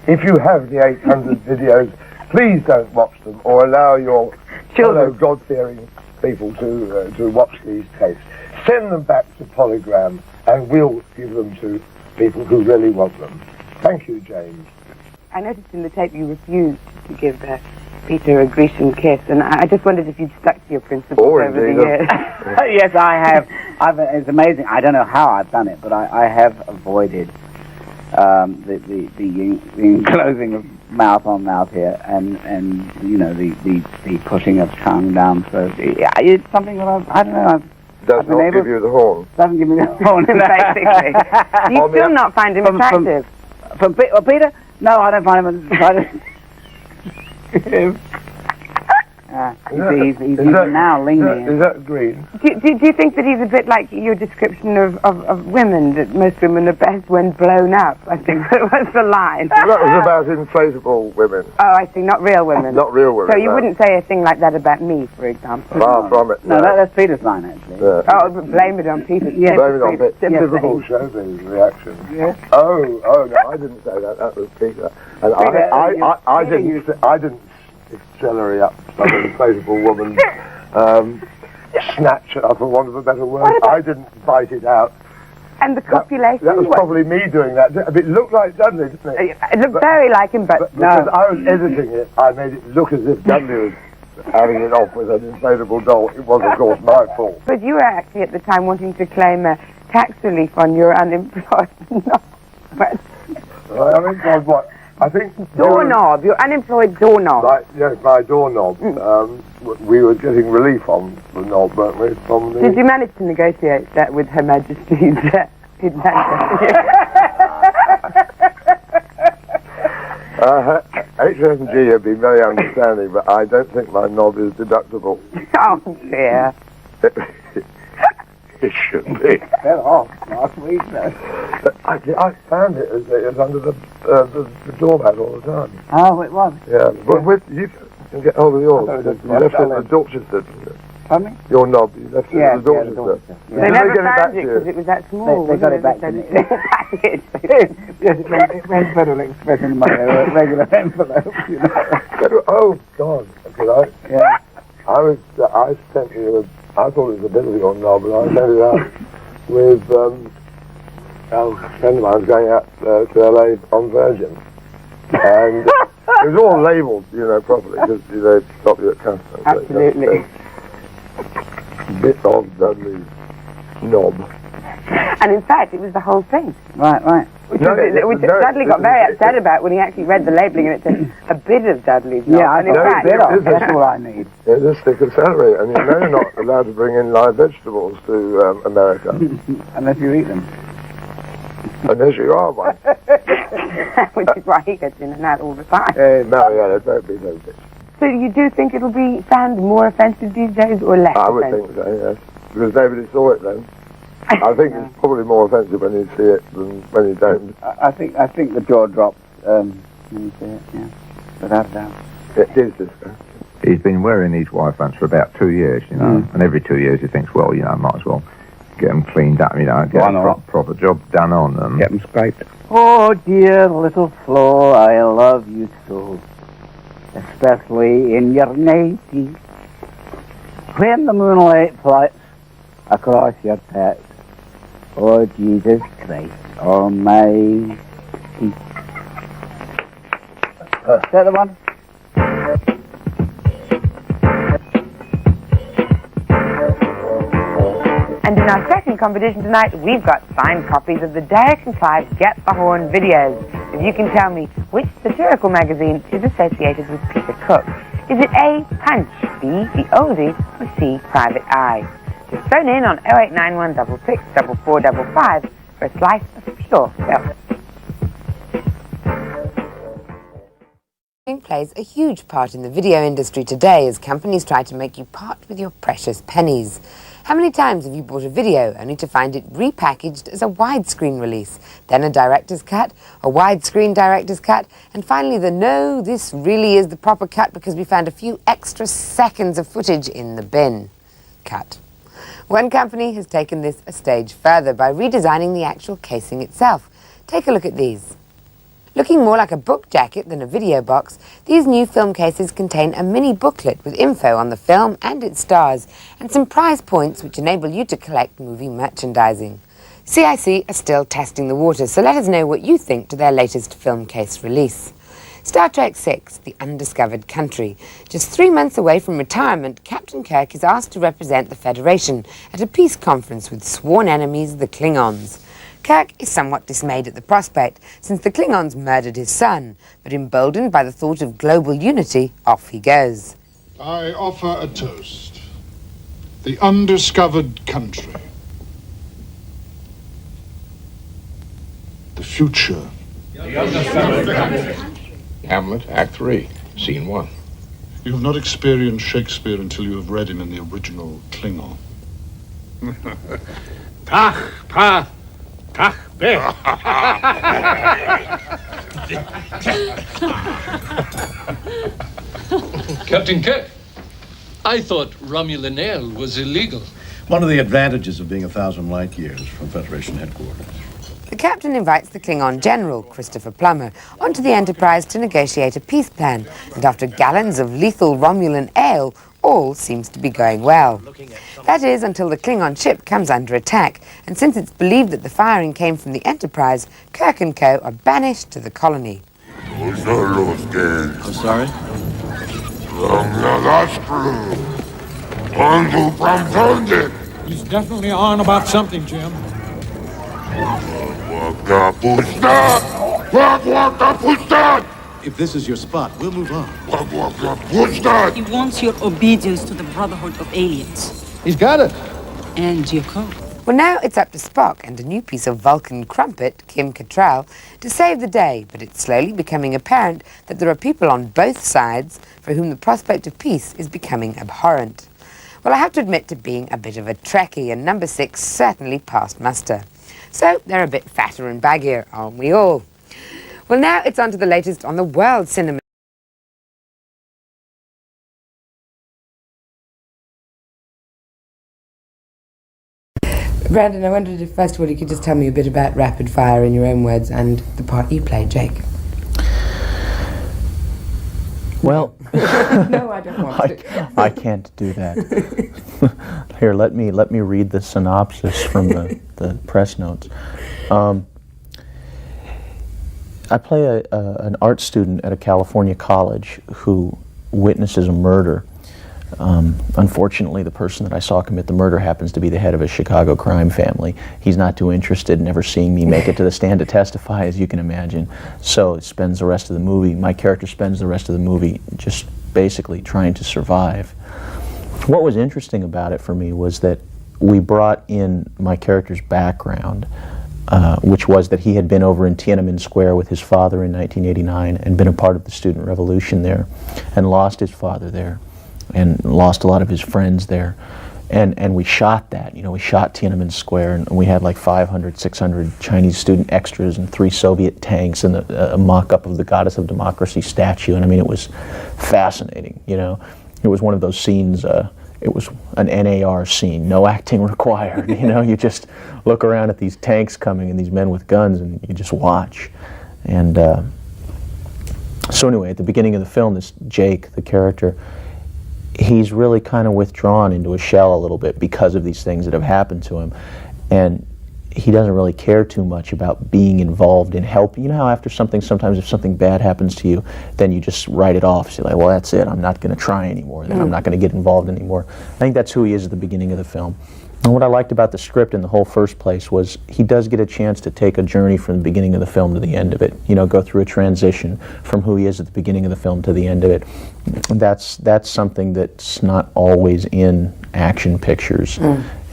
If you have the 800 videos, please don't watch them or allow your fellow God-fearing people to watch these tapes. Send them back to Polygram and we'll give them to people who really want them. Thank you, James. I noticed in the tape you refused to give Peter a Grecian kiss, and I just wondered if you'd stuck to your principles over the years. Yes, I have. It's amazing. I don't know how I've done it, but I have avoided the enclosing of mouth on mouth here, and you know the pushing of tongue down. So it's something that I don't know. Does not give you the horn. Doesn't give me the horn, basically. Do you still not find him attractive? From Peter? No, I don't find him attractive. He's now leaning. Is that green? Do you think that he's a bit like your description of women, that most women are best when blown up? I think that was the line. That was about inflatable women. Oh, I see, not real women. Not real women. So you wouldn't say a thing like that about me, for example? Far from it. No, that's Peter's line, actually. Yeah. Oh, but blame it on Peter. Blame it on Peter. Typical showbiz reaction. Yeah. Oh, no, I didn't say that. That was Peter. And I didn't celery up some inflatable woman, snatch it up, for want of a better word. I didn't bite it out. And the copulation? That was probably me doing that. It looked like Dudley, didn't it? It looked very like him, but no. Because I was editing it, I made it look as if Dudley was having it off with an inflatable doll. It was, of course, my fault. But you were actually at the time wanting to claim tax relief on your unemployed Unemployed what? I think doorknob, your unemployed doorknob. Yes, my doorknob. We were getting relief on the knob, weren't we? From the... Did you manage to negotiate that with Her Majesty's HSG have been very understanding, but I don't think my knob is deductible. Oh dear. It should be. Fell off last week, though. I found it as under the doormat all the time. Oh, it was? Yeah, but you can get hold of yours. You left it at the Dorchester. Pardon me? Your knob, you left it at the Dorchester. Yeah. They never found it because it was that small. They got it back to me. It went Federal Express in my regular envelope, you know. Oh, God. Because I sent you I thought it was a bit of your knob, and I sent it out with a friend of mine was going out to LA on Virgin. And it was all labelled, you know, properly, because they stop you at customs. Absolutely. Bit of Dudley's knob. And in fact, it was the whole thing. Right. Which Dudley got very upset about when he actually read the labelling and it said a bit of Dudley's knob. Yeah, I know a bit of. That's all I need. It's a stick of celery, and you know you're not allowed to bring in live vegetables to America. Unless you eat them. Unless you are one. Which is why he gets in and out all the time. Mariella, don't be so bitch. So you do think it'll be found more offensive these days or less I would offensive? think so, yes. Because nobody saw it then. I think it's probably more offensive when you see it than when you don't. I think the jaw drops when you see it, yeah. Without a doubt. It is disgusting. He's been wearing these wire fronts for about 2 years, you know, and every 2 years he thinks, well, you know, I might as well get them cleaned up, you know, get a proper job done on them. Get them scraped. Oh, dear little Flo, I love you so, especially in your 90s. When the moonlight flits across your pet, oh, Jesus Christ Almighty. Is that the one? And in our second competition tonight, we've got signed copies of the Derek and Clive Get the Horn videos. If you can tell me which satirical magazine is associated with Peter Cook. Is it A, Punch, B, The Oldie, or C, Private Eye? Just phone in on 0891 66 4455 for a slice of pure velvet. Plays a huge part in the video industry today as companies try to make you part with your precious pennies. How many times have you bought a video only to find it repackaged as a widescreen release, then a director's cut, a widescreen director's cut, and finally the no, this really is the proper cut because we found a few extra seconds of footage in the bin cut? One company has taken this a stage further by redesigning the actual casing itself. Take a look at these. Looking more like a book jacket than a video box, these new film cases contain a mini booklet with info on the film and its stars, and some prize points which enable you to collect movie merchandising. CIC are still testing the waters, so let us know what you think to their latest film case release. Star Trek VI, The Undiscovered Country. Just 3 months away from retirement, Captain Kirk is asked to represent the Federation at a peace conference with sworn enemies, the Klingons. Kirk is somewhat dismayed at the prospect, since the Klingons murdered his son, but emboldened by the thought of global unity, off he goes. I offer a toast. The undiscovered country. The future. The undiscovered country. Hamlet, Act 3, Scene 1. You have not experienced Shakespeare until you have read him in the original Klingon. Tach, pa. Captain Kirk, I thought Romulan ale was illegal. One of the advantages of being 1,000 light years from Federation headquarters. The captain invites the Klingon general, Christopher Plummer, onto the Enterprise to negotiate a peace plan, and after gallons of lethal Romulan ale, all seems to be going well. That is, until the Klingon ship comes under attack, and since it's believed that the firing came from the Enterprise, Kirk and co. are banished to the colony. I'm sorry? He's definitely on about something, Jim. If this is your spot, we'll move on. He wants your obedience to the Brotherhood of Aliens. He's got it. And your code. Well, now it's up to Spock and a new piece of Vulcan crumpet, Kim Cattrall, to save the day, but it's slowly becoming apparent that there are people on both sides for whom the prospect of peace is becoming abhorrent. Well, I have to admit to being a bit of a Trekkie, and number 6 certainly passed muster. So they're a bit fatter and baggier, aren't we all? Well, now it's on to the latest on the world cinema. Brandon, I wondered if, first of all, you could just tell me a bit about Rapid Fire in your own words and the part you played, Jake. Well, no, I don't want to. I can't do that. Here, let me read the synopsis from the press notes. I play an art student at a California college who witnesses a murder. Unfortunately, the person that I saw commit the murder happens to be the head of a Chicago crime family. He's not too interested in ever seeing me make it to the stand to testify, as you can imagine. So it spends the rest of the movie, my character spends the rest of the movie just basically trying to survive. What was interesting about it for me was that we brought in my character's background, which was that he had been over in Tiananmen Square with his father in 1989 and been a part of the student revolution there and lost his father there and lost a lot of his friends there. And we shot that, we shot Tiananmen Square, and we had like 500, 600 Chinese student extras and 3 Soviet tanks and a mock-up of the Goddess of Democracy statue. And I mean, it was fascinating, It was one of those scenes, it was an NAR scene, no acting required, You just look around at these tanks coming and these men with guns and you just watch. And so anyway, at the beginning of the film, this Jake, the character, he's really kind of withdrawn into a shell a little bit because of these things that have happened to him. And he doesn't really care too much about being involved in help. You know how after something, sometimes if something bad happens to you, then you just write it off. So you're like, well, that's it. I'm not going to try anymore. Then I'm not going to get involved anymore. I think that's who he is at the beginning of the film. And what I liked about the script in the whole first place was he does get a chance to take a journey from the beginning of the film to the end of it. You know, go through a transition from who he is at the beginning of the film to the end of it. That's something that's not always in action pictures.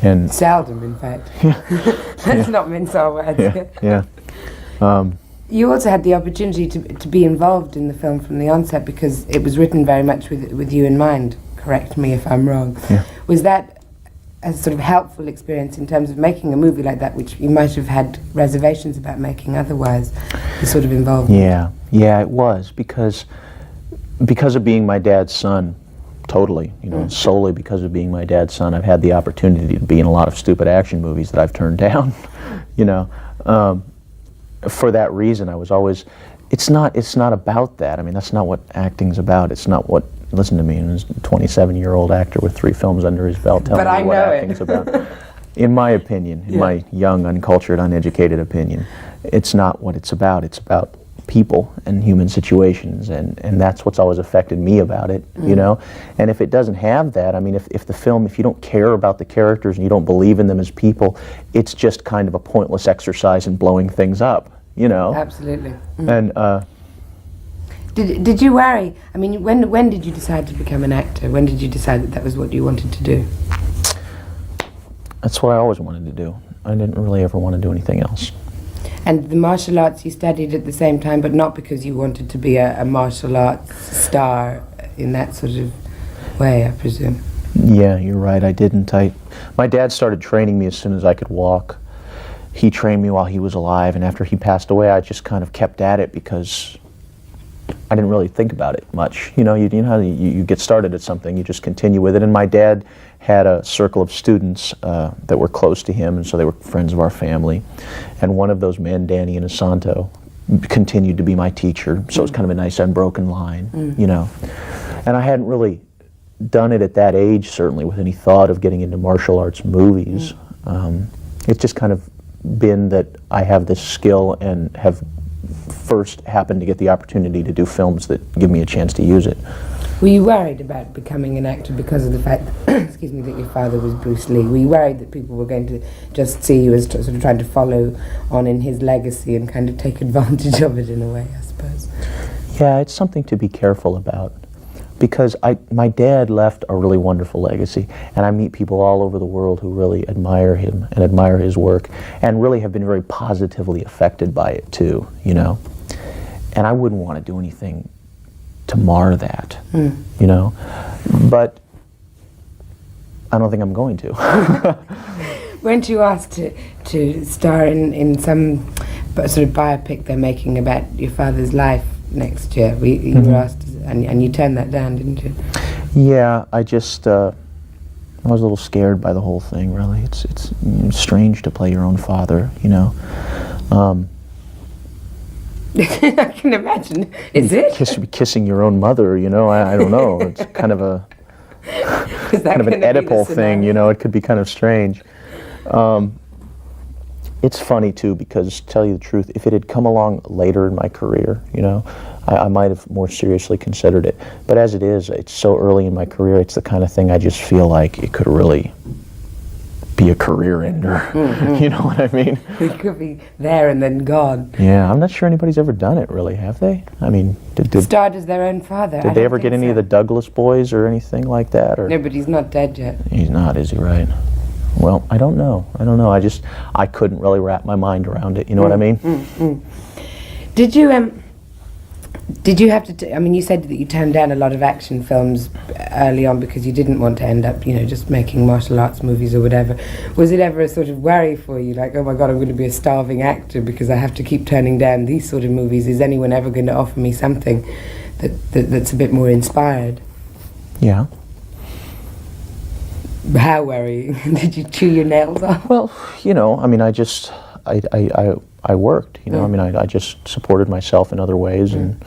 And seldom, in fact. Let's not mince our words. You also had the opportunity to be involved in the film from the onset because it was written very much with you in mind. Correct me if I'm wrong. Was that a sort of helpful experience in terms of making a movie like that, which you might have had reservations about making otherwise, the sort of involvement? Yeah, it was, because of being my dad's son, totally, you know, solely because of being my dad's son, I've had the opportunity to be in a lot of stupid action movies that I've turned down, you know. For that reason, I was always, it's not about that. I mean, that's not what acting's about. It's not what, listen to me, I'm a 27-year-old actor with 3 films under his belt telling me what acting's about. In my opinion, in my young, uncultured, uneducated opinion, it's not what it's about. It's about people and human situations, and that's what's always affected me about it, you know? And if it doesn't have that, I mean, if the film, if you don't care about the characters and you don't believe in them as people, it's just kind of a pointless exercise in blowing things up, you know? Absolutely. And, Did you worry? I mean, when did you decide to become an actor? When did you decide that was what you wanted to do? That's what I always wanted to do. I didn't really ever want to do anything else. And the martial arts you studied at the same time, but not because you wanted to be a martial arts star in that sort of way, I presume. Yeah, you're right. I didn't. My dad started training me as soon as I could walk. He trained me while he was alive, and after he passed away, I just kind of kept at it because I didn't really think about it much. You know, you know how you get started at something, you just continue with it. And my dad had a circle of students that were close to him, and so they were friends of our family. And one of those men, Danny Inosanto, continued to be my teacher, so it was kind of a nice unbroken line, you know. And I hadn't really done it at that age, certainly, with any thought of getting into martial arts movies. It's just kind of been that I have this skill and have first happened to get the opportunity to do films that give me a chance to use it. Were you worried about becoming an actor because of the fact, excuse me, that your father was Bruce Lee? Were you worried that people were going to just see you as sort of trying to follow on in his legacy and kind of take advantage of it in a way, I suppose? Yeah, it's something to be careful about, because my dad left a really wonderful legacy, and I meet people all over the world who really admire him and admire his work and really have been very positively affected by it too, you know. And I wouldn't want to do anything to mar that, you know. But I don't think I'm going to. Weren't you asked to star in some sort of biopic they're making about your father's life next year? You were asked, and you turned that down, didn't you? Yeah, I just I was a little scared by the whole thing. Really, it's strange to play your own father, you know. I can imagine. Is it? Kissing your own mother, you know. I don't know. It's kind of a kind of an Oedipal thing, you know. It could be kind of strange. It's funny too, because to tell you the truth, if it had come along later in my career, you know, I might have more seriously considered it. But as it is, it's so early in my career, it's the kind of thing I just feel like it could really be a career ender. You know what I mean? It could be there and then gone. Yeah, I'm not sure anybody's ever done it, really, have they? I mean, starred as their own father. Did they ever get any of the Douglas boys or anything like that? Or? No, but he's not dead yet. He's not, is he? Right. Well, I don't know. I couldn't really wrap my mind around it. You know what I mean? Did you have to? I mean, you said that you turned down a lot of action films early on because you didn't want to end up, you know, just making martial arts movies or whatever. Was it ever a sort of worry for you, like, oh my God, I'm going to be a starving actor because I have to keep turning down these sort of movies? Is anyone ever going to offer me something that's a bit more inspired? Yeah. How worrying? Did you chew your nails off? Well, you know, I mean, I worked, you know, I mean, I just supported myself in other ways and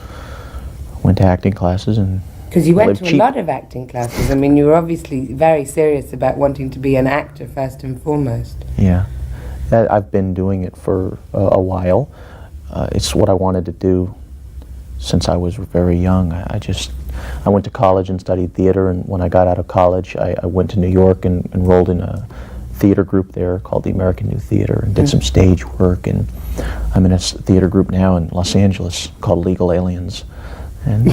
went to acting classes and because you went to a lot of acting classes. I mean, you were obviously very serious about wanting to be an actor first and foremost. Yeah. I've been doing it for a while. It's what I wanted to do since I was very young. I went to college and studied theater, and when I got out of college, I went to New York and enrolled in a theater group there called the American New Theater, and did some stage work, and I'm in a theater group now in Los Angeles called Legal Aliens, and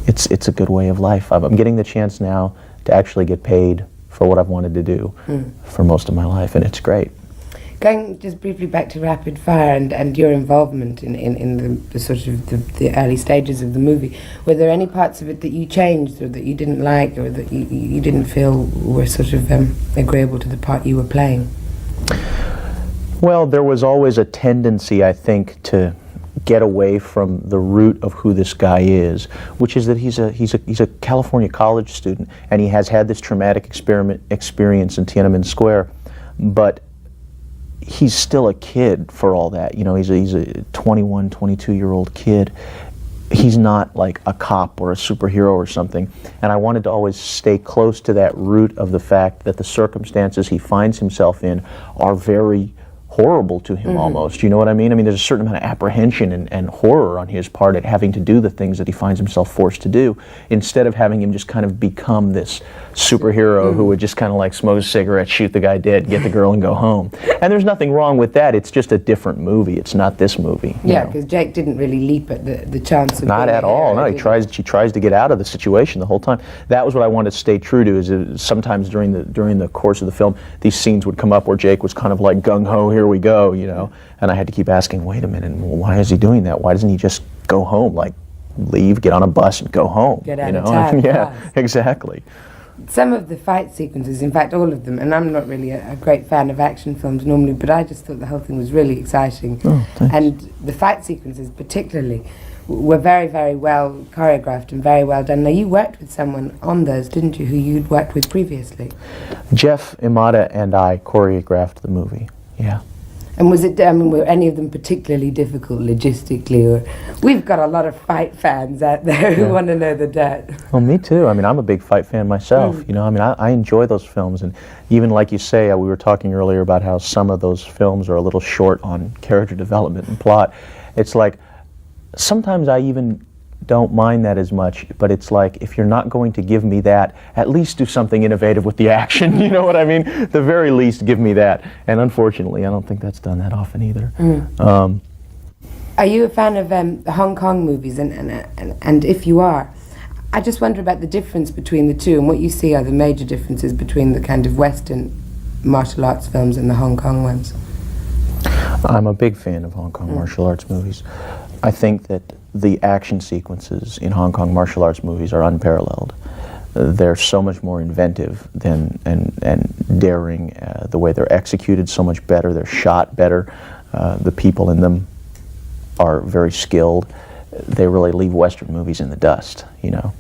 it's a good way of life. I'm getting the chance now to actually get paid for what I've wanted to do for most of my life, and it's great. Going just briefly back to Rapid Fire and your involvement in the sort of the early stages of the movie, were there any parts of it that you changed or that you didn't like or that you didn't feel were sort of agreeable to the part you were playing? Well, there was always a tendency, I think, to get away from the root of who this guy is, which is that he's a California college student, and he has had this traumatic experience in Tiananmen Square, but he's still a kid for all that. You know, he's a 21, 22-year-old kid. He's not like a cop or a superhero or something, and I wanted to always stay close to that root of the fact that the circumstances he finds himself in are very horrible to him almost, you know what I mean? I mean, there's a certain amount of apprehension and horror on his part at having to do the things that he finds himself forced to do, instead of having him just kind of become this superhero who would just kind of like smoke a cigarette, shoot the guy dead, get the girl and go home. And there's nothing wrong with that, it's just a different movie, it's not this movie. Yeah, because Jake didn't really leap at the chance of not at all, no, she tries to get out of the situation the whole time. That was what I wanted to stay true to, is sometimes during the course of the film, these scenes would come up where Jake was kind of like gung-ho, here we go, you know, and I had to keep asking, wait a minute, well, why is he doing that? Why doesn't he just go home, like leave, get on a bus and go home? Get out you know? of town. Yeah, exactly. Some of the fight sequences, in fact all of them, and I'm not really a great fan of action films normally, but I just thought the whole thing was really exciting. Oh, thanks. And the fight sequences particularly were very, very well choreographed and very well done. Now you worked with someone on those, didn't you, who you'd worked with previously? Jeff Imada and I choreographed the movie, yeah. And was it, were any of them particularly difficult logistically? Or we've got a lot of fight fans out there who want to know the dirt. Well, me too. I mean, I'm a big fight fan myself. You know, I mean, I enjoy those films, and even like you say, we were talking earlier about how some of those films are a little short on character development and plot. It's like, sometimes I even don't mind that as much, but it's like, if you're not going to give me that, at least do something innovative with the action, you know what I mean? The very least, give me that. And unfortunately, I don't think that's done that often either. Are you a fan of Hong Kong movies? And if you are, I just wonder about the difference between the two and what you see are the major differences between the kind of Western martial arts films and the Hong Kong ones. I'm a big fan of Hong Kong martial arts movies. I think that the action sequences in Hong Kong martial arts movies are unparalleled. They're so much more inventive than and daring. The way they're executed, so much better. They're shot better. The people in them are very skilled. They really leave Western movies in the dust, you know.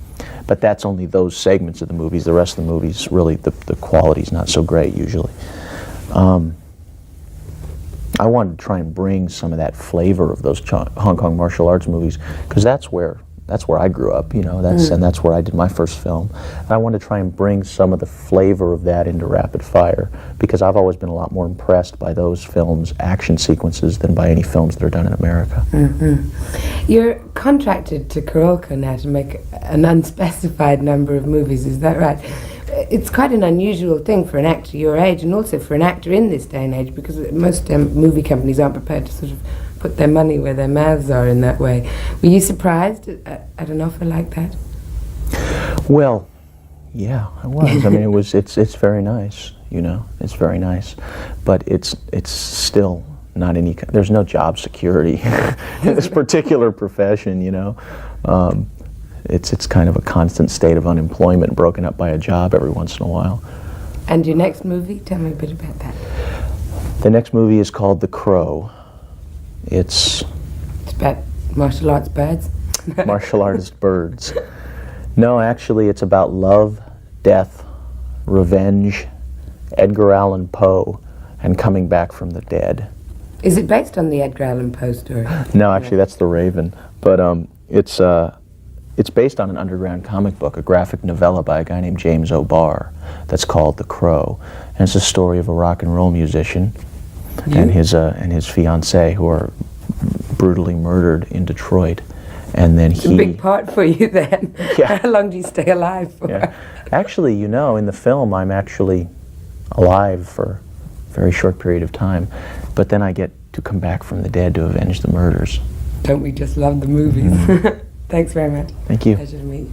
But that's only those segments of the movies. The rest of the movies, really, the quality's not so great usually. I wanted to try and bring some of that flavor of those Hong Kong martial arts movies, because that's where I grew up, you know. And that's where I did my first film. And I wanted to try and bring some of the flavor of that into Rapid Fire, because I've always been a lot more impressed by those films' action sequences than by any films that are done in America. You're contracted to Carolco now to make an unspecified number of movies, is that right? It's quite an unusual thing for an actor your age, and also for an actor in this day and age, because most movie companies aren't prepared to sort of put their money where their mouths are in that way. Were you surprised at an offer like that? Well, yeah, I was. I mean, it's very nice, you know. It's very nice, but it's still not any. There's no job security in this particular profession, you know. It's kind of a constant state of unemployment, broken up by a job every once in a while. And your next movie? Tell me a bit about that. The next movie is called The Crow. It's about martial arts birds? Martial artist birds. No, actually, it's about love, death, revenge, Edgar Allan Poe, and coming back from the dead. Is it based on the Edgar Allan Poe story? No, actually, that's The Raven. But it's based on an underground comic book, a graphic novella by a guy named James O'Barr that's called The Crow. And it's a story of a rock and roll musician and his fiancée who are brutally murdered in Detroit. And then it's a big part for you then. Yeah. How long do you stay alive for? Yeah. Actually, you know, in the film I'm actually alive for very short period of time. But then I get to come back from the dead to avenge the murders. Don't we just love the movies? Thanks very much. Thank you. Pleasure to meet you.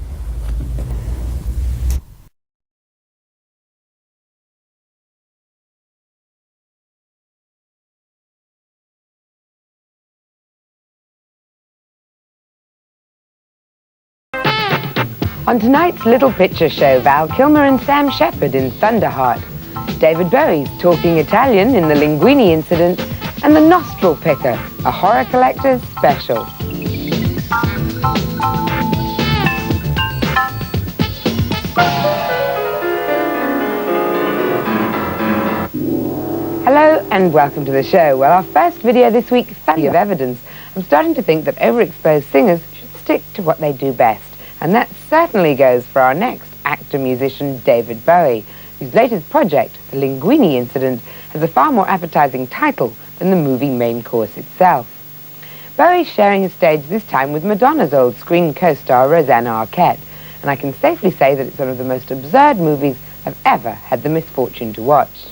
On tonight's Little Picture Show, Val Kilmer and Sam Shepard in Thunderheart, David Bowie's Talking Italian in the Linguini Incident, and The Nostril Picker, a horror collector's special. Hello and welcome to the show. Well, our first video this week, Study of Evidence. I'm starting to think that overexposed singers should stick to what they do best. And that certainly goes for our next actor-musician, David Bowie, whose latest project, The Linguini Incident, has a far more appetizing title than the movie main course itself. Bowie's sharing his stage this time with Madonna's old screen co-star, Rosanna Arquette, and I can safely say that it's one of the most absurd movies I've ever had the misfortune to watch.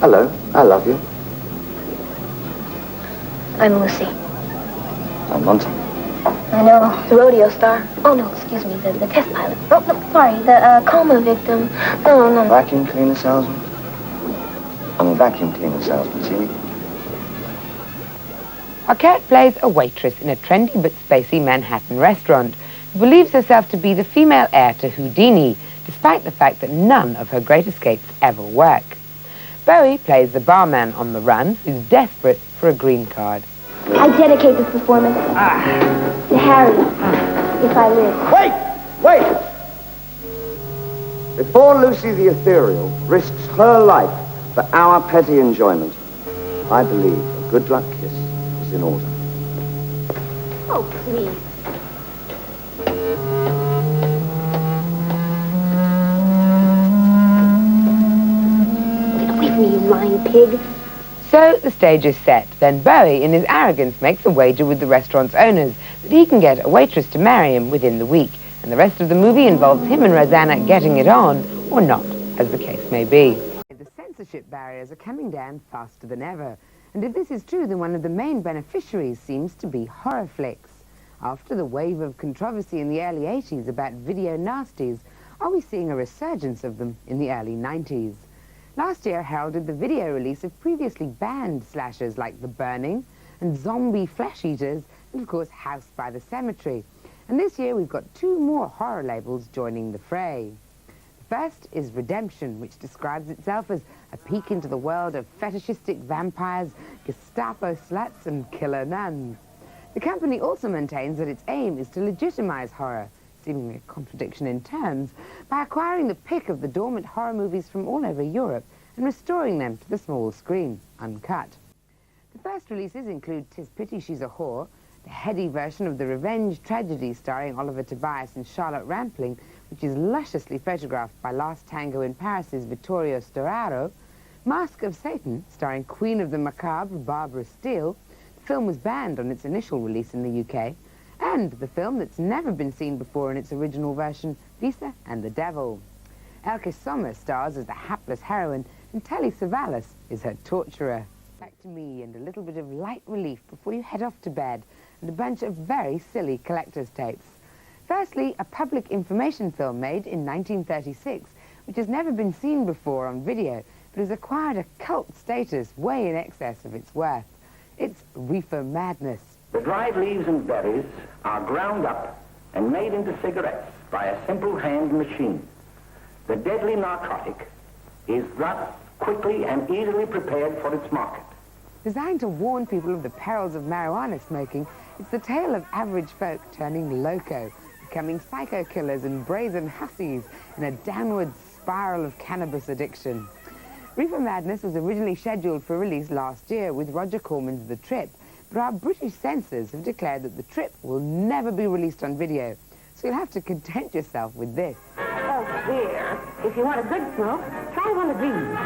Hello, I love you. I'm Lucy. I'm Monty. I know, the rodeo star. Oh, no, excuse me, the test pilot. Oh, no, sorry, the coma victim. No. Vacuum cleaner salesman? I'm a vacuum cleaner salesman, see? Arquette plays a waitress in a trendy but spacey Manhattan restaurant who believes herself to be the female heir to Houdini, despite the fact that none of her great escapes ever work. Bowie plays the barman on the run who's desperate for a green card. I dedicate this performance to Harry, if I live. Wait! Before Lucy the Ethereal risks her life for our petty enjoyment, I believe a good luck kiss is in order. Oh, please. Get away from me, you lying pig. So the stage is set. Then Bowie, in his arrogance, makes a wager with the restaurant's owners that he can get a waitress to marry him within the week. And the rest of the movie involves him and Rosanna getting it on, or not, as the case may be. The censorship barriers are coming down faster than ever. And if this is true, then one of the main beneficiaries seems to be horror flicks. After the wave of controversy in the early 80s about video nasties, are we seeing a resurgence of them in the early 90s? Last year heralded the video release of previously banned slashers like The Burning and Zombie Flesh Eaters and, of course, House by the Cemetery. And this year we've got two more horror labels joining the fray. The first is Redemption, which describes itself as a peek into the world of fetishistic vampires, Gestapo sluts and killer nuns. The company also maintains that its aim is to legitimize horror, seemingly a contradiction in terms, by acquiring the pick of the dormant horror movies from all over Europe and restoring them to the small screen, uncut. The first releases include 'Tis Pity She's a Whore, the heady version of the revenge tragedy starring Oliver Tobias and Charlotte Rampling, which is lusciously photographed by Last Tango in Paris's Vittorio Storaro, Mask of Satan, starring Queen of the Macabre Barbara Steele. The film was banned on its initial release in the UK, and the film that's never been seen before in its original version, Lisa and the Devil. Elke Sommer stars as the hapless heroine, and Telly Savalas is her torturer. Back to me and a little bit of light relief before you head off to bed, and a bunch of very silly collector's tapes. Firstly, a public information film made in 1936, which has never been seen before on video, but has acquired a cult status way in excess of its worth. It's Reefer Madness. The dried leaves and berries are ground up and made into cigarettes by a simple hand machine. The deadly narcotic is thus quickly and easily prepared for its market. Designed to warn people of the perils of marijuana smoking, it's the tale of average folk turning loco, becoming psycho killers and brazen hussies in a downward spiral of cannabis addiction. Reefer Madness was originally scheduled for release last year with Roger Corman's The Trip, but our British censors have declared that The Trip will never be released on video, so you'll have to content yourself with this. Oh, dear. If you want a good smoke, try one of these.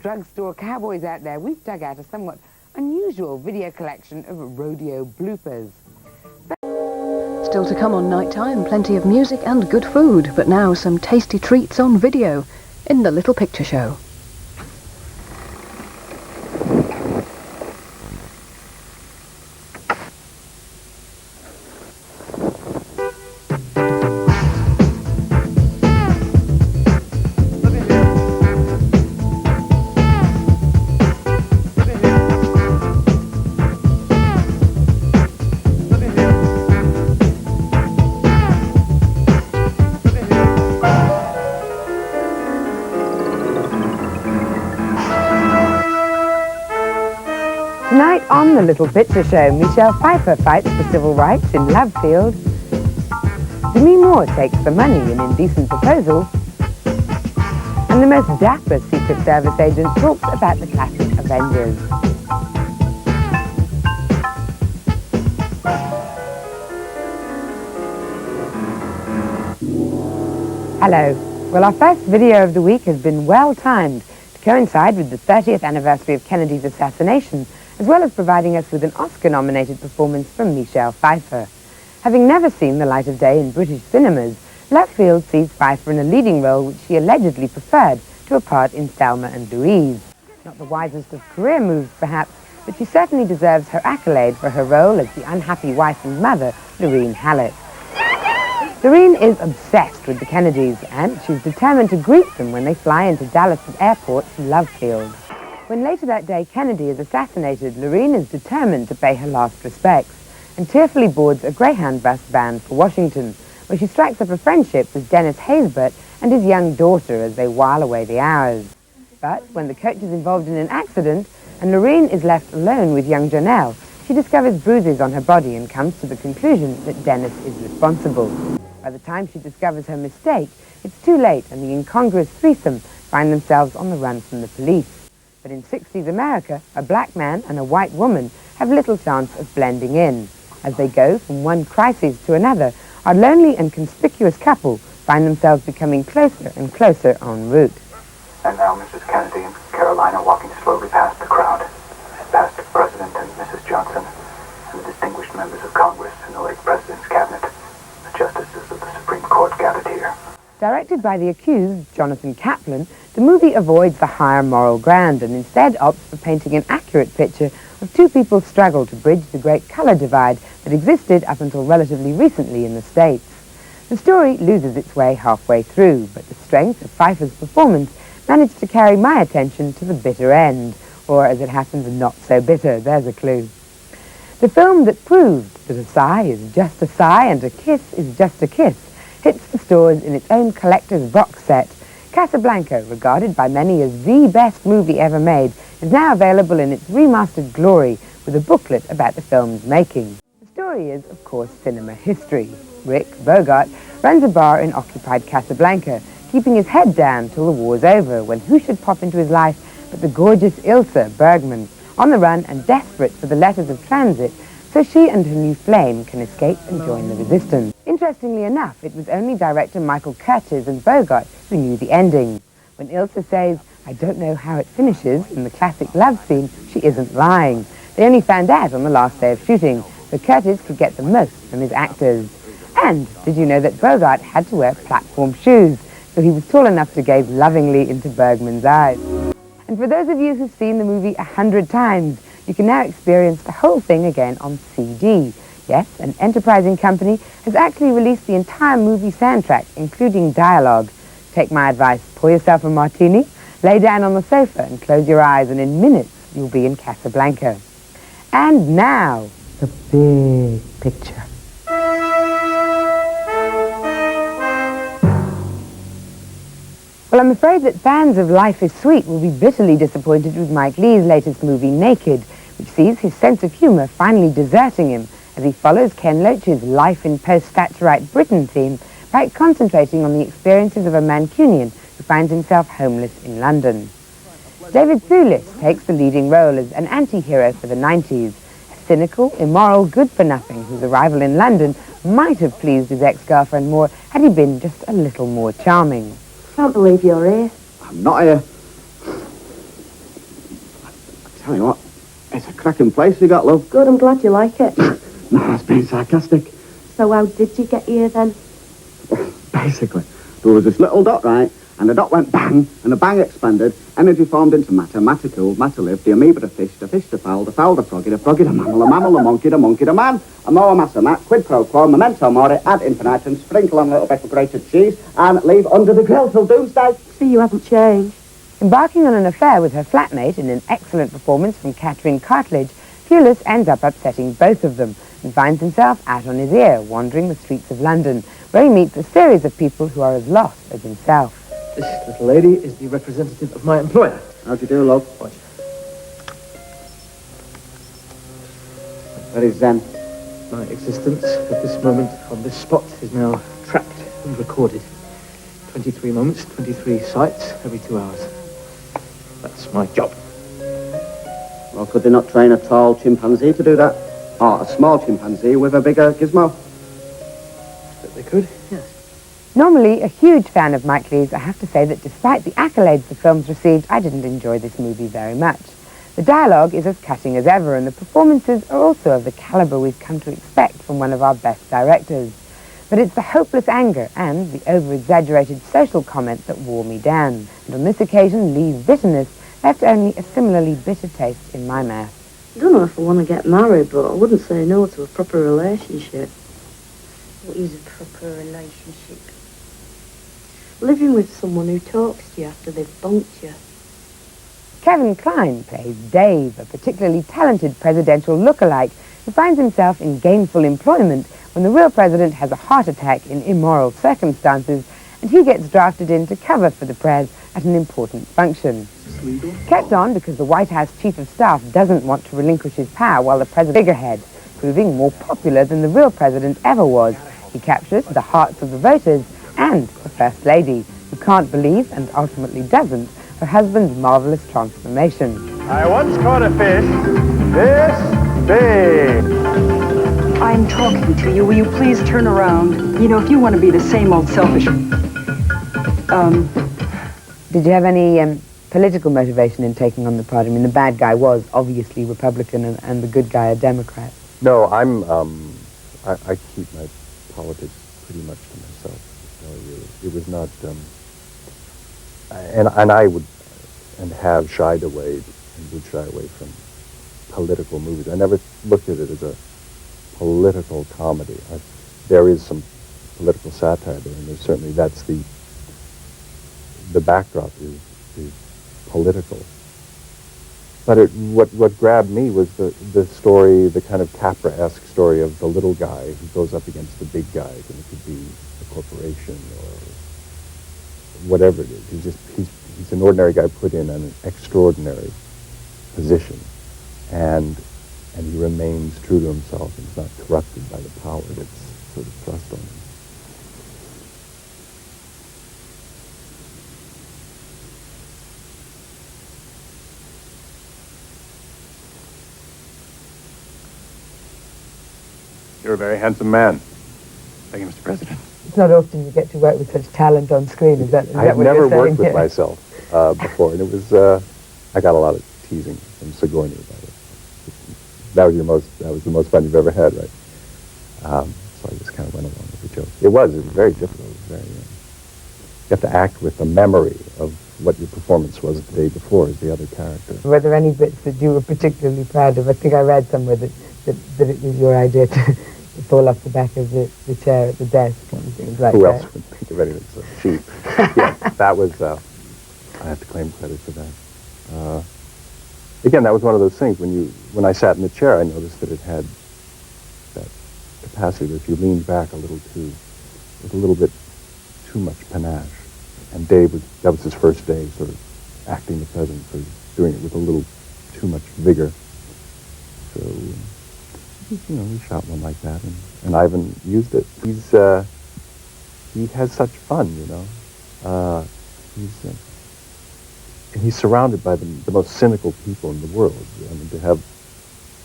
drugstore cowboys out there, we've dug out a somewhat unusual video collection of rodeo bloopers. Still to come on Nighttime, plenty of music and good food, but now some tasty treats on video in the Little Picture Show. Tonight on the Little Picture Show, Michelle Pfeiffer fights for civil rights in Lovefield. Demi Moore takes the money in Indecent Proposal. And the most dapper Secret Service agent talks about the classic Avengers. Hello. Well, our first video of the week has been well timed to coincide with the 30th anniversary of Kennedy's assassination, as well as providing us with an Oscar-nominated performance from Michelle Pfeiffer. Having never seen the light of day in British cinemas, Lovefield sees Pfeiffer in a leading role which she allegedly preferred to a part in Thelma and Louise. Not the wisest of career moves, perhaps, but she certainly deserves her accolade for her role as the unhappy wife and mother, Lorene Hallett. Lorene is obsessed with the Kennedys, and she's determined to greet them when they fly into Dallas Airport from Lovefield. When later that day Kennedy is assassinated, Lorene is determined to pay her last respects and tearfully boards a Greyhound bus bound for Washington, where she strikes up a friendship with Dennis Haysbert and his young daughter as they while away the hours. But when the coach is involved in an accident and Lorene is left alone with young Janelle, she discovers bruises on her body and comes to the conclusion that Dennis is responsible. By the time she discovers her mistake, it's too late and the incongruous threesome find themselves on the run from the police. But in 60s America, a black man and a white woman have little chance of blending in. As they go from one crisis to another, our lonely and conspicuous couple find themselves becoming closer and closer en route. And now Mrs. Kennedy and Carolina walking slowly past the crowd, past the President and Mrs. Johnson, and the distinguished members of Congress and the late President's cabinet. The justices of the Supreme Court gathered here. Directed by the accused, Jonathan Kaplan, the movie avoids the higher moral ground and instead opts for painting an accurate picture of two people's struggle to bridge the great colour divide that existed up until relatively recently in the States. The story loses its way halfway through, but the strength of Pfeiffer's performance managed to carry my attention to the bitter end, or as it happens, not so bitter, there's a clue. The film that proved that a sigh is just a sigh and a kiss is just a kiss hits the stores in its own collector's box set. Casablanca, regarded by many as the best movie ever made, is now available in its remastered glory with a booklet about the film's making. The story is, of course, cinema history. Rick Bogart runs a bar in occupied Casablanca, keeping his head down till the war's over, when who should pop into his life but the gorgeous Ilsa Bergman, on the run and desperate for the letters of transit, so she and her new flame can escape and join the resistance. Interestingly enough, it was only director Michael Curtiz and Bogart who knew the ending. When Ilsa says, "I don't know how it finishes," in the classic love scene, she isn't lying. They only found out on the last day of shooting, so Curtiz could get the most from his actors. And did you know that Bogart had to wear platform shoes, so he was tall enough to gaze lovingly into Bergman's eyes? And for those of you who've seen the movie 100 times, you can now experience the whole thing again on CD. Yes, an enterprising company has actually released the entire movie soundtrack, including dialogue. Take my advice, pour yourself a martini, lay down on the sofa and close your eyes, and in minutes you'll be in Casablanca. And now, the big picture. Well, I'm afraid that fans of Life is Sweet will be bitterly disappointed with Mike Leigh's latest movie, Naked, which sees his sense of humour finally deserting him as he follows Ken Loach's life in post-Thatcherite Britain theme by concentrating on the experiences of a Mancunian who finds himself homeless in London. David Thewlis takes the leading role as an anti-hero for the 90's, a cynical, immoral, good-for-nothing whose arrival in London might have pleased his ex-girlfriend more had he been just a little more charming. Can't believe you're here. I'm not here. Tell you what, it's a cracking place you got, love. Good, I'm glad you like it. No, that's being sarcastic. So how did you get here then? Basically, there was this little dot, right? And the dot went bang, and the bang expanded. Energy formed into matter, matter cooled, matter lived, the amoeba to fish to fowl the froggy to mammal, the mammal, the monkey to man, a more massa mat, quid pro quo, memento mori, ad infinitum, sprinkle on a little bit of grated cheese, and leave under the grill till doomsday. See, you haven't changed. Embarking on an affair with her flatmate in an excellent performance from Catherine Cartledge, Pulis ends up upsetting both of them and finds himself out on his ear, wandering the streets of London, where he meets a series of people who are as lost as himself. This little lady is the representative of my employer. How'd you do, love? What? Very zen. My existence at this moment on this spot is now tracked and recorded. 23 moments, 23 sights every 2 hours. That's my job. Well, could they not train a tall chimpanzee to do that? Or a small chimpanzee with a bigger gizmo? But they could, yes. Normally a huge fan of Mike Leigh's, I have to say that despite the accolades the film's received, I didn't enjoy this movie very much. The dialogue is as cutting as ever, and the performances are also of the caliber we've come to expect from one of our best directors. But it's the hopeless anger and the over-exaggerated social comment that wore me down. And on this occasion, Leigh's bitterness left only a similarly bitter taste in my mouth. I don't know if I want to get married, but I wouldn't say no to a proper relationship. What is a proper relationship? Living with someone who talks to you after they've bunked you. Kevin Kline plays Dave, a particularly talented presidential lookalike who finds himself in gainful employment when the real president has a heart attack in immoral circumstances and he gets drafted in to cover for the prez at an important function. Kept on because the White House Chief of Staff doesn't want to relinquish his power while the president figurehead, proving more popular than the real president ever was. He captures the hearts of the voters and the First Lady, who can't believe, and ultimately doesn't, her husband's marvelous transformation. I once caught a fish this big. I'm talking to you. Will you please turn around? You know, if you want to be the same old selfish... Did you have any political motivation in taking on the part? I mean, the bad guy was obviously Republican and the good guy a Democrat. No, I keep my politics pretty much to myself. It was not, and I would, and have shied away, and would shy away from political movies. I never looked at it as a political comedy. There is some political satire there, and there's certainly, that's the backdrop is political. But what grabbed me was the story, the kind of Capra-esque story of the little guy who goes up against the big guys, and it could be a corporation or whatever it is. He's an ordinary guy put in an extraordinary position, and he remains true to himself and is not corrupted by the power that's sort of thrust on him. You're a very handsome man. Thank you, Mr. President. It's not often you get to work with such talent on screen, is that what you're saying? I've never worked with myself before, and it was, I got a lot of teasing from Sigourney about it. That was the most fun you've ever had, right? So I just kind of went along with the joke. It was very difficult. It was very, you have to act with the memory of what your performance was the day before as the other character. Were there any bits that you were particularly proud of? I think I read somewhere that it was your idea to fall off the back of the chair at the desk and things like that. Who else would think of anything so cheap? Yeah, that was, I have to claim credit for that. Again, that was one of those things, when I sat in the chair, I noticed that it had that capacity that if you leaned back a little with a little bit too much panache. And Dave, that was his first day sort of acting the president, so doing it with a little too much vigor. So, we shot one like that, and Ivan used it. He has such fun, he's surrounded by the most cynical people in the world. I mean, to have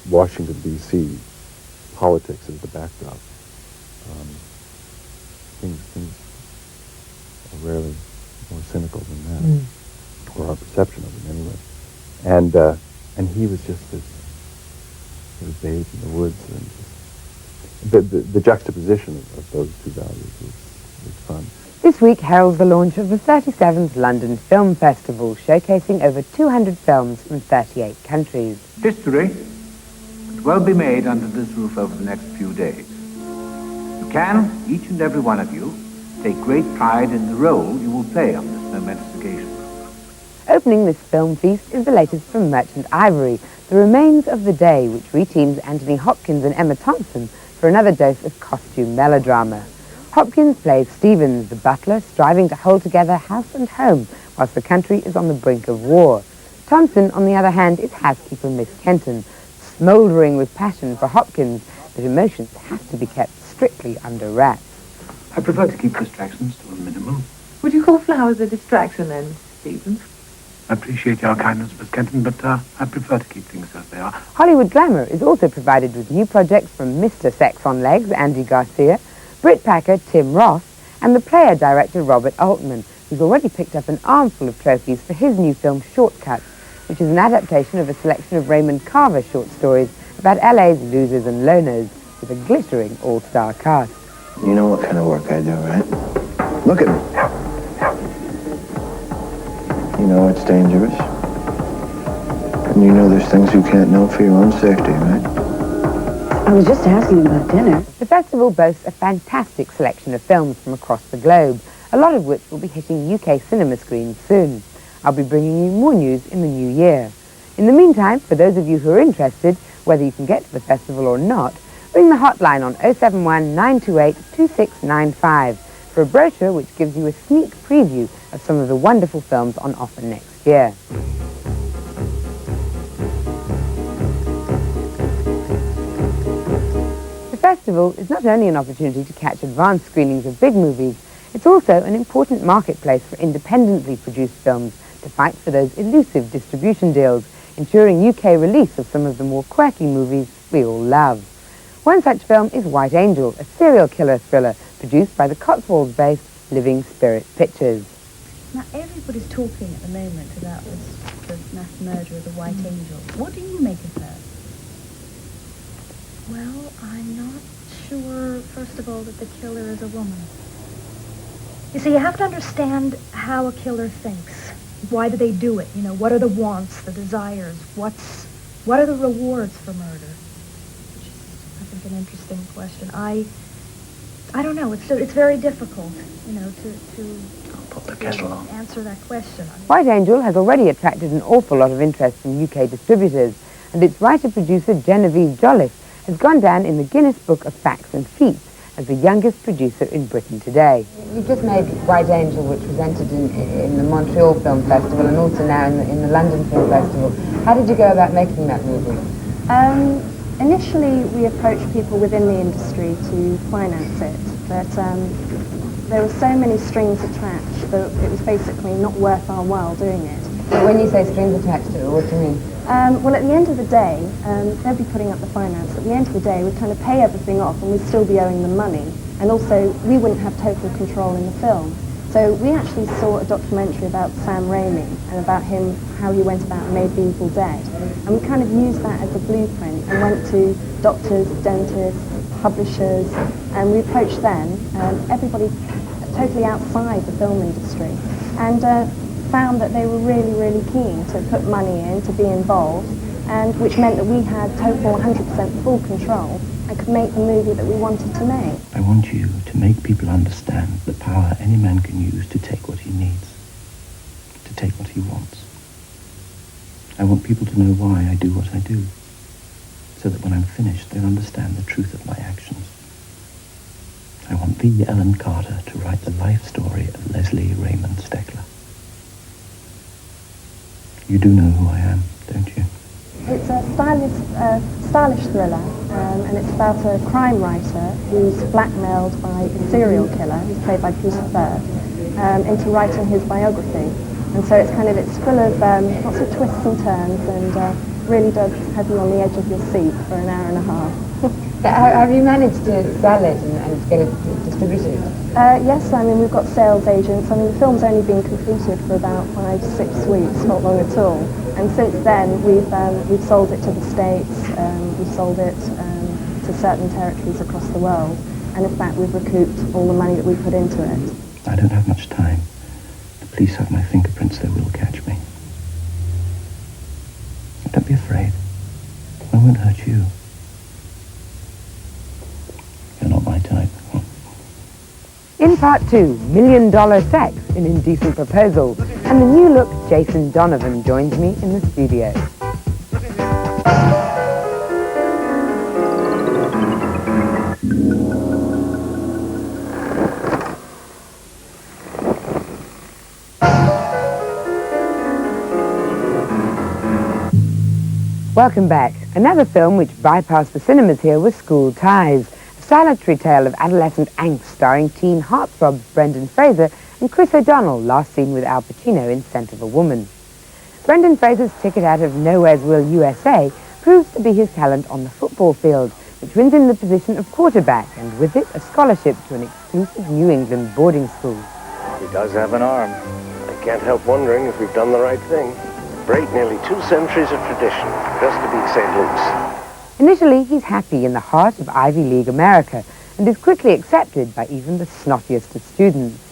Washington, D.C. politics as the backdrop, things are rarely more cynical than that, or our perception of them anyway. And And he was just this sort of babe in the woods, and the juxtaposition of those two values was fun. This week heralds the launch of the 37th London Film Festival, showcasing over 200 films from 38 countries. History could well be made under this roof over the next few days. You can, each and every one of you, take great pride in the role you will play on this momentous occasion. Opening this film feast is the latest from Merchant Ivory, The Remains of the Day, which reteams Anthony Hopkins and Emma Thompson for another dose of costume melodrama. Hopkins plays Stevens, the butler, striving to hold together house and home whilst the country is on the brink of war. Thompson, on the other hand, is housekeeper Miss Kenton, smouldering with passion for Hopkins, but emotions have to be kept strictly under wraps. I prefer to keep distractions to a minimum. Would you call flowers a distraction then, Mr. Stevens? I appreciate your kindness, Miss Kenton, but I prefer to keep things as they are. Hollywood glamour is also provided with new projects from Mr. Sex on Legs, Andy Garcia, Brit Packer, Tim Ross, and the player-director Robert Altman, who's already picked up an armful of trophies for his new film Shortcuts, which is an adaptation of a selection of Raymond Carver short stories about LA's losers and loners, with a glittering all-star cast. You know what kind of work I do, right? Look at me. You know it's dangerous. And you know there's things you can't know for your own safety, right? I was just asking about dinner. The festival boasts a fantastic selection of films from across the globe, a lot of which will be hitting UK cinema screens soon. I'll be bringing you more news in the new year. In the meantime, for those of you who are interested, whether you can get to the festival or not, ring the hotline on 071 928 2695 for a brochure which gives you a sneak preview of some of the wonderful films on offer next year. The festival is not only an opportunity to catch advanced screenings of big movies, it's also an important marketplace for independently produced films to fight for those elusive distribution deals, ensuring UK release of some of the more quirky movies we all love. One such film is White Angel, a serial killer thriller produced by the Cotswolds-based Living Spirit Pictures. Now, everybody's talking at the moment about the mass murder of the White Angel. What do you make of her? Well, I'm not sure, first of all, that the killer is a woman. You see, you have to understand how a killer thinks. Why do they do it? You know, what are the wants, the desires? What are the rewards for murder? Which is, I think, an interesting question. I don't know. It's very difficult, you know, to answer that question. White Angel has already attracted an awful lot of interest from UK distributors, and its writer-producer Genevieve Jolliffe has gone down in the Guinness Book of Facts and Feats as the youngest producer in Britain today. You've just made White Angel, which was entered in the Montreal Film Festival and also now in the London Film Festival. How did you go about making that movie? Initially, we approached people within the industry to finance it, but there were so many strings attached that it was basically not worth our while doing it. So when you say strings attached to it, what do you mean? Well, at the end of the day, they'll be putting up the finance. At the end of the day, we'd kind of pay everything off and we'd still be owing them money. And also, we wouldn't have total control in the film. So we actually saw a documentary about Sam Raimi and about him, how he went about and made The Evil Dead. And we kind of used that as a blueprint and went to doctors, dentists, publishers, and we approached them, everybody totally outside the film industry, and found that they were really, really keen to put money in, to be involved, and which meant that we had total 100% full control and could make the movie that we wanted to make. I want you to make people understand the power any man can use to take what he needs, to take what he wants. I want people to know why I do what I do, so that when I'm finished, they'll understand the truth of my actions. I want thee, Ellen Carter, to write the life story of Leslie Raymond Steckler. You do know who I am, don't you? It's a stylish thriller, and it's about a crime writer who's blackmailed by a serial killer, who's played by Peter Firth, into writing his biography. And so it's full of lots of twists and turns, and really does have you on the edge of your seat for an hour and a half. Have you managed to sell it and get it distributed? Yes, I mean, we've got sales agents. I mean, the film's only been completed for about 5-6 weeks, not long at all. And since then, we've sold it to the States, we've sold it to certain territories across the world, and in fact, we've recouped all the money that we put into it. I don't have much time. The police have my fingerprints, they will catch me. Don't be afraid. I won't hurt you. You're not my type. In part 2, $1 Million Sex, an Indecent Proposal, and the new look Jason Donovan joins me in the studio. Welcome back. Another film which bypassed the cinemas here was School Ties, a salutary tale of adolescent angst starring teen heartthrobs Brendan Fraser and Chris O'Donnell, last seen with Al Pacino in Scent of a Woman. Brendan Fraser's ticket out of Nowheresville, USA, proves to be his talent on the football field, which wins him the position of quarterback and with it a scholarship to an exclusive New England boarding school. He does have an arm. I can't help wondering if we've done the right thing. Break nearly 2 centuries of tradition just to beat St. Luke's. Initially, he's happy in the heart of Ivy League America and is quickly accepted by even the snottiest of students.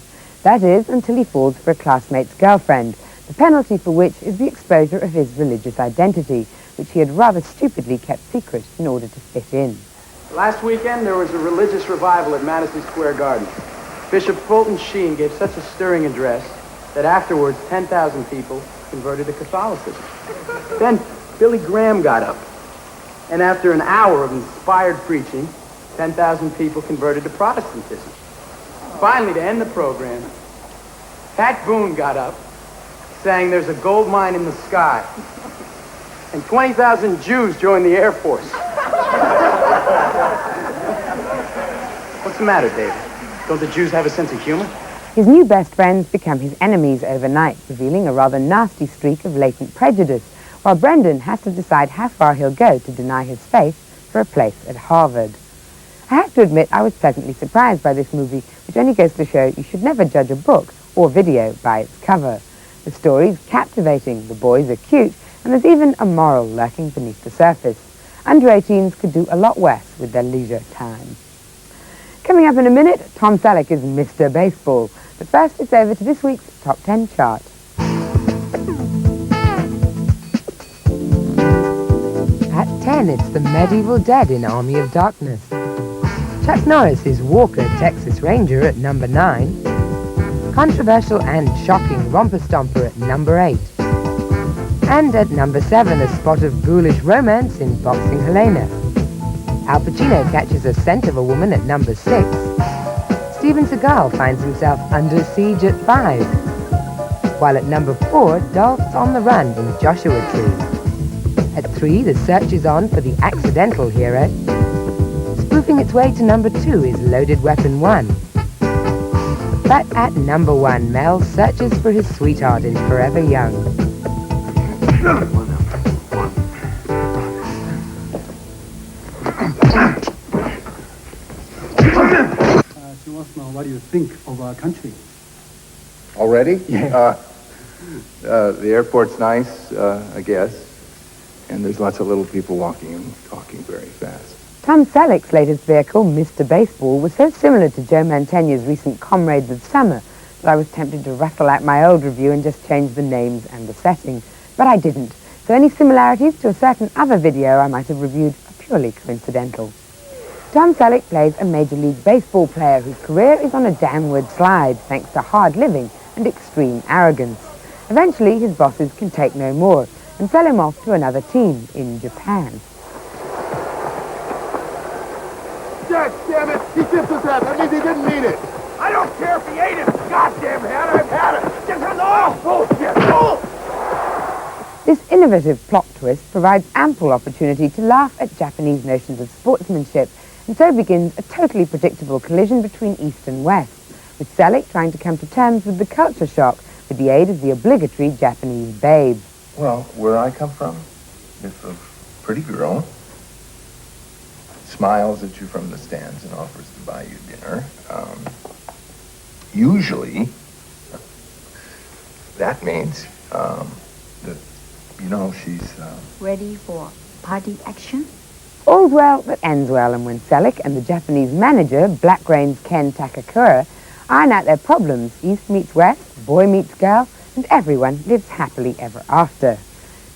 That is, until he falls for a classmate's girlfriend, the penalty for which is the exposure of his religious identity, which he had rather stupidly kept secret in order to fit in. Last weekend, there was a religious revival at Madison Square Garden. Bishop Fulton Sheen gave such a stirring address that afterwards 10,000 people converted to Catholicism. Then Billy Graham got up, and after an hour of inspired preaching, 10,000 people converted to Protestantism. Finally, to end the program, Pat Boone got up, saying there's a gold mine in the sky, and 20,000 Jews joined the Air Force. What's the matter, David? Don't the Jews have a sense of humor? His new best friends become his enemies overnight, revealing a rather nasty streak of latent prejudice, while Brendan has to decide how far he'll go to deny his faith for a place at Harvard. I have to admit I was pleasantly surprised by this movie, which only goes to show you should never judge a book or video by its cover. The story's captivating, the boys are cute, and there's even a moral lurking beneath the surface. Under 18s could do a lot worse with their leisure time. Coming up in a minute, Tom Selleck is Mr. Baseball. But first, it's over to this week's Top 10 chart. At 10, it's The Medieval Dead in Army of Darkness. Chuck Norris is Walker, Texas Ranger at number 9. Controversial and shocking Romper Stomper at number 8. And at number 7, a spot of ghoulish romance in Boxing Helena. Al Pacino catches a scent of a woman at number 6. Steven Seagal finds himself under siege at 5. While at number 4, Dolph's on the run in Joshua Tree. At 3, the search is on for the accidental hero. Spoofing its way to number 2 is Loaded Weapon 1. But at number 1, Mel searches for his sweetheart in Forever Young. She wants to know, what do you think of our country? Already? Yeah. The airport's nice, I guess. And there's lots of little people walking and talking very fast. Tom Selleck's latest vehicle, Mr. Baseball, was so similar to Joe Mantegna's recent Comrades of Summer that I was tempted to rattle out my old review and just change the names and the setting. But I didn't. So any similarities to a certain other video I might have reviewed are purely coincidental. Tom Selleck plays a Major League Baseball player whose career is on a downward slide thanks to hard living and extreme arrogance. Eventually, his bosses can take no more and sell him off to another team in Japan. Jack, damn it! He tipped his hat. That means he didn't mean it. I don't care if he ate it. Goddamn hat, I've had it. Just oh, bullshit. Oh. This innovative plot twist provides ample opportunity to laugh at Japanese notions of sportsmanship, and so begins a totally predictable collision between East and West, with Selleck trying to come to terms with the culture shock with the aid of the obligatory Japanese babe. Well, where I come from, if a pretty girl smiles at you from the stands and offers to buy you dinner, usually that means that You know, she's, Ready for party action? All's well that ends well, and when Selleck and the Japanese manager, Black Rain's Ken Takakura, iron out their problems, East meets West, boy meets girl, and everyone lives happily ever after.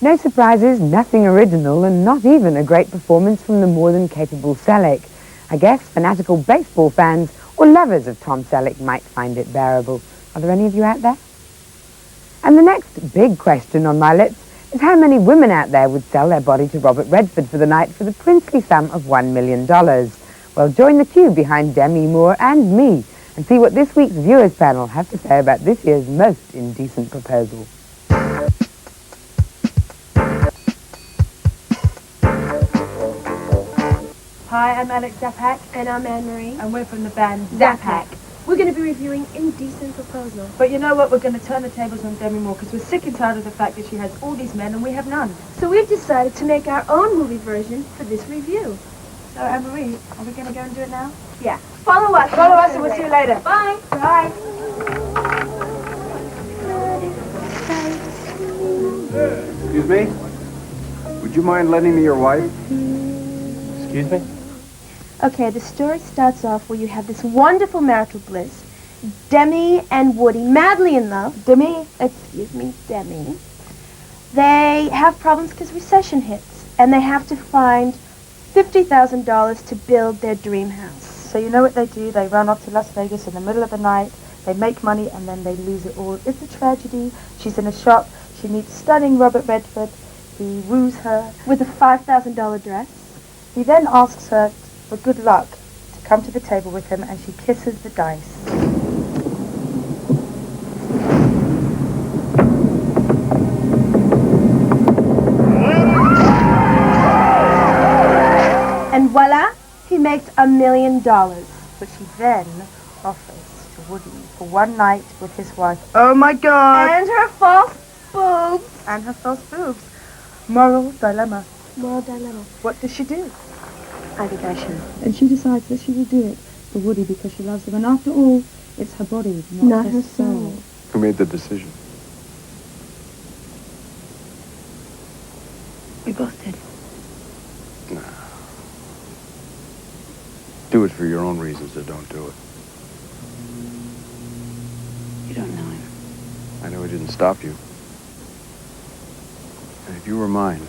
No surprises, nothing original, and not even a great performance from the more than capable Selleck. I guess fanatical baseball fans or lovers of Tom Selleck might find it bearable. Are there any of you out there? And the next big question on my lips is how many women out there would sell their body to Robert Redford for the night for the princely sum of $1 million? Well, join the queue behind Demi Moore and me and see what this week's viewers panel have to say about this year's most indecent proposal. Hi, I'm Alex Zapak. And I'm Anne-Marie. And we're from the band Zapak. We're going to be reviewing Indecent Proposal. But you know what? We're going to turn the tables on Demi Moore because we're sick and tired of the fact that she has all these men and we have none. So we've decided to make our own movie version for this review. So, Anne-Marie, are we going to go and do it now? Yeah. Follow us. Follow us and we'll see you later. Bye. Bye. Excuse me? Would you mind lending me your wife? Excuse me? Okay, the story starts off where you have this wonderful marital bliss. Demi and Woody, madly in love. Demi. They have problems because recession hits, and they have to find $50,000 to build their dream house. So you know what they do? They run off to Las Vegas in the middle of the night. They make money and then they lose it all. It's a tragedy. She's in a shop. She meets stunning Robert Redford. He woos her with a $5,000 dress. He then asks her for good luck to come to the table with him, and she kisses the dice. And voila, he makes $1 million. Which he then offers to Woody for one night with his wife. Oh my God! And her false boobs. And her false boobs. Moral dilemma. Moral dilemma. What does she do? I think I should. And she decides that she will do it for Woody because she loves him. And after all, it's her body, not her soul. Who made the decision? We both did. do it for your own reasons or don't do it. You don't know him. I know he didn't stop you. And if you were mine,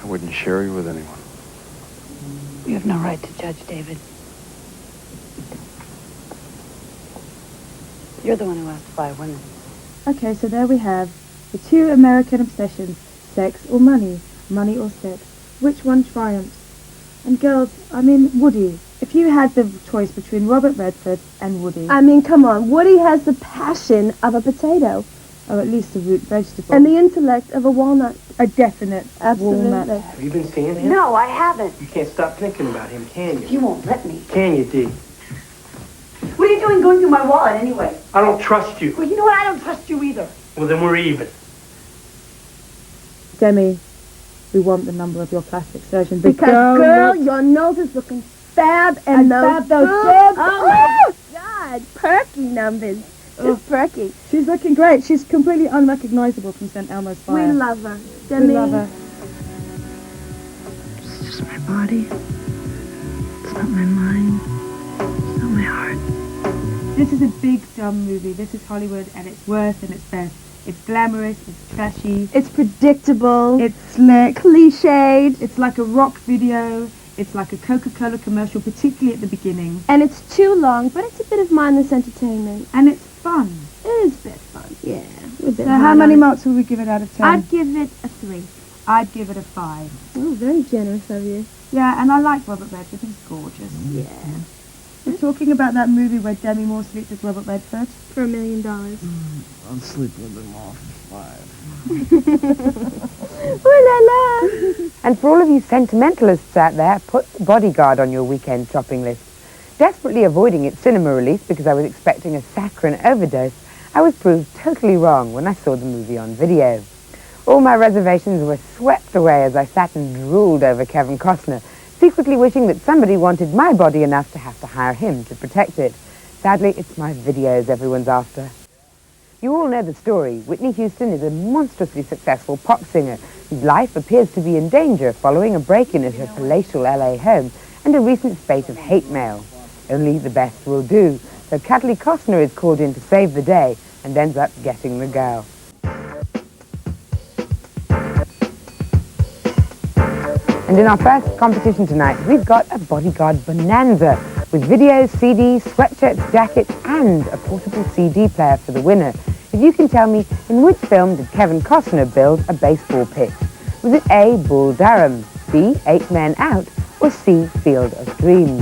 I wouldn't share you with anyone. You have no right to judge, David. You're the one who asked to buy women. Okay, so there we have the two American obsessions, sex or money, money or sex. Which one triumphs? And girls, I mean, Woody, if you had the choice between Robert Redford and Woody... I mean, come on, Woody has the passion of a potato. Or at least a root vegetable. And the intellect of a walnut. A definite Absolutely. walnut. Have you been seeing him? No, I haven't. You can't stop thinking about him, can you? You won't let me. Can you, Dee? What are you doing going through my wallet anyway? I don't trust you. Well, you know what? I don't trust you either. Well, then we're even. Demi, we want the number of your plastic surgeon. Because, girl, your nose is looking fab and those boobs. Oh, my God. Perky numbers. Just perky. She's looking great. She's completely unrecognizable from St. Elmo's Fire. We love her. Demi. We love her. It's just my body. It's not my mind. It's not my heart. This is a big, dumb movie. This is Hollywood at its worst and its best. It's glamorous, it's trashy. It's predictable. It's slick. Cliched. It's like a rock video. It's like a Coca-Cola commercial, particularly at the beginning. And it's too long, but it's a bit of mindless entertainment. And it's fun. It is a bit fun. Yeah. So how many marks would we give it out of 10? I'd give it a 3. I'd give it a 5. Oh, very generous of you. Yeah, and I like Robert Redford. He's gorgeous. Yeah. We're talking about that movie where Demi Moore sleeps with Robert Redford. For $1 million. I'll sleep with them all for 5. Ooh la la! And for all of you sentimentalists out there, put Bodyguard on your weekend shopping list. Desperately avoiding its cinema release because I was expecting a saccharine overdose, I was proved totally wrong when I saw the movie on video. All my reservations were swept away as I sat and drooled over Kevin Costner, secretly wishing that somebody wanted my body enough to have to hire him to protect it. Sadly, it's my videos everyone's after. You all know the story. Whitney Houston is a monstrously successful pop singer whose life appears to be in danger following a break-in at her palatial LA home and a recent spate of hate mail. Only the best will do, so Cataly Costner is called in to save the day and ends up getting the girl. And in our first competition tonight, we've got a bodyguard bonanza with videos, CDs, sweatshirts, jackets, and a portable CD player for the winner. If you can tell me, in which film did Kevin Costner build a baseball pitch? Was it A, Bull Durham, B, 8 Men Out, or C, Field of Dreams?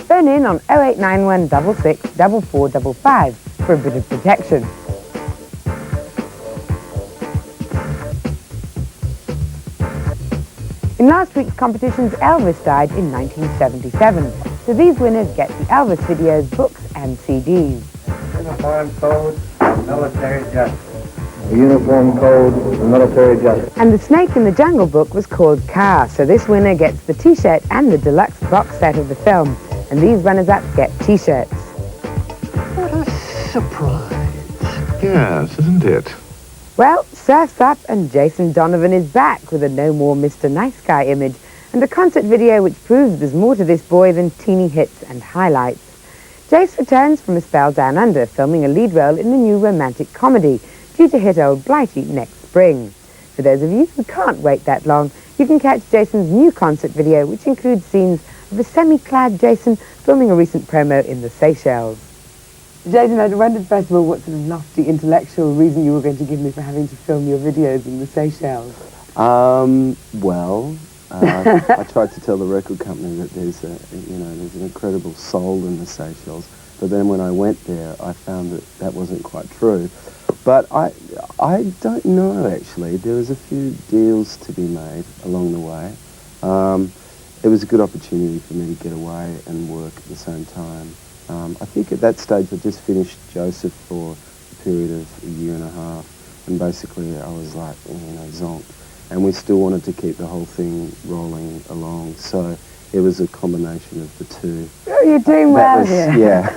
Phone in on 0891 66 4455 for a bit of protection. In last week's competitions, Elvis died in 1977, so these winners get the Elvis videos, books, and CDs. Uniform code, military justice. The uniform code, the military justice. And the Snake in the Jungle book was called Car, so this winner gets the T-shirt and the deluxe box set of the film, and these runners-up get T-shirts. What a surprise. Yes, isn't it? Well, Surf's Up and Jason Donovan is back with a No More Mr. Nice Guy image and a concert video which proves there's more to this boy than teeny hits and highlights. Jace returns from a spell down under, filming a lead role in the new romantic comedy, due to hit Old Blighty next spring. For those of you who can't wait that long, you can catch Jason's new concert video, which includes scenes of a semi-clad Jason filming a recent promo in the Seychelles. Jason, I wondered first of all what sort of lofty intellectual reason you were going to give me for having to film your videos in the Seychelles. I tried to tell the record company that there's an incredible soul in the Seychelles, but then when I went there, I found that wasn't quite true. But I don't know, actually. There was a few deals to be made along the way. It was a good opportunity for me to get away and work at the same time. I think at that stage I just finished Joseph for a period of a year and a half, and basically I was like, zonked. And we still wanted to keep the whole thing rolling along, so it was a combination of the two. Oh, you're doing well here. Yeah.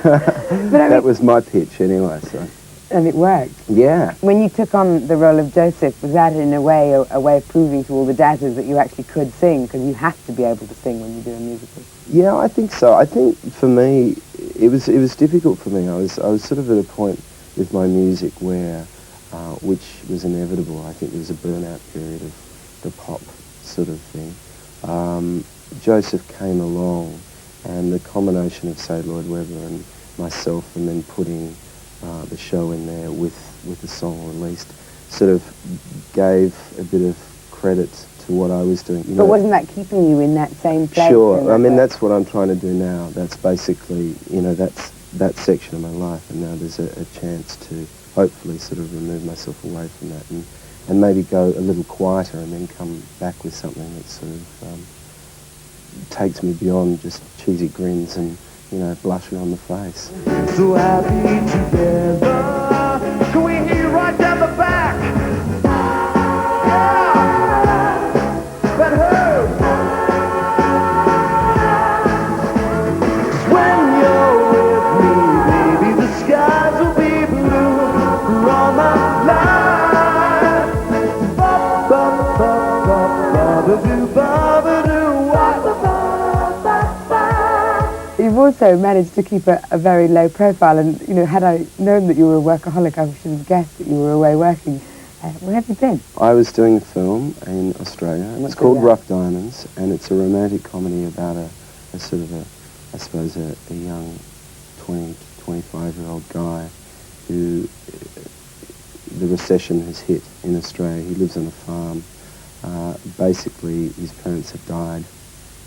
That was my pitch anyway, so. And it worked. Yeah. When you took on the role of Joseph, was that in a way a way of proving to all the dazzlers that you actually could sing? Because you have to be able to sing when you do a musical. Yeah, I think so. I think for me, it was difficult for me. I was sort of at a point with my music where, which was inevitable. I think there was a burnout period of the pop sort of thing. Joseph came along, and the combination of, say, Lloyd Webber and myself, and then putting the show in there with the song released, sort of gave a bit of credit to what I was doing. But wasn't that keeping you in that same place? Sure. I mean, that's what I'm trying to do now. That's basically, that's that section of my life, and now there's a chance to hopefully sort of remove myself away from that and maybe go a little quieter and then come back with something that sort of takes me beyond just cheesy grins and, blushing on the face. So happy together. Can we hear you right down the back? Yeah. That hurts. When you're with me, baby, the skies will be blue for all my life. Ba-ba-ba-ba-ba-ba-doo, ba-ba-doo, ba-ba-ba. You've also managed to keep a very low profile, and had I known that you were a workaholic, I should have guessed that you were away working. Where have you been? I was doing a film in Australia, and it's called Rough Diamonds, and it's a romantic comedy about a sort of a young 20 to 25-year-old guy who the recession has hit in Australia. He lives on a farm. Basically, his parents have died,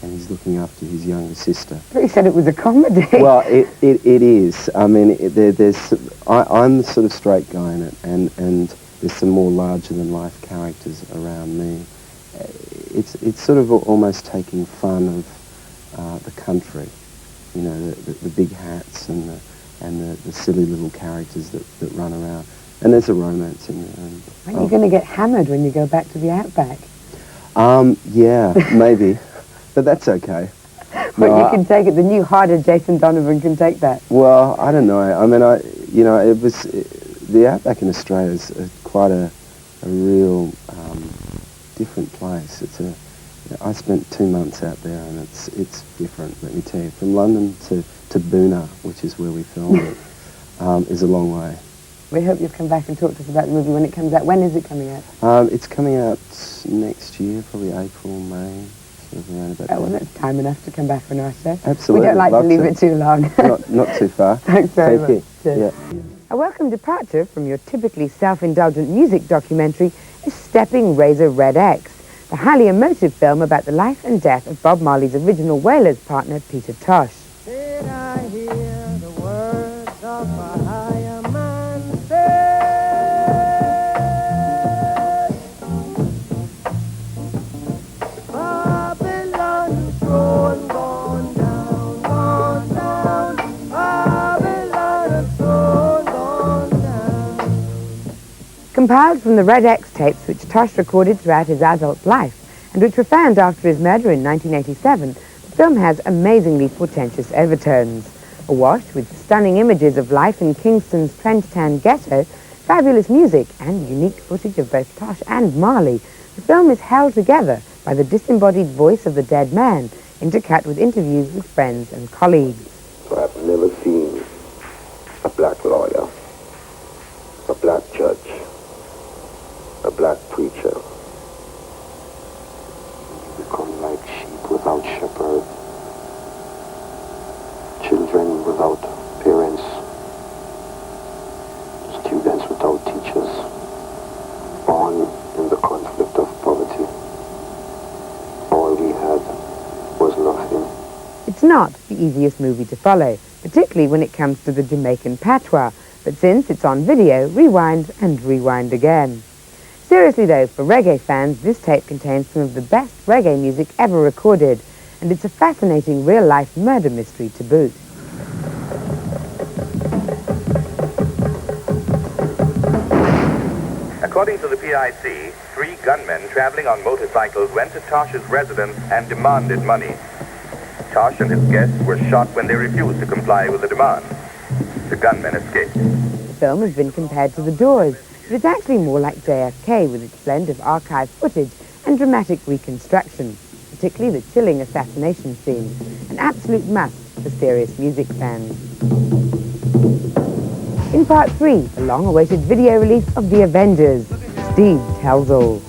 and he's looking after his younger sister. But you said it was a comedy. Well, it is. I mean, I'm the sort of straight guy in it, and there's some more larger-than-life characters around me. It's sort of almost taking fun of the country, the big hats and the silly little characters that run around. And there's a romance in there. Aren't you going to get hammered when you go back to the outback? Yeah, maybe. But that's okay. Well, you can take it. The new harder Jason Donovan can take that. Well, I don't know. I mean, it was the outback in Australia is quite a real different place. I spent 2 months out there, and it's different, let me tell you. From London to Boona, which is where we filmed it, is a long way. We hope you'll come back and talk to us about the movie when it comes out. When is it coming out? It's coming out next year, probably April, May, sort of around about well, that's time enough to come back for an show. Absolutely. We don't like to leave it too long. not too far. Thanks very much. Take care. Yeah. A welcome departure from your typically self-indulgent music documentary is Stepping Razor Red X, the highly emotive film about the life and death of Bob Marley's original Wailers partner, Peter Tosh. Did I hear the words of a higher man say? Babylon throne gone down, gone down. Babylon throne gone down. Compiled from the Red X tapes which Tosh recorded throughout his adult life, and which were found after his murder in 1987, the film has amazingly portentous overtones. Awash with stunning images of life in Kingston's Trenchtown ghetto, fabulous music, and unique footage of both Tosh and Marley, the film is held together by the disembodied voice of the dead man, intercut with interviews with friends and colleagues. I've never seen a black lawyer, a black judge, a black preacher become like sheep without shepherd, children without parents, students without teachers, born in the conflict of poverty. All we had was nothing. It's not the easiest movie to follow, particularly when it comes to the Jamaican patois, but since it's on video, rewind and rewind again. Seriously though, for reggae fans, this tape contains some of the best reggae music ever recorded, and it's a fascinating real-life murder mystery to boot. According to the PIC, 3 gunmen traveling on motorcycles went to Tosh's residence and demanded money. Tosh and his guests were shot when they refused to comply with the demand. The gunmen escaped. The film has been compared to The Doors, but it's actually more like JFK with its blend of archive footage and dramatic reconstruction, particularly the chilling assassination scene, an absolute must for serious music fans. In part 3, the long-awaited video release of The Avengers, Steve tells all.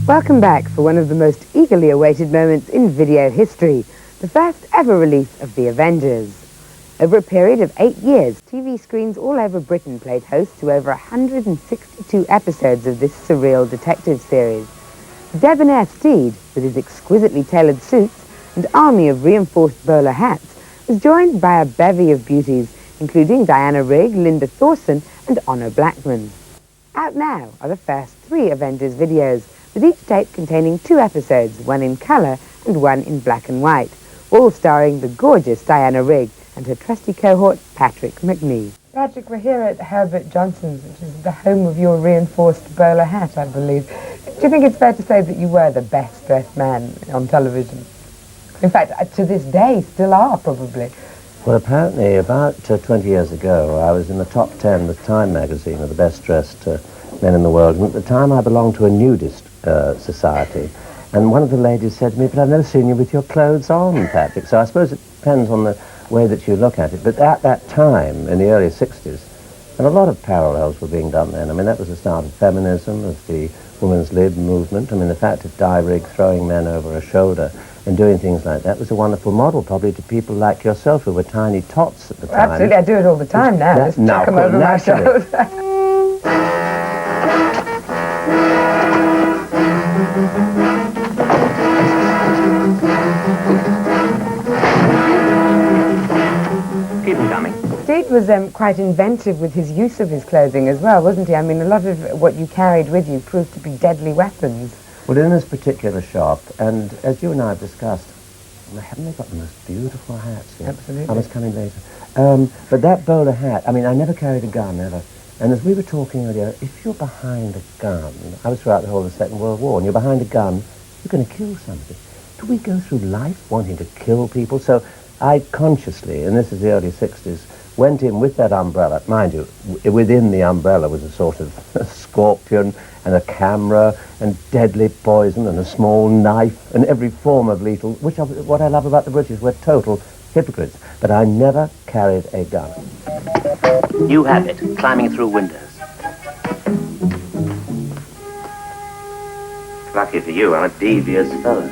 Welcome back for one of the most eagerly awaited moments in video history, the first ever release of The Avengers. Over a period of 8 years, TV screens all over Britain played host to over 162 episodes of this surreal detective series. The debonair Steed, with his exquisitely tailored suits and army of reinforced bowler hats, was joined by a bevy of beauties, including Diana Rigg, Linda Thorson and Honor Blackman. Out now are the first 3 Avengers videos, with each tape containing 2 episodes, one in colour and one in black and white, all starring the gorgeous Diana Rigg and her trusty cohort, Patrick McNee. Patrick, we're here at Herbert Johnson's, which is the home of your reinforced bowler hat, I believe. Do you think it's fair to say that you were the best dressed man on television? In fact, to this day, still are, probably. Well, apparently, about 20 years ago, I was in the top 10 with Time magazine of the best dressed men in the world. And at the time, I belonged to a nudist society. And one of the ladies said to me, "But I've never seen you with your clothes on, Patrick." So I suppose it depends on the way that you look at it. But at that time, in the early 60s, and a lot of parallels were being done then. I mean, that was the start of feminism, of the women's lib movement. I mean, the fact of Di Rigg throwing men over her shoulder and doing things like that was a wonderful model, probably to people like yourself who were tiny tots at the time. Absolutely, I do it all the time now. Just chuck them over my shoulder. Keep them coming. Steed was quite inventive with his use of his clothing as well, wasn't he? I mean, a lot of what you carried with you proved to be deadly weapons. Well, in this particular shop, and as you and I have discussed, haven't they got the most beautiful hats here? Absolutely. I was coming later. But that bowler hat, I mean, I never carried a gun, ever. And as we were talking earlier, if you're behind a gun, I was throughout the whole of the Second World War, and you're behind a gun, you're going to kill somebody. Do we go through life wanting to kill people? So I consciously, and this is the early 60s, went in with that umbrella. Mind you, within the umbrella was a sort of a scorpion and a camera and deadly poison and a small knife and every form of lethal, which what I love about the British, we're total hypocrites. But I never carried a gun. New habit, climbing through windows. Lucky for you, I'm a devious fellow.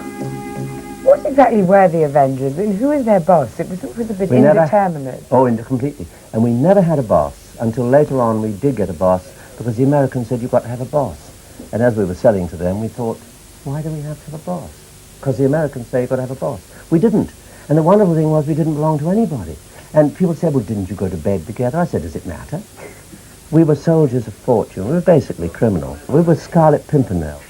What exactly were the Avengers, and who is their boss? It was a bit indeterminate. Completely. And we never had a boss until later on we did get a boss because the Americans said you've got to have a boss. And as we were selling to them, we thought, why do we have to have a boss? Because the Americans say you've got to have a boss. We didn't. And the wonderful thing was we didn't belong to anybody. And people said, well, didn't you go to bed together? I said, does it matter? We were soldiers of fortune. We were basically criminals. We were Scarlet Pimpernel.